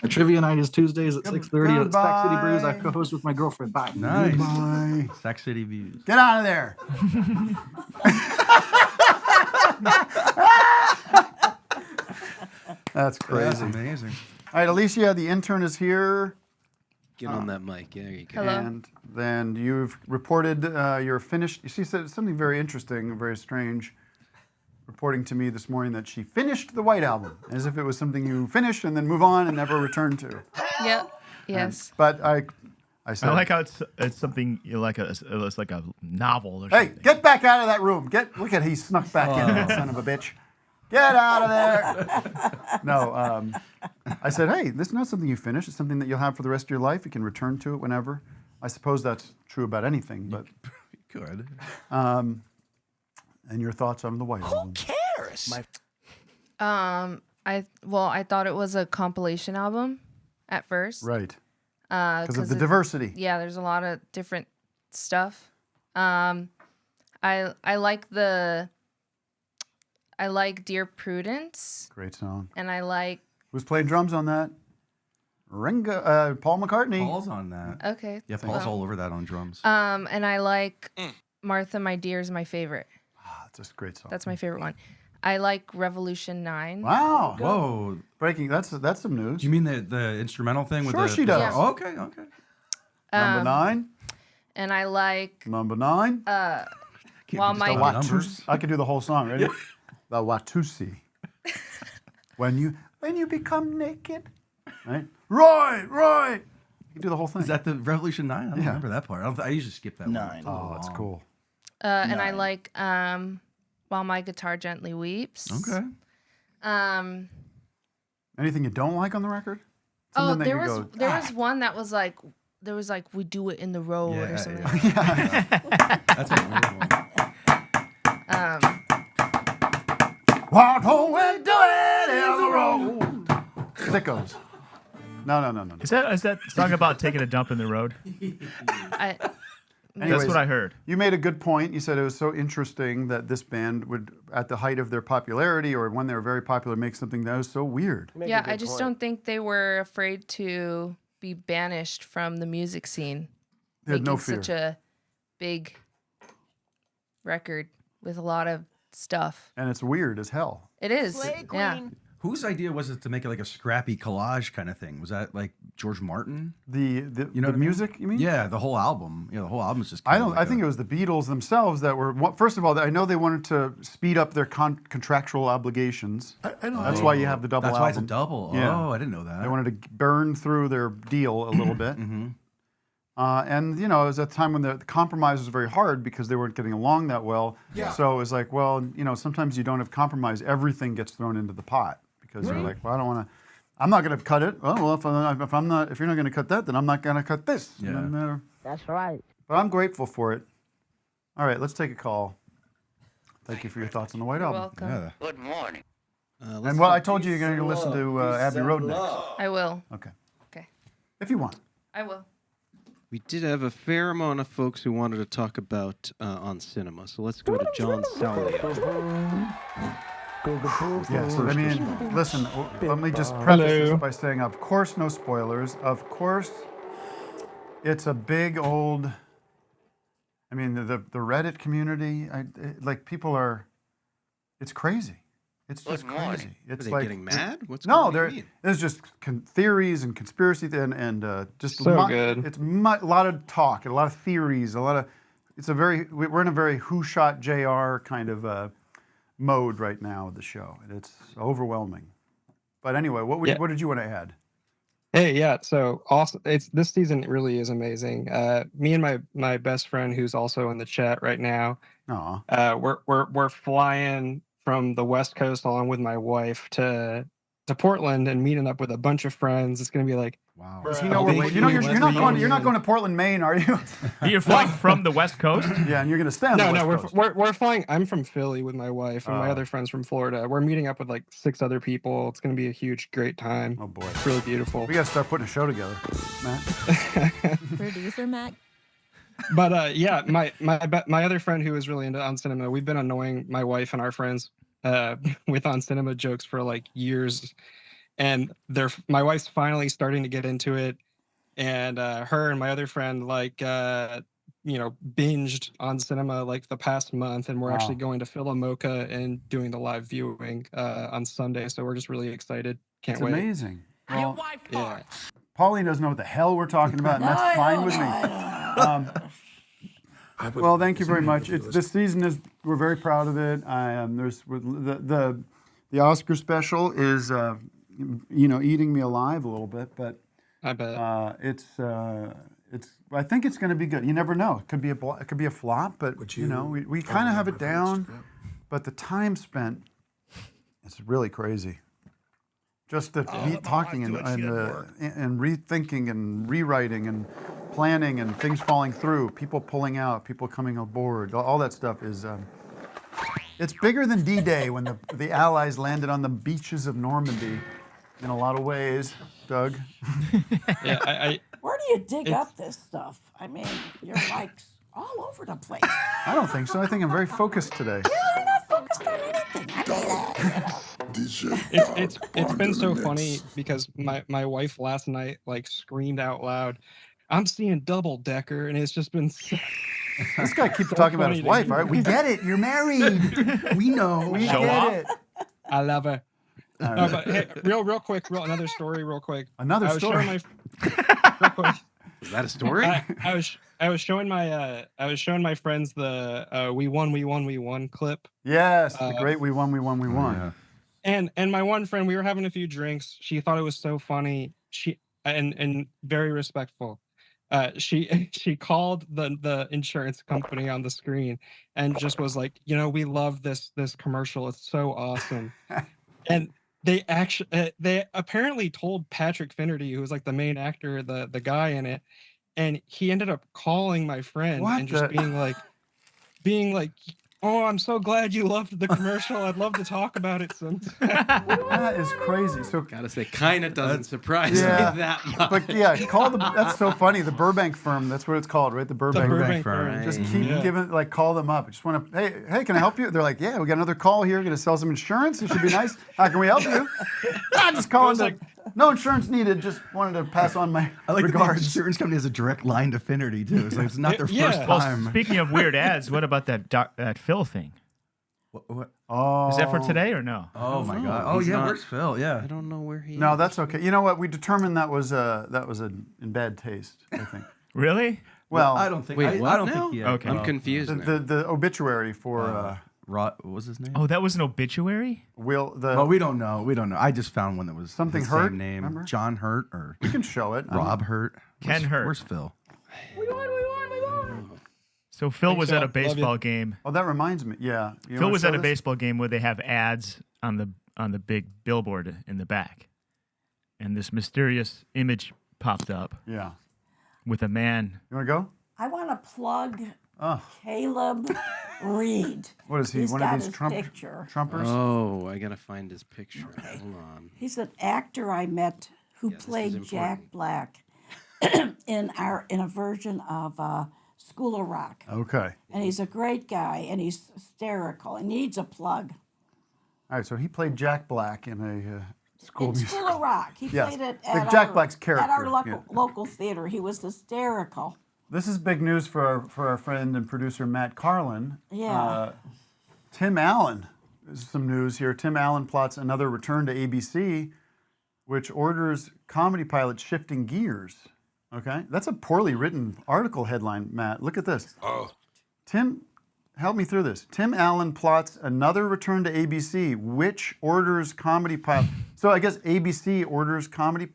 Speaker 12: Our trivia night is Tuesdays at 6:30 at Sac City Brews. I
Speaker 6: Goodbye.
Speaker 12: co-host with my girlfriend. Bye.
Speaker 7: Nice.
Speaker 6: Goodbye.
Speaker 7: Sac City Views.
Speaker 6: Get out of there. That's crazy.
Speaker 7: That's amazing.
Speaker 6: All right, Alicia, the intern is here.
Speaker 9: Get on that mic. There you go.
Speaker 2: Hello.
Speaker 6: And then you've reported your finished. She said something very interesting, very strange, reporting to me this morning that she finished the White Album, as if it was something you finish and then move on and never return to.
Speaker 2: Yep. Yes.
Speaker 6: But I said,
Speaker 8: I like how it's something it's like a novel or
Speaker 6: hey,
Speaker 8: something.
Speaker 6: get back out of that room. Look at he snuck back in, that son of a bitch. Get out of there. No, I said, hey, this is not something you finish. It's something that you'll have for the rest of your life. You can return to it whenever. I suppose that's true about anything, but
Speaker 7: Good.
Speaker 6: And your thoughts on the White Album?
Speaker 18: cares?
Speaker 2: I thought it was a compilation album at first.
Speaker 6: Right. Because of the diversity.
Speaker 2: Yeah, there's a lot of different stuff. I like Dear Prudence.
Speaker 6: Great song.
Speaker 2: And I like.
Speaker 6: Who's playing drums on that? Paul McCartney.
Speaker 7: Paul's on that.
Speaker 2: Okay.
Speaker 7: Yeah, Paul's all over that on drums.
Speaker 2: And I like Martha, My Dear is my favorite.
Speaker 6: That's a great song.
Speaker 2: That's my favorite one. I like Revolution 9.
Speaker 6: Wow.
Speaker 7: Whoa.
Speaker 6: Breaking. That's some news.
Speaker 7: Do you mean the instrumental thing with
Speaker 6: Sure
Speaker 7: the?
Speaker 6: she does.
Speaker 2: Yeah.
Speaker 7: Oh, okay.
Speaker 6: Number 9.
Speaker 2: And I like.
Speaker 6: Number 9.
Speaker 2: While my
Speaker 6: Watusi. I could do the whole song. Ready? The Watusi. when you become naked. Right. Roy. You can do the whole thing.
Speaker 7: Is that the Revolution 9? I don't remember that part. I usually skip that
Speaker 18: 9.
Speaker 7: one.
Speaker 6: Oh, that's cool.
Speaker 2: And I like While My Guitar Gently Weeps.
Speaker 7: Okay.
Speaker 6: Anything you don't like on the record?
Speaker 2: Oh, there was one that was like We Do It in the Road or something.
Speaker 7: That's a weird one.
Speaker 6: Why don't we do it in the road? Sickos. No.
Speaker 8: Is that song about taking a dump in the road? That's what I heard.
Speaker 6: You made a good point. You said it was so interesting that this band would, at the height of their popularity or when they were very popular, make something that was so weird.
Speaker 2: Yeah, I just don't think they were afraid to be banished from the music scene.
Speaker 6: They had no
Speaker 2: making
Speaker 6: fear.
Speaker 2: such a big record with a lot of stuff.
Speaker 6: And it's weird as hell.
Speaker 2: It is. Yeah.
Speaker 7: Whose idea was it to make it like a scrappy collage kind of thing? Was that like George Martin?
Speaker 6: The music, you mean?
Speaker 7: Yeah, the whole album. Yeah, the whole album is just.
Speaker 6: I think it was the Beatles themselves that were. First of all, I know they wanted to speed up their contractual obligations. That's why you have the double.
Speaker 7: That's
Speaker 6: album.
Speaker 7: why it's a double.
Speaker 6: Yeah.
Speaker 7: Oh, I didn't know that.
Speaker 6: They wanted to burn through their deal a little bit. And it was at a time when the compromise was very hard because they weren't getting along that well. Yeah. So it was like, sometimes you don't have compromise. Everything gets thrown into the pot because they're like, well, I don't want to. I'm not going to cut it. Oh well, if you're not going to cut that, then I'm not going to cut this.
Speaker 7: Yeah.
Speaker 18: That's right.
Speaker 6: But I'm grateful for it. All right, let's take a call. Thank you for your thoughts on the White
Speaker 2: You're
Speaker 6: Album.
Speaker 2: welcome.
Speaker 7: Yeah.
Speaker 18: Good morning.
Speaker 6: And I told you you're going to listen to Abbey Road next.
Speaker 2: I will.
Speaker 6: Okay.
Speaker 2: Okay.
Speaker 6: If you want.
Speaker 2: I will.
Speaker 9: We did have a fair amount of folks who wanted to talk about on cinema, so let's go to John Salio.
Speaker 6: Yes, I mean, listen, let me just preface this by saying, of course, no spoilers. Of course, it's a big old, I mean, the Reddit community, people are, it's crazy. It's just crazy. It's
Speaker 9: Are they getting mad? What's
Speaker 6: no,
Speaker 9: going on?
Speaker 6: there's just theories and conspiracy and just
Speaker 19: so good.
Speaker 6: It's a lot of talk, a lot of theories, a lot of we're in a very who shot JR kind of mode right now of the show, and it's overwhelming. But anyway, what did you want to add?
Speaker 19: Hey, yeah. So also, this season really is amazing. Me and my best friend, who's also in the chat right now, we're flying from the West Coast along with my wife to Portland and meeting up with a bunch of friends. It's gonna be like,
Speaker 6: wow. Does he know you're not going to Portland, Maine, are you?
Speaker 8: You're flying from the West Coast?
Speaker 6: Yeah, and you're going to stay on the West Coast.
Speaker 19: We're flying. I'm from Philly with my wife, and my other friend's from Florida. We're meeting up with like 6 other people. It's going to be a huge, great time.
Speaker 6: Oh boy,
Speaker 19: it's really beautiful.
Speaker 6: We got to start putting a show together, Matt.
Speaker 20: Producer Matt.
Speaker 19: But yeah, my other friend who is really into On Cinema, we've been annoying my wife and our friends with On Cinema jokes for like years, and my wife's finally starting to get into it, and her and my other friend binged On Cinema like the past month, and we're actually going to Philomoka and doing the live viewing on Sunday, so we're just really excied. Can't wait.
Speaker 6: Amazing. Well,
Speaker 19: yeah.
Speaker 6: Pauline doesn't know what the hell we're talking about, and that's fine with me. Well, thank you very much. This season we're very proud of it. There's the Oscar special is eating me alive a little bit, but
Speaker 19: I bet
Speaker 6: I think it's going to be good. You never know. It could be a flop, but we kind of have it down. But the time spent, it's really crazy. Just the talking and rethinking and rewriting and planning and things falling through, people pulling out, people coming aboard, all that stuff is. It's bigger than D-Day when the Allies landed on the beaches of Normandy. In a lot of ways, Doug.
Speaker 19: Yeah,
Speaker 1: Where do you dig up this stuff? I mean, you're like all over the place.
Speaker 6: I don't think so. I think I'm very focused today.
Speaker 1: You're not focused on anything.
Speaker 19: It's been so funny because my wife last night like screamed out loud, "I'm seeing double decker," and it's just been.
Speaker 6: This guy keeps talking about his wife. All right, we get it. You're married. We know. We get it.
Speaker 19: I love her. No, but hey, real quick, another story, real quick.
Speaker 6: Another story.
Speaker 19: Real quick.
Speaker 9: Is that a story?
Speaker 19: I was showing my friends the we won clip.
Speaker 6: Yes, the great we won.
Speaker 19: Yeah. And my one friend, we were having a few drinks. She thought it was so funny. She and very respectful. She called the insurance company on the screen and just was like, we love this commercial. It's so awesome. And they apparently told Patrick Finnerty, who was like the main actor, the guy in it, and he ended up calling my friend and just being like, "Oh, I'm so glad you loved the commercial. I'd love to talk about it sometime."
Speaker 6: That is crazy. So
Speaker 9: gotta say, kind of doesn't surprise me that much.
Speaker 6: But yeah, that's so funny. The Burbank firm, that's what it's called, right? The Burbank firm. Just keep giving, call them up. I just want to, hey, can I help you? They're like, yeah, we got another call here. Going to sell some insurance. It should be nice. How can we help you? Just calling. No insurance needed. Just wanted to pass on my regards.
Speaker 7: The insurance company has a direct line to Finnerty too. So it's not their first time.
Speaker 8: Well, speaking of weird ads, what about that Phil thing?
Speaker 7: What?
Speaker 6: Oh,
Speaker 8: is that for today or no?
Speaker 7: Oh my God! Oh yeah, where's Phil? Yeah,
Speaker 9: I don't know where he.
Speaker 6: No, that's okay. You know what? We determined that was in bad taste. I think.
Speaker 8: Really?
Speaker 6: Well,
Speaker 7: I don't think.
Speaker 9: Wait, what?
Speaker 7: I don't think. Yeah.
Speaker 19: Okay,
Speaker 9: I'm confused.
Speaker 6: The obituary for.
Speaker 7: What was his name?
Speaker 8: Oh, that was an obituary?
Speaker 6: Well,
Speaker 7: we don't know. We don't know. I just found one that was
Speaker 6: something
Speaker 7: his
Speaker 6: Hurt
Speaker 7: same name.
Speaker 6: Remember?
Speaker 7: John Hurt or
Speaker 6: we can show it.
Speaker 7: Rob Hurt.
Speaker 8: Ken Hurt.
Speaker 7: Where's Phil?
Speaker 1: We won.
Speaker 8: So Phil was at a baseball game.
Speaker 6: Oh, that reminds me. Yeah.
Speaker 8: Phil was at a baseball game where they have ads on the big billboard in the back, and this mysterious image popped up.
Speaker 6: Yeah.
Speaker 8: With a man.
Speaker 6: You want to go?
Speaker 1: I want to plug Caleb Reed.
Speaker 6: What is he?
Speaker 1: He's
Speaker 6: one
Speaker 1: got
Speaker 6: of these
Speaker 1: his picture.
Speaker 6: Trumpers?
Speaker 9: Oh, I gotta find his picture.
Speaker 1: Okay.
Speaker 9: Hold on.
Speaker 1: He's an actor I met who played Jack Black in a version of School of Rock.
Speaker 6: Okay.
Speaker 1: And he's a great guy, and he's hysterical. He needs a plug.
Speaker 6: All right, so he played Jack Black in a school musical.
Speaker 1: School of Rock. He played it at
Speaker 6: Jack Black's character.
Speaker 1: At our local theater. He was hysterical.
Speaker 6: This is big news for our friend and producer Matt Carlin.
Speaker 1: Yeah.
Speaker 6: Tim Allen. There's some news here. Tim Allen plots another return to ABC, which orders comedy pilots shifting gears. Okay, that's a poorly written article headline, Matt. Look at this.
Speaker 11: Oh.
Speaker 6: Tim, help me through this. Tim Allen plots another return to ABC, which orders comedy pilot. So I guess ABC orders comedy.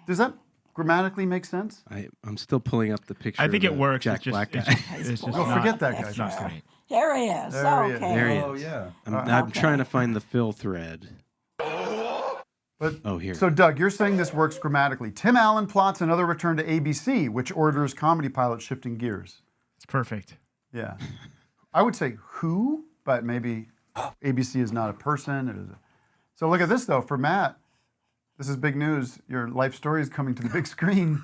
Speaker 6: Does that grammatically make sense?
Speaker 9: I'm still pulling up the picture.
Speaker 8: I think
Speaker 9: of
Speaker 8: it
Speaker 9: the
Speaker 8: work.
Speaker 9: Jack Black guy.
Speaker 6: Forget that guy.
Speaker 8: It's not great.
Speaker 1: Here he is.
Speaker 6: There he is.
Speaker 1: Okay.
Speaker 9: There he is.
Speaker 7: Oh, yeah.
Speaker 9: I'm trying to find the fill thread.
Speaker 6: But,
Speaker 9: here.
Speaker 6: So, Doug, you're saying this works grammatically. Tim Allen plots another return to ABC, which orders comedy pilot shifting gears.
Speaker 8: It's perfect.
Speaker 6: Yeah. I would say who, but maybe ABC is not a person. It is So look at this, though. For Matt, this is big news. Your life story is coming to the big screen.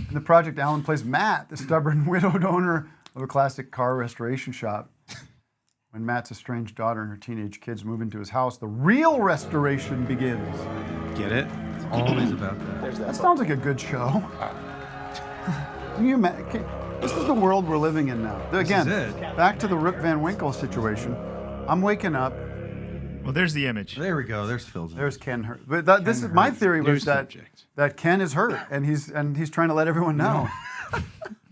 Speaker 6: In the project, Allen plays Matt, the stubborn widowed owner of a classic car restoration shop. When Matt's estranged daughter and her teenage kids move into his house, the real restoration begins.
Speaker 9: Get it?
Speaker 7: It's always about that.
Speaker 6: That sounds like a good show. Can you imagine? This is the world we're living in now. Again,
Speaker 7: is it.
Speaker 6: back to the Rip Van Winkle situation. I'm waking up.
Speaker 8: Well, there's the image.
Speaker 7: There we go. There's Phil's.
Speaker 6: There's Ken Hurt. But this is my theory was that Ken is hurt, and he's trying to let everyone know.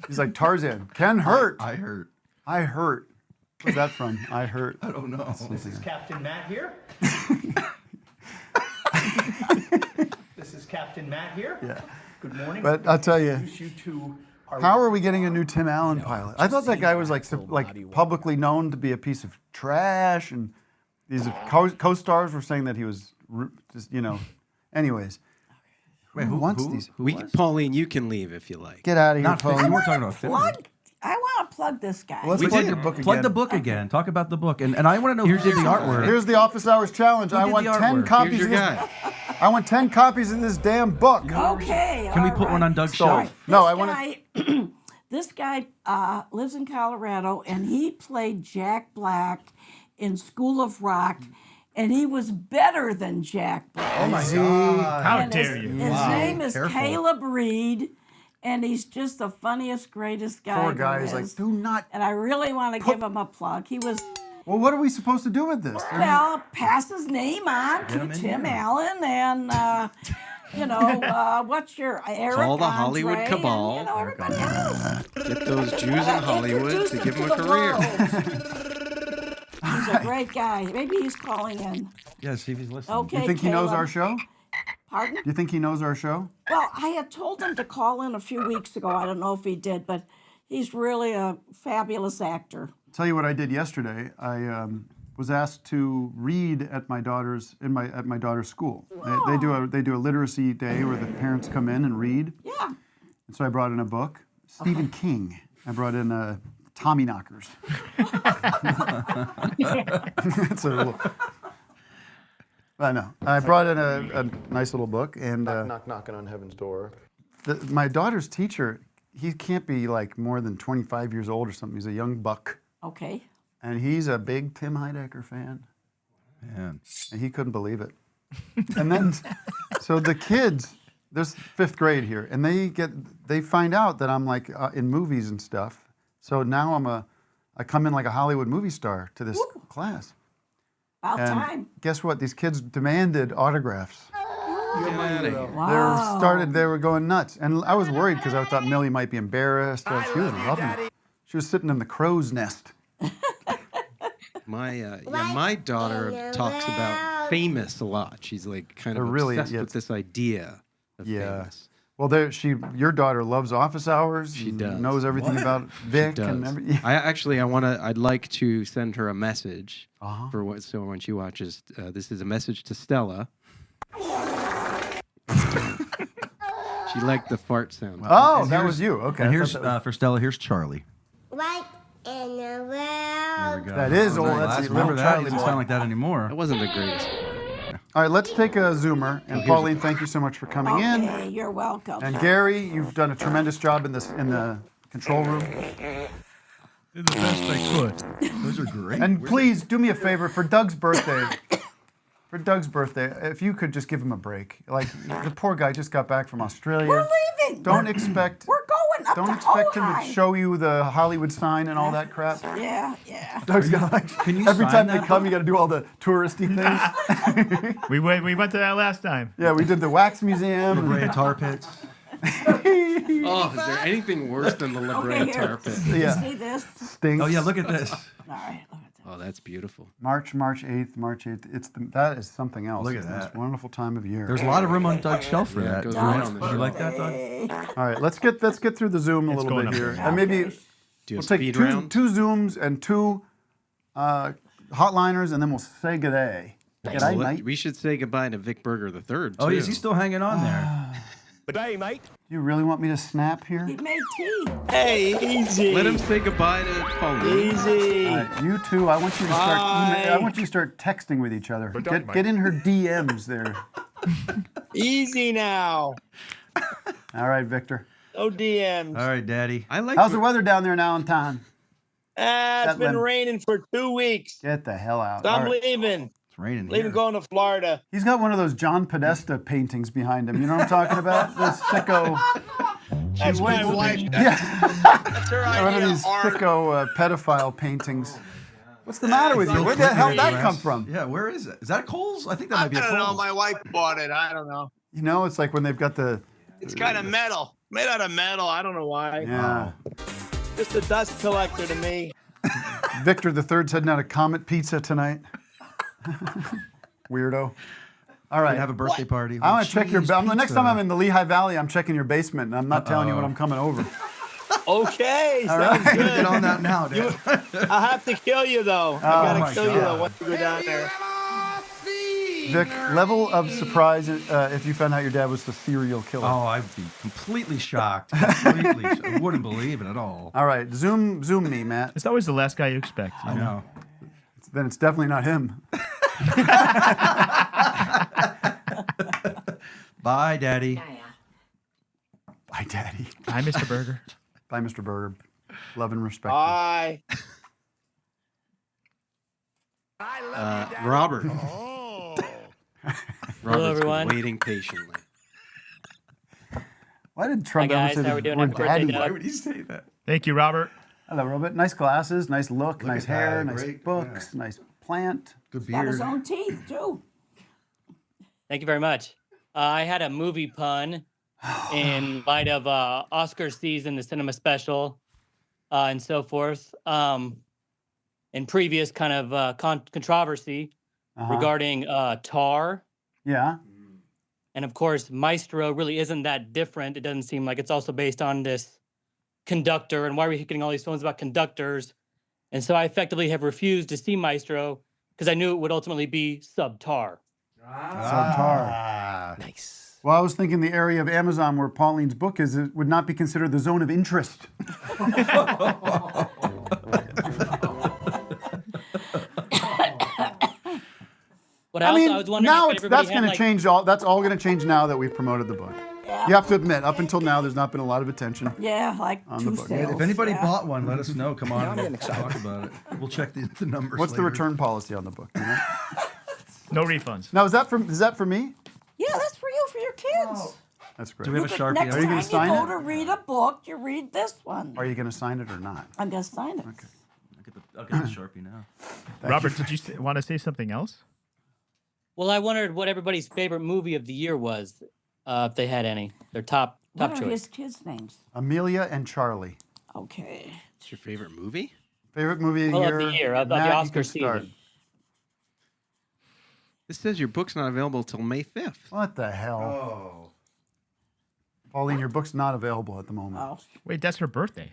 Speaker 6: He's like Tarzan. Ken hurt.
Speaker 7: I hurt.
Speaker 6: I hurt. Where's that from? I hurt.
Speaker 7: I don't know.
Speaker 15: This is Captain Matt here. This is Captain Matt here.
Speaker 6: Yeah.
Speaker 15: Good morning.
Speaker 6: But I'll tell you,
Speaker 15: Introduce you to our
Speaker 6: how are we getting a new Tim Allen pilot? I thought that guy was like publicly known to be a piece of trash, and these co-stars were saying that he was just, Anyways,
Speaker 7: wait,
Speaker 6: who wants these?
Speaker 9: Pauline, you can leave if you like.
Speaker 6: Get out of here,
Speaker 7: Not
Speaker 6: Pauline.
Speaker 7: Phil. We're talking about Phil.
Speaker 1: I want to plug this guy.
Speaker 6: Well, let's
Speaker 7: We
Speaker 6: plug
Speaker 7: did.
Speaker 6: your book again.
Speaker 7: Plug the book again. Talk about the book. And I want to know who did the artwork.
Speaker 6: Here's the Office Hours Challenge.
Speaker 7: Who
Speaker 6: I
Speaker 7: did
Speaker 6: want
Speaker 7: the
Speaker 6: 10
Speaker 7: artwork?
Speaker 6: copies
Speaker 9: Here's
Speaker 6: of
Speaker 9: your
Speaker 6: this.
Speaker 9: guy.
Speaker 6: I want 10 copies of this damn book.
Speaker 1: Okay.
Speaker 7: Can we put one on Doug's shelf?
Speaker 6: No, I want to.
Speaker 1: This guy lives in Colorado, and he played Jack Black in School of Rock, and he was better than Jack Black.
Speaker 7: Oh, my God.
Speaker 8: How
Speaker 1: And
Speaker 8: dare you?
Speaker 1: His name is
Speaker 7: Careful.
Speaker 1: Caleb Reed, and he's just the funniest, greatest guy.
Speaker 6: Poor guy
Speaker 1: there
Speaker 6: is like,
Speaker 1: is.
Speaker 6: do not.
Speaker 1: And I really want to give him a plug. He was,
Speaker 6: Well, what are we supposed to do with this?
Speaker 1: well, pass his name on to Tim Allen, and, what's your Eric
Speaker 9: Call the
Speaker 1: Andre,
Speaker 9: Hollywood
Speaker 1: and,
Speaker 9: cabal.
Speaker 1: everybody else.
Speaker 9: Get those Jews in Hollywood
Speaker 1: Introduce
Speaker 9: to
Speaker 1: him
Speaker 9: give him
Speaker 1: to
Speaker 9: a
Speaker 1: the
Speaker 9: career.
Speaker 1: world. He's a great guy. Maybe he's calling in.
Speaker 7: Yeah, see if he's listening.
Speaker 1: Okay,
Speaker 6: You think he knows
Speaker 1: Caleb.
Speaker 6: our show?
Speaker 1: Pardon?
Speaker 6: Do you think he knows our show?
Speaker 1: Well, I had told him to call in a few weeks ago. I don't know if he did, but he's really a fabulous actor.
Speaker 6: Tell you what I did yesterday. I was asked to read at my daughter's school. They do a literacy day where the parents come in and read.
Speaker 1: Yeah.
Speaker 6: And so I brought in a book. Stephen King. I brought in Tommy Knockers. It's a little. I know. I brought in a nice little book, and
Speaker 23: Knocking on heaven's door.
Speaker 6: my daughter's teacher, he can't be like more than 25 years old or something. He's a young buck.
Speaker 1: Okay.
Speaker 6: And he's a big Tim Heidecker fan.
Speaker 7: Man.
Speaker 6: And he couldn't believe it. And then, so the kids, there's fifth grade here, and they find out that I'm like in movies and stuff. So now I come in like a Hollywood movie star to this class.
Speaker 1: About
Speaker 6: And
Speaker 1: time.
Speaker 6: guess what? These kids demanded autographs.
Speaker 1: Wow.
Speaker 6: They were going nuts. And I was worried because I thought Millie might be embarrassed. She was loving it. She was sitting in the crow's nest.
Speaker 9: My daughter talks about famous a lot. She's like kind of
Speaker 6: They're really-
Speaker 9: obsessed
Speaker 6: yeah,
Speaker 9: with this idea of famous.
Speaker 6: Well, your daughter loves Office Hours.
Speaker 9: She does.
Speaker 6: Knows everything about Vic.
Speaker 9: She does.
Speaker 6: And everything.
Speaker 9: I'd like to send her a message so when she watches. This is a message to Stella. She liked the fart sound.
Speaker 6: Oh,
Speaker 7: And
Speaker 6: that
Speaker 7: here's-
Speaker 6: was you. Okay.
Speaker 7: And
Speaker 6: I
Speaker 7: here's
Speaker 6: thought that was-
Speaker 7: for Stella. Here's Charlie.
Speaker 20: What in the
Speaker 7: There
Speaker 20: world?
Speaker 7: we go.
Speaker 6: That is old.
Speaker 7: Nice.
Speaker 6: That's the
Speaker 7: Remember
Speaker 6: little
Speaker 7: that?
Speaker 6: Charlie
Speaker 7: It doesn't
Speaker 6: boy.
Speaker 7: sound like that anymore.
Speaker 9: That wasn't the greatest.
Speaker 6: All right, let's take a zoomer. And
Speaker 9: here's
Speaker 6: Pauline, thank you so much for coming in.
Speaker 1: Okay, you're welcome.
Speaker 6: And Gary, you've done a tremendous job in the control room.
Speaker 11: Did the best I could.
Speaker 7: Those are great.
Speaker 6: And please do me a favor for Doug's birthday. For Doug's birthday, if you could just give him a break. Like the poor guy just got back from Australia.
Speaker 1: We're leaving.
Speaker 6: Don't expect.
Speaker 1: We're going up
Speaker 6: Don't
Speaker 1: to
Speaker 6: expect him to
Speaker 1: Ojai.
Speaker 6: show you the Hollywood sign and all that crap.
Speaker 1: Yeah.
Speaker 6: Doug's got like
Speaker 7: Can you
Speaker 6: every
Speaker 7: sign
Speaker 6: time they
Speaker 7: that
Speaker 6: come, you got to do all the touristy things.
Speaker 8: We went to that last time.
Speaker 6: Yeah, we did the wax museum.
Speaker 7: Brea Tar Pits.
Speaker 9: Oh, is there anything worse than the La Brea tar pit?
Speaker 1: You see this?
Speaker 6: Stinks.
Speaker 7: Oh yeah, look at this.
Speaker 1: All right.
Speaker 9: Oh, that's beautiful.
Speaker 6: March 8th. That is something else.
Speaker 7: Look at
Speaker 6: It's the most
Speaker 7: that.
Speaker 6: wonderful time of year.
Speaker 7: There's a lot of room on Doug's shelf for
Speaker 9: Yeah, it
Speaker 7: that.
Speaker 9: goes
Speaker 7: Do
Speaker 9: right on the
Speaker 7: you
Speaker 9: shelf.
Speaker 7: like that, Doug?
Speaker 6: All right, let's get through the Zoom a
Speaker 8: It's
Speaker 6: little
Speaker 8: going
Speaker 6: bit
Speaker 8: up
Speaker 6: here,
Speaker 8: there.
Speaker 6: and maybe
Speaker 9: Do a
Speaker 6: we'll take
Speaker 9: speed
Speaker 6: two
Speaker 9: round?
Speaker 6: Zooms and two hotliners, and then we'll say good day.
Speaker 9: Well, we should say goodbye to Vic Berger III, too.
Speaker 7: Oh, is he still hanging on there?
Speaker 15: Good day, mate.
Speaker 6: You really want me to snap here?
Speaker 1: He made tea.
Speaker 15: Hey, easy.
Speaker 9: Let him say goodbye to Pauline.
Speaker 15: Easy.
Speaker 6: All right, you two, I want you to start. I want you to start texting with each other. Get in her DMs there.
Speaker 15: Easy now.
Speaker 6: All right, Victor.
Speaker 15: No DMs.
Speaker 7: All right, Daddy.
Speaker 6: How's the weather down there now in town?
Speaker 15: It's
Speaker 6: That
Speaker 15: been
Speaker 6: lemon.
Speaker 15: raining for 2 weeks.
Speaker 6: Get the hell out.
Speaker 15: So I'm
Speaker 6: All right.
Speaker 15: leaving.
Speaker 7: It's raining
Speaker 15: Leaving,
Speaker 7: here.
Speaker 15: going to Florida.
Speaker 6: He's got one of those John Podesta paintings behind him. You know what I'm talking about? This sicko.
Speaker 15: That's my wife.
Speaker 6: Yeah.
Speaker 15: That's her
Speaker 6: One of
Speaker 15: idea
Speaker 6: these
Speaker 15: of art.
Speaker 6: sicko pedophile paintings. What's the matter with you? Where the hell did that come from?
Speaker 7: Yeah, where is it? Is that Kohl's? I think that
Speaker 15: I
Speaker 7: might be a
Speaker 15: don't know.
Speaker 7: Kohl's.
Speaker 15: My wife bought it. I don't know.
Speaker 6: You know, it's like when they've got the.
Speaker 15: It's kind of metal. Made out of metal. I don't know why.
Speaker 6: Yeah.
Speaker 15: Just a dust collector to me.
Speaker 6: Victor III's heading out of Comet Pizza tonight. Weirdo. All right.
Speaker 7: Have a birthday party.
Speaker 6: I want to check your.
Speaker 7: Cheese
Speaker 6: The next
Speaker 7: pizza.
Speaker 6: time I'm in the Lehigh Valley, I'm checking your basement, and I'm not telling you when I'm coming over.
Speaker 15: Okay.
Speaker 6: All
Speaker 15: Sounds
Speaker 6: right.
Speaker 15: good.
Speaker 7: Get on that now, dude.
Speaker 15: I have to kill you though. I
Speaker 6: Oh,
Speaker 15: gotta
Speaker 6: my
Speaker 15: kill you
Speaker 6: God.
Speaker 15: though once you go down there.
Speaker 6: Vic, level of surprise if you found out your dad was the serial killer.
Speaker 7: Oh, I'd be completely shocked. Completely. I wouldn't believe it at all.
Speaker 6: All right, zoom me, Matt.
Speaker 8: It's always the last guy you expect.
Speaker 7: I know.
Speaker 6: Then it's definitely not him.
Speaker 7: Bye, Daddy.
Speaker 6: Bye, Daddy.
Speaker 8: Hi, Mr. Berger.
Speaker 6: Bye, Mr. Berger. Love and respect.
Speaker 15: Bye.
Speaker 9: Robert.
Speaker 4: Hello, everyone.
Speaker 9: Been waiting patiently.
Speaker 6: Why did Trump
Speaker 4: Hi,
Speaker 6: ever
Speaker 4: guys.
Speaker 6: say
Speaker 4: How
Speaker 6: the
Speaker 4: we doing?
Speaker 6: word
Speaker 4: Happy birthday,
Speaker 6: daddy?
Speaker 4: Doug.
Speaker 7: Why would he say that?
Speaker 8: Thank you, Robert.
Speaker 6: Hello, Robert. Nice glasses, nice look, nice
Speaker 7: at that.
Speaker 6: hair, nice
Speaker 7: Great.
Speaker 6: books, nice plant.
Speaker 7: Good
Speaker 1: Got his
Speaker 7: beard.
Speaker 1: own teeth, too.
Speaker 4: Thank you very much. I had a movie pun in light of Oscar season, the cinema special, and so forth. In previous kind of controversy regarding Tar.
Speaker 6: Yeah.
Speaker 4: And of course, Maestro really isn't that different. It doesn't seem like it's also based on this conductor. And why are we getting all these films about conductors? And so I effectively have refused to see Maestro because I knew it would ultimately be subtar.
Speaker 6: Subtar.
Speaker 9: Nice.
Speaker 6: Well, I was thinking the area of Amazon where Pauline's book is it would not be considered the zone of interest.
Speaker 4: But
Speaker 6: I mean,
Speaker 4: I was wondering
Speaker 6: now
Speaker 4: if
Speaker 6: that's
Speaker 4: everybody
Speaker 6: going
Speaker 4: had,
Speaker 6: to
Speaker 4: like,
Speaker 6: change. That's all going to change now that we've promoted the book.
Speaker 1: Yeah.
Speaker 6: You have to admit, up until now, there's not been a lot of attention.
Speaker 1: Yeah, like
Speaker 6: On the
Speaker 1: two
Speaker 6: book.
Speaker 1: sales.
Speaker 7: If anybody
Speaker 1: yeah.
Speaker 7: bought one, let us know. Come on,
Speaker 15: I'm
Speaker 7: and
Speaker 15: getting
Speaker 7: we'll
Speaker 15: excited.
Speaker 7: talk about it. We'll check the numbers.
Speaker 6: What's the
Speaker 7: later.
Speaker 6: return policy on the book? You know?
Speaker 8: No refunds.
Speaker 6: Now, is that for me?
Speaker 1: Yeah, that's for you, for your kids.
Speaker 6: That's great.
Speaker 7: Do we have a Sharpie?
Speaker 1: Next
Speaker 6: Are you
Speaker 1: time
Speaker 6: gonna
Speaker 1: you
Speaker 6: sign
Speaker 1: go
Speaker 6: it?
Speaker 1: to read a book, you read this one.
Speaker 6: Are you going to sign it or not?
Speaker 1: I'm going to sign it.
Speaker 6: Okay.
Speaker 7: I'll get the Sharpie now.
Speaker 8: Robert, did you want to say something else?
Speaker 4: Well, I wondered what everybody's favorite movie of the year was, if they had any. Their top
Speaker 1: What are
Speaker 4: choice.
Speaker 1: his kids' names?
Speaker 6: Amelia and Charlie.
Speaker 1: Okay.
Speaker 9: What's your favorite movie?
Speaker 6: Favorite movie
Speaker 4: Well,
Speaker 6: of
Speaker 4: of
Speaker 6: the
Speaker 4: the
Speaker 6: year?
Speaker 4: year, of the
Speaker 6: Matt, you
Speaker 4: Oscar
Speaker 6: can start.
Speaker 4: season.
Speaker 9: This says your book's not available till May 5th.
Speaker 6: What the hell?
Speaker 7: Oh.
Speaker 6: Pauline, your book's not available at the moment.
Speaker 1: Oh.
Speaker 8: Wait, that's her birthday.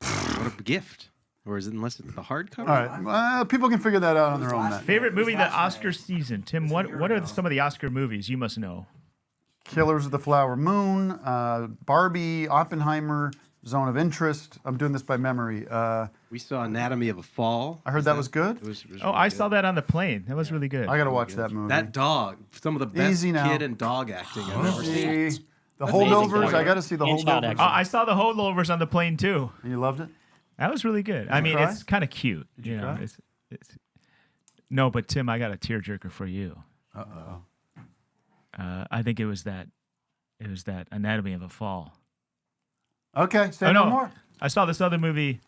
Speaker 9: What a gift. Or is it unless it's the hardcover?
Speaker 6: All right. Well, people can figure that out on their own. Matt.
Speaker 8: Favorite movie of the Oscar season. Tim, what are some of the Oscar movies you must know?
Speaker 6: Killers of the Flower Moon, Barbie, Oppenheimer, Zone of Interest. I'm doing this by memory.
Speaker 9: We saw Anatomy of a Fall.
Speaker 6: I heard that was good.
Speaker 9: It was
Speaker 8: Oh,
Speaker 9: really
Speaker 8: I
Speaker 9: good.
Speaker 8: saw that on the plane. That was really good.
Speaker 6: I got to watch that movie.
Speaker 9: That dog. Some of the best
Speaker 6: Easy now.
Speaker 9: kid and dog acting I've ever seen.
Speaker 6: See, the
Speaker 4: That's amazing,
Speaker 6: holdovers.
Speaker 4: Doug.
Speaker 6: I got to see the
Speaker 4: And child
Speaker 6: holdovers.
Speaker 4: acting.
Speaker 8: I saw the holdovers on the plane too.
Speaker 6: And you loved it?
Speaker 8: That was really good. I
Speaker 6: you
Speaker 8: mean,
Speaker 6: cry?
Speaker 8: it's kind of cute.
Speaker 6: Did you
Speaker 8: know,
Speaker 6: cry?
Speaker 8: it's no, but Tim, I got a tearjerker for you. I think it was that Anatomy of a Fall.
Speaker 6: Okay, say
Speaker 8: Oh,
Speaker 6: no
Speaker 8: no.
Speaker 6: more.
Speaker 8: I saw this other movie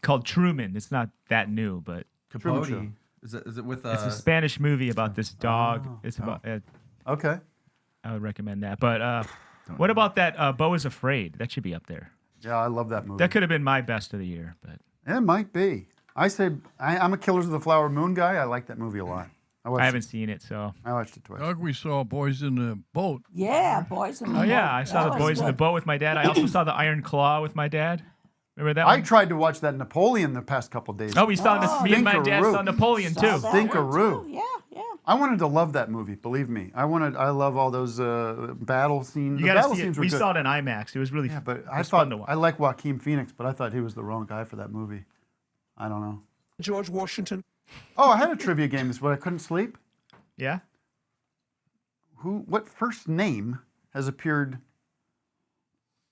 Speaker 8: called Truman. It's not that new, but
Speaker 6: Truman Show.
Speaker 7: Capote. Is it with?
Speaker 8: it's a Spanish movie about this dog.
Speaker 6: Oh.
Speaker 8: It's about.
Speaker 6: Okay.
Speaker 8: I would recommend that. But What about that Beau is Afraid? That should be up there.
Speaker 6: Yeah, I love that movie.
Speaker 8: That could have been my best of the year, but
Speaker 6: it might be. I'm a Killers of the Flower Moon guy. I like that movie a lot.
Speaker 8: I haven't seen it, so
Speaker 6: I watched it twice.
Speaker 11: Doug, we saw Boys in the Boat.
Speaker 1: Yeah, Boys in the Boat.
Speaker 8: Oh yeah, I saw the Boys in the Boat with my dad. I also saw the Iron Claw with my dad. Remember that?
Speaker 6: I tried to watch that Napoleon the past couple days.
Speaker 8: Oh, we saw me and my dad saw Napoleon too.
Speaker 6: Stinkeroo.
Speaker 1: Yeah.
Speaker 6: I wanted to love that movie. Believe me, I love all those battle scenes.
Speaker 8: You
Speaker 6: The
Speaker 8: gotta
Speaker 6: battle
Speaker 8: see it.
Speaker 6: scenes were
Speaker 8: We
Speaker 6: good.
Speaker 8: saw it in IMAX. It was really
Speaker 6: but I
Speaker 8: was
Speaker 6: thought
Speaker 8: fun to watch.
Speaker 6: I like Joaquin Phoenix, but I thought he was the wrong guy for that movie. I don't know.
Speaker 15: George Washington.
Speaker 6: Oh, I had a trivia game this week. I couldn't sleep.
Speaker 8: Yeah.
Speaker 6: What first name has appeared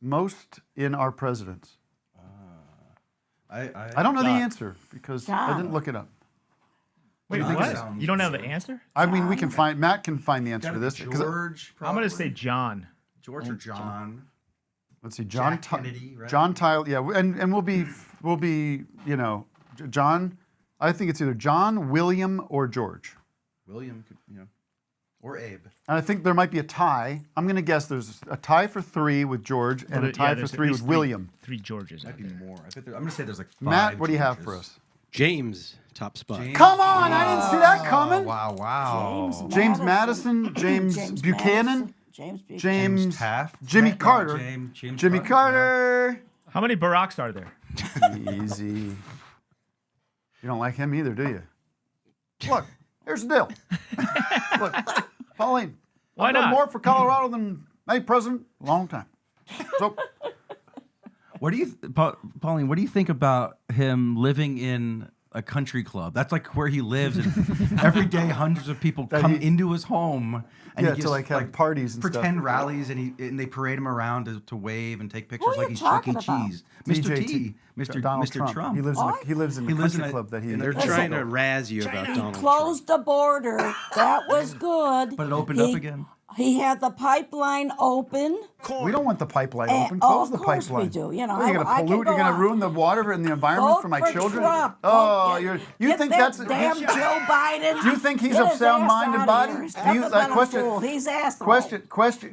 Speaker 6: most in our presidents? I don't know the answer because I didn't look it up.
Speaker 8: Wait, what? You don't know the answer?
Speaker 6: I mean, Matt can find the answer to this.
Speaker 7: George.
Speaker 8: I'm going to say John.
Speaker 7: George or John.
Speaker 6: Let's see, John
Speaker 7: Jack Kennedy, right?
Speaker 6: John Tyler. Yeah, and we'll be John. I think it's either John, William, or George.
Speaker 7: William, or Abe.
Speaker 6: And I think there might be a tie. I'm going to guess there's a tie for 3 with George and a tie for 3 with William.
Speaker 8: 3 Georges.
Speaker 7: Might be more. I'm going to say there's like 5.
Speaker 6: Matt, what do you have for us?
Speaker 9: James, top spot.
Speaker 6: Come on, I didn't see that coming.
Speaker 7: Wow.
Speaker 6: James Madison, James Buchanan, James
Speaker 7: Taft,
Speaker 6: Jimmy Carter,
Speaker 7: Jimmy
Speaker 6: Carter.
Speaker 8: How many Baracks are there?
Speaker 6: Easy. You don't like him either, do you? Look, here's the deal. Look, Pauline.
Speaker 8: Why
Speaker 6: I've done
Speaker 8: not?
Speaker 6: more for Colorado than any president in a long time. So,
Speaker 7: What do you, Pauline? What do you think about him living in a country club? That's like where he lives, and every day hundreds of people come into his home, and
Speaker 6: yeah,
Speaker 7: he
Speaker 6: to
Speaker 7: gives,
Speaker 6: have parties and
Speaker 7: pretend
Speaker 6: stuff.
Speaker 7: rallies, and they parade him around to wave and take pictures
Speaker 1: Who are
Speaker 7: like
Speaker 1: you
Speaker 7: he's Chuck E.
Speaker 1: talking about?
Speaker 7: Cheese. Mr.
Speaker 6: DJT.
Speaker 7: T, Mr.
Speaker 6: Donald
Speaker 7: Mr. Trump.
Speaker 6: He lives in the country club that he.
Speaker 9: They're trying to razz you about
Speaker 1: He
Speaker 9: Donald
Speaker 1: closed the border. That was good.
Speaker 7: But it opened up again.
Speaker 1: He had the pipeline open.
Speaker 6: We don't want the pipeline open.
Speaker 1: Oh,
Speaker 6: Close
Speaker 1: of
Speaker 6: the
Speaker 1: course
Speaker 6: pipeline.
Speaker 1: we do. You know,
Speaker 6: What, are you going to
Speaker 1: I can
Speaker 6: pollute?
Speaker 1: go
Speaker 6: You're going to
Speaker 1: on.
Speaker 6: ruin the water and the environment
Speaker 1: Vote
Speaker 6: for my
Speaker 1: for
Speaker 6: children?
Speaker 1: Trump.
Speaker 6: Oh,
Speaker 1: Get-
Speaker 6: you
Speaker 1: get
Speaker 6: think
Speaker 1: that
Speaker 6: that's
Speaker 1: damn Joe Biden?
Speaker 6: Do you think he's
Speaker 1: Get
Speaker 6: of
Speaker 1: his
Speaker 6: sound
Speaker 1: ass
Speaker 6: mind and
Speaker 1: outta
Speaker 6: body?
Speaker 1: here. He's
Speaker 6: Do you,
Speaker 1: nothing but a
Speaker 6: question,
Speaker 1: fool. He's asshole.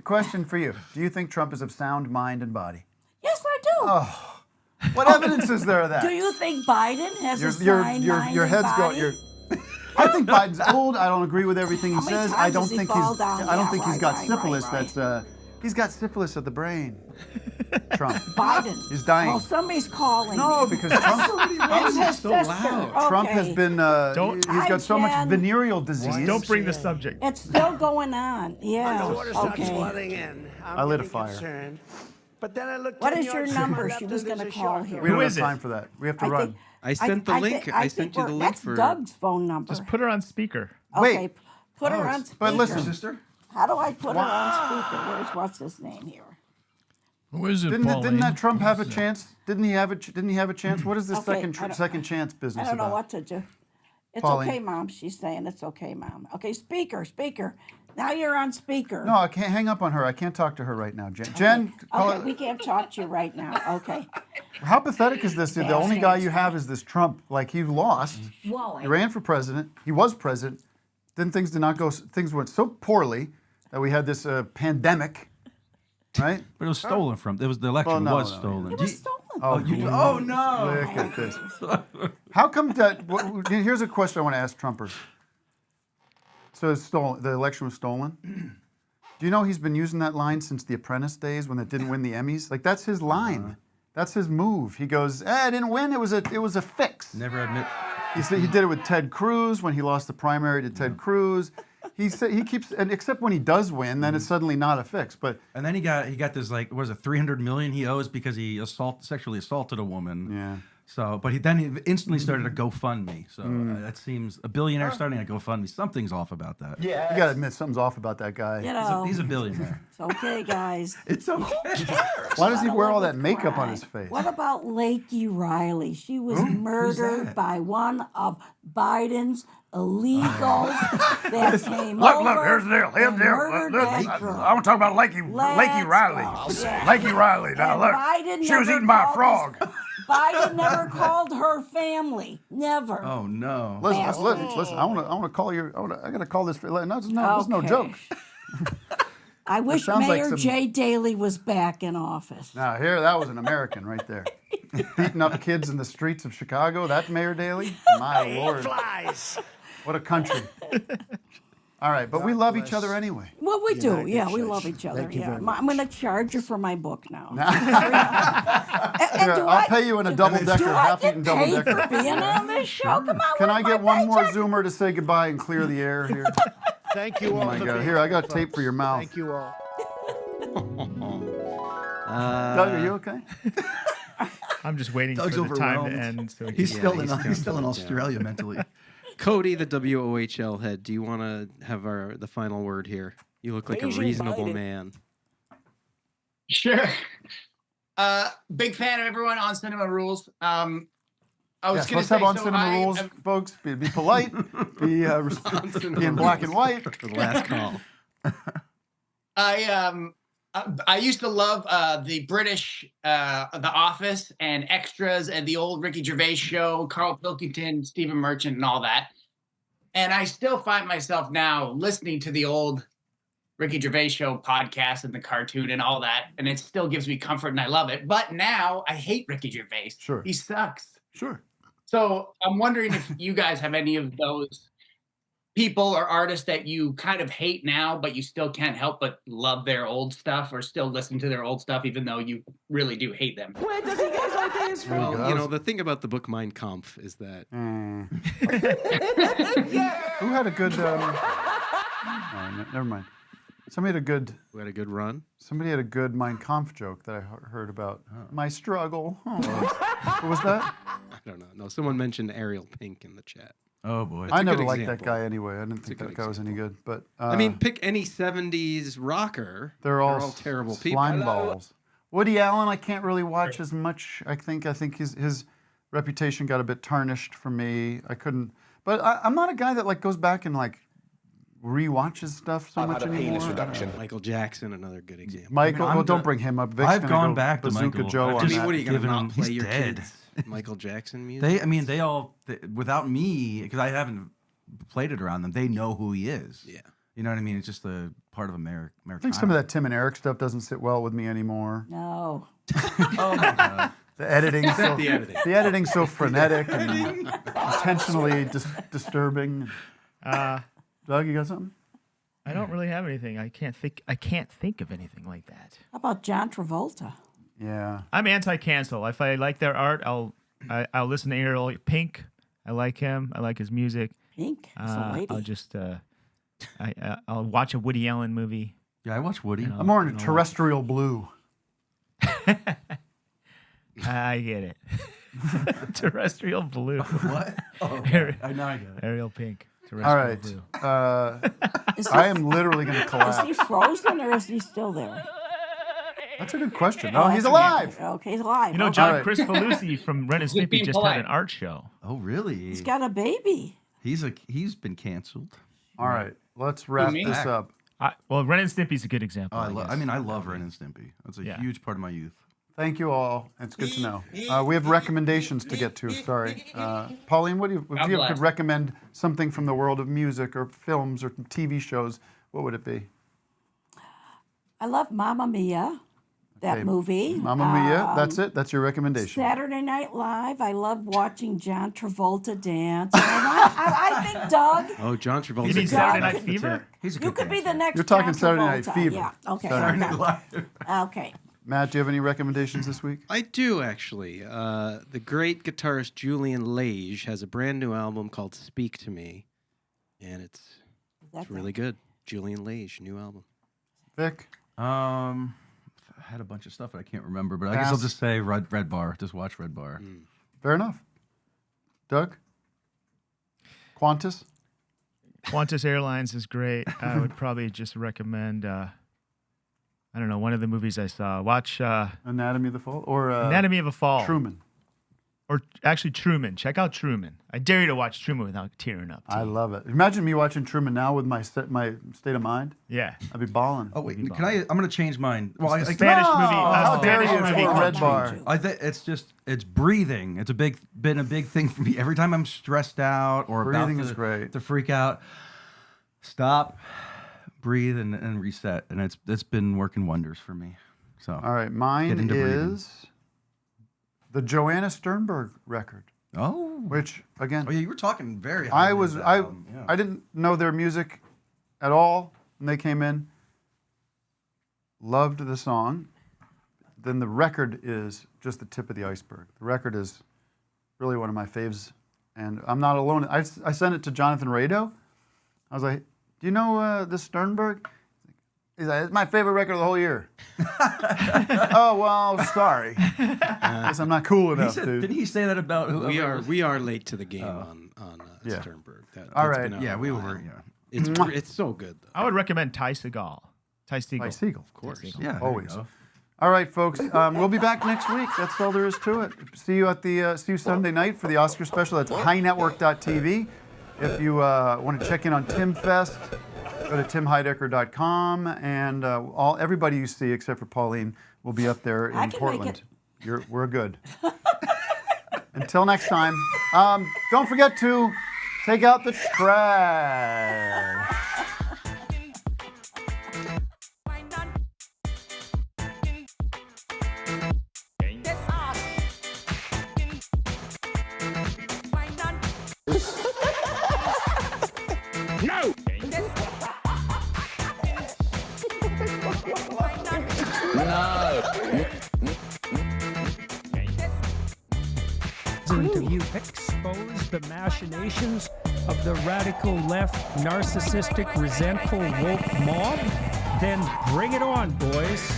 Speaker 6: question for you. Do you think Trump is of sound mind and body?
Speaker 1: Yes, I do.
Speaker 6: Oh, what evidence is there of that?
Speaker 1: Do you think Biden has a sound mind
Speaker 6: your
Speaker 1: and
Speaker 6: head's
Speaker 1: body?
Speaker 6: going. I think Biden's old. I don't agree with everything he
Speaker 1: How many
Speaker 6: says.
Speaker 1: times
Speaker 6: I don't
Speaker 1: does he
Speaker 6: think
Speaker 1: fall
Speaker 6: he's.
Speaker 1: down?
Speaker 6: I don't
Speaker 1: Yeah,
Speaker 6: think he's
Speaker 1: right,
Speaker 6: got
Speaker 1: right,
Speaker 6: syphilis.
Speaker 1: right.
Speaker 6: That's he's got syphilis of the brain. Trump.
Speaker 1: Biden.
Speaker 6: He's dying.
Speaker 1: Oh, somebody's calling.
Speaker 6: No,
Speaker 1: me.
Speaker 6: because Trump.
Speaker 1: It's his
Speaker 9: so
Speaker 1: sister.
Speaker 9: loud.
Speaker 6: Trump
Speaker 1: Okay.
Speaker 6: has been.
Speaker 8: Don't-
Speaker 6: He's got so much venereal disease.
Speaker 8: Don't bring the subject.
Speaker 1: It's still going on. Yeah. Okay.
Speaker 15: in.
Speaker 6: I lit a fire.
Speaker 15: Concerned. But then I looked
Speaker 1: What
Speaker 15: 10
Speaker 1: is your
Speaker 15: yards to my
Speaker 1: number?
Speaker 15: left
Speaker 1: She
Speaker 15: and
Speaker 1: was
Speaker 15: there's
Speaker 1: going to
Speaker 15: a
Speaker 1: call
Speaker 15: shark.
Speaker 1: here.
Speaker 6: We don't
Speaker 8: Who
Speaker 6: have
Speaker 8: is it?
Speaker 6: time for that. We have to run.
Speaker 9: I sent the link. I sent you the link
Speaker 1: That's
Speaker 9: for.
Speaker 1: Doug's phone number.
Speaker 8: Just put her on speaker.
Speaker 1: Okay,
Speaker 6: Wait.
Speaker 1: put her on speaker.
Speaker 6: But listen,
Speaker 7: Sister?
Speaker 1: How do I put her on speaker? What's his name here?
Speaker 11: Who is it,
Speaker 6: didn't
Speaker 11: Pauline?
Speaker 6: that Trump have a chance? Didn't he have a chance? What is this
Speaker 1: Okay,
Speaker 6: second chance business
Speaker 1: I don't know
Speaker 6: about?
Speaker 1: what to do. It's
Speaker 6: Pauline.
Speaker 1: okay, Mom. She's saying it's okay, Mom. Okay, speaker. Now you're on speaker.
Speaker 6: No, I can't hang up on her. I can't talk to her right now. Jen, call
Speaker 1: Okay,
Speaker 6: it.
Speaker 1: we can't talk to you right now. Okay.
Speaker 6: How pathetic is this? The only guy you have is this Trump. Like he lost. He ran for president. He was president. Then things did not go. Things went so poorly that we had this pandemic. Right?
Speaker 7: But it was stolen from. It was the election
Speaker 6: Well, no,
Speaker 7: was
Speaker 6: no,
Speaker 7: stolen.
Speaker 1: It was stolen.
Speaker 7: Oh no!
Speaker 6: Look at this. How come that? Here's a question I want to ask Trumpers. So it's stolen. The election was stolen. Do you know he's been using that line since The Apprentice days when it didn't win the Emmys? Like that's his line. That's his move. He goes, I didn't win. It was a fix.
Speaker 7: Never admit.
Speaker 6: He said he did it with Ted Cruz when he lost the primary to Ted Cruz. He said he keeps, and except when he does win, then it's suddenly not a fix. But
Speaker 7: And then he got this like, what was it, $300 million he owes because he sexually assaulted a woman.
Speaker 6: yeah.
Speaker 7: So, but he instantly started a GoFundMe. So that seems a billionaire starting a GoFundMe. Something's off about that.
Speaker 6: Yeah. You got to admit something's off about that guy.
Speaker 1: You know,
Speaker 7: He's a billionaire.
Speaker 1: it's okay, guys.
Speaker 7: It's okay.
Speaker 6: Why does he wear all that makeup on his face?
Speaker 1: What about Lakey Riley? She was murdered by one of Biden's illegals that came over.
Speaker 6: Look, here's the deal.
Speaker 1: and murdered that girl.
Speaker 6: I want to talk about Lakey Riley.
Speaker 1: Yeah.
Speaker 6: Lakey Riley. Now
Speaker 1: And
Speaker 6: look,
Speaker 1: Biden
Speaker 6: she was
Speaker 1: never
Speaker 6: eaten by a
Speaker 1: called
Speaker 6: frog.
Speaker 1: Biden never called her family. Never.
Speaker 7: Oh no.
Speaker 6: Listen. I want to call you. I got to call this. No, it's no
Speaker 1: Okay.
Speaker 6: joke.
Speaker 1: I wish
Speaker 6: sounds like
Speaker 1: Mayor
Speaker 6: some-
Speaker 1: Jay Daley was back in office.
Speaker 6: Now, that was an American right there. Beating up kids in the streets of Chicago. That Mayor Daley? My Lord.
Speaker 15: Flies.
Speaker 6: What a country. All right, but we love each other anyway.
Speaker 1: Well, we do.
Speaker 15: United
Speaker 1: Yeah, we
Speaker 15: States.
Speaker 1: love each other.
Speaker 15: Thank you
Speaker 1: Yeah,
Speaker 15: very much.
Speaker 1: I'm going to charge you for my book now.
Speaker 6: Here, I'll pay you in a double-decker,
Speaker 1: Do I
Speaker 6: half-eaten
Speaker 1: get paid
Speaker 6: double-decker.
Speaker 1: for being on this show? Come on,
Speaker 6: Can I
Speaker 1: where's
Speaker 6: get
Speaker 1: my
Speaker 6: one more
Speaker 1: paycheck?
Speaker 6: Zoomer to say goodbye and clear the air here?
Speaker 15: Thank you all.
Speaker 6: Oh my
Speaker 15: for
Speaker 6: God.
Speaker 15: being
Speaker 6: Here, I got
Speaker 15: here,
Speaker 6: tape for your mouth.
Speaker 15: Thank you all.
Speaker 6: Doug, are you okay?
Speaker 8: I'm just waiting
Speaker 7: Doug's
Speaker 8: for the time to
Speaker 7: overwhelmed.
Speaker 8: end. So
Speaker 7: He's still in
Speaker 9: counting
Speaker 7: Australia
Speaker 9: down.
Speaker 7: mentally.
Speaker 9: Cody, the WOHL head, do you want to have the final word here? You look like a
Speaker 15: Asian
Speaker 9: reasonable
Speaker 15: Biden.
Speaker 9: man.
Speaker 3: Sure. Big fan of everyone on Cinema Rules. I was
Speaker 6: Yes,
Speaker 3: going
Speaker 6: let's
Speaker 3: to say,
Speaker 6: have on
Speaker 3: so
Speaker 6: cinema
Speaker 3: I-
Speaker 6: rules, folks. Be polite. Be in black and white.
Speaker 9: For the last call.
Speaker 3: I used to love the British, The Office, and Extras, and the old Ricky Gervais show, Carl Pilkington, Stephen Merchant, and all that. And I still find myself now listening to the old Ricky Gervais show podcast and the cartoon and all that, and it still gives me comfort and I love it. But now I hate Ricky Gervais.
Speaker 6: Sure.
Speaker 3: He sucks.
Speaker 6: Sure.
Speaker 3: So I'm wondering if you guys have any of those people or artists that you kind of hate now, but you still can't help but love their old stuff or still listen to their old stuff, even though you really do hate them.
Speaker 15: Where does he get his ideas from?
Speaker 9: Well, you know, the thing about the book Mein Kampf is that
Speaker 6: Who had a good? Never mind. Somebody had a good.
Speaker 9: Who had a good run?
Speaker 6: Somebody had a good Mein Kampf joke that I heard about. My struggle. Oh. What was that?
Speaker 9: I don't know. No, someone mentioned Ariel Pink in the chat.
Speaker 7: Oh boy,
Speaker 6: I never liked that guy anyway. I didn't think that guy was any good. But
Speaker 9: I mean, pick any '70s rocker.
Speaker 6: they're all
Speaker 9: terrible people.
Speaker 6: slime balls. Woody Allen, I can't really watch as much. I think his reputation got a bit tarnished for me. I couldn't. But I'm not a guy that like goes back and like rewatches stuff so much anymore.
Speaker 9: Michael Jackson, another good example.
Speaker 6: Michael, well, don't bring him up. Vic's
Speaker 7: I've
Speaker 6: gonna
Speaker 7: gone
Speaker 6: go
Speaker 7: back to
Speaker 6: Bazooka
Speaker 7: Michael.
Speaker 6: Joe
Speaker 7: I've
Speaker 6: on
Speaker 7: just
Speaker 6: that.
Speaker 9: What are you going to
Speaker 7: given
Speaker 9: not
Speaker 7: him-
Speaker 9: play
Speaker 7: he's
Speaker 9: your
Speaker 7: dead.
Speaker 9: kids Michael Jackson music?
Speaker 7: Without me, because I haven't played it around them, they know who he is.
Speaker 9: Yeah.
Speaker 7: You know what I mean? It's just a part of America.
Speaker 6: I think some of that Tim and Eric stuff doesn't sit well with me anymore.
Speaker 1: No.
Speaker 7: Oh my God.
Speaker 6: The editing, so,
Speaker 9: The editing.
Speaker 6: the editing's so frenetic and intentionally disturbing. Doug, you got something?
Speaker 8: I don't really have anything. I can't think of anything like that.
Speaker 1: How about John Travolta?
Speaker 6: Yeah.
Speaker 8: I'm anti-cancel. If I like their art, I'll listen to Ariel Pink. I like him. I like his music.
Speaker 1: Pink is a lady.
Speaker 8: I'll just I'll watch a Woody Allen movie.
Speaker 7: Yeah, I watch Woody.
Speaker 6: I'm more into terrestrial blue.
Speaker 8: I get it. Terrestrial blue.
Speaker 7: What? Oh, I know I get it.
Speaker 8: Ariel Pink.
Speaker 6: All right.
Speaker 8: Blue.
Speaker 6: I am literally going to
Speaker 1: Is
Speaker 6: collapse.
Speaker 1: he frozen or is he still there?
Speaker 6: That's a good question. No,
Speaker 1: Oh,
Speaker 6: he's
Speaker 1: that's
Speaker 6: alive.
Speaker 1: Okay, he's alive.
Speaker 8: You know,
Speaker 1: Okay.
Speaker 8: John
Speaker 6: All right.
Speaker 8: Chris Falusi from Ren and
Speaker 3: He's
Speaker 8: Snippy
Speaker 3: being
Speaker 8: just had
Speaker 3: polite.
Speaker 8: an art show.
Speaker 7: Oh, really?
Speaker 1: He's got a baby.
Speaker 7: He's been canceled.
Speaker 6: All right. Let's wrap
Speaker 3: me?
Speaker 6: this up.
Speaker 8: Well, Ren and Stimpy's a good example.
Speaker 7: Oh,
Speaker 8: I
Speaker 7: I love Ren and Stimpy. That's a
Speaker 8: Yeah.
Speaker 7: huge part of my youth.
Speaker 6: Thank you all. It's good to know. We have recommendations to get to. Sorry. Pauline, if you
Speaker 3: bless.
Speaker 6: could recommend something from the world of music or films or TV shows, what would it be?
Speaker 1: I love Mamma Mia, that
Speaker 6: Okay,
Speaker 1: movie.
Speaker 6: Mamma Mia. That's it. That's your recommendation.
Speaker 1: Saturday Night Live. I love watching John Travolta dance. And I think Doug,
Speaker 9: Oh, John Travolta.
Speaker 8: You mean Saturday Night Fever?
Speaker 7: He's a
Speaker 1: you
Speaker 7: good
Speaker 1: could be the
Speaker 7: dancer.
Speaker 1: next.
Speaker 6: You're talking
Speaker 1: John
Speaker 6: Saturday Night
Speaker 1: Travolta.
Speaker 6: Fever.
Speaker 1: Yeah. Okay.
Speaker 6: Saturday
Speaker 7: Night Live.
Speaker 1: Okay.
Speaker 6: Matt, do you have any recommendations this week?
Speaker 9: I do actually. The great guitarist Julian Lage has a brand new album called "Speak to Me," and it's really good. Julian Lage, new album.
Speaker 6: Vic?
Speaker 7: I had a bunch of stuff that I can't remember, but I guess I'll just say Red Bar. Just watch Red Bar.
Speaker 6: Fair enough. Doug? Qantas?
Speaker 8: Qantas Airlines is great. I would probably just recommend, I don't know, one of the movies I saw. Watch
Speaker 6: Anatomy of the Fall? Or
Speaker 8: Anatomy of a Fall.
Speaker 6: Truman.
Speaker 8: Or actually Truman. Check out Truman. I dare you to watch Truman without tearing up.
Speaker 6: I love it. Imagine me watching Truman now with my state of mind.
Speaker 8: Yeah.
Speaker 6: I'd be balling.
Speaker 7: Oh wait, can I? I'm gonna change mine. Well,
Speaker 8: It's a Spanish movie.
Speaker 6: How dare
Speaker 8: Spanish
Speaker 6: you
Speaker 8: movie
Speaker 6: for
Speaker 8: called
Speaker 6: Red Bar?
Speaker 7: I think it's breathing. It's been a big thing for me. Every time I'm stressed out or
Speaker 6: Breathing
Speaker 7: about
Speaker 6: is great.
Speaker 7: to freak out, stop, breathe, and reset, and it's been working wonders for me. So
Speaker 6: all right, mine is the Joanna Sternberg record.
Speaker 7: Oh,
Speaker 6: which again?
Speaker 7: Oh yeah, you were talking very.
Speaker 6: I didn't know their music at all when they came in. Loved the song. Then the record is just the tip of the iceberg. The record is really one of my faves, and I'm not alone. I sent it to Jonathan Rado. I was like, "Do you know this Sternberg?" He's like, "It's my favorite record of the whole year." Oh well, sorry. Guess I'm not cool enough, dude.
Speaker 7: Didn't he say that about whoever?
Speaker 9: We are late to the game on Sternberg.
Speaker 6: All right.
Speaker 7: Yeah, we were. Yeah.
Speaker 9: It's so good though.
Speaker 8: I would recommend Ty Segall. Ty Segall.
Speaker 6: Of
Speaker 9: course.
Speaker 7: Yeah,
Speaker 6: always. All right, folks. We'll be back next week. That's all there is to it. See you Sunday night for the Oscar special. That's highnetwork.tv. If you want to check in on Tim Fest, go to timheidecker.com, and everybody you see except for Pauline will be up there in Portland. We're good. Until next time, don't forget to take out the trash.
Speaker 16: No! Until you expose the machinations of the radical left, narcissistic, resentful, woke mob, then bring it on, boys.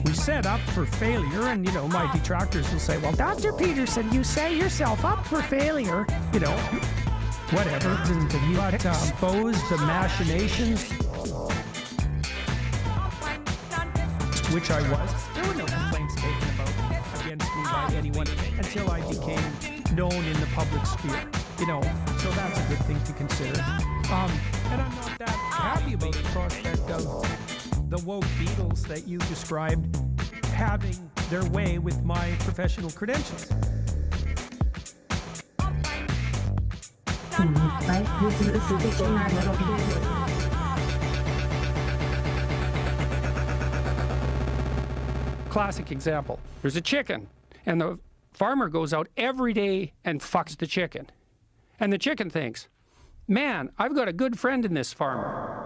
Speaker 16: We set up for failure, and, my detractors will say, well, Dr. Peterson, you set yourself up for failure, whatever. Until you expose the machinations, which I was. There were no complaints taken against me by anyone until I became known in the public sphere. So that's a good thing to consider. And I'm not that happy about the prospect of the woke Beatles that you described having their way with my professional credentials. Classic example. There's a chicken, and the farmer goes out every day and fucks the chicken. And the chicken thinks, man, I've got a good friend in this farmer.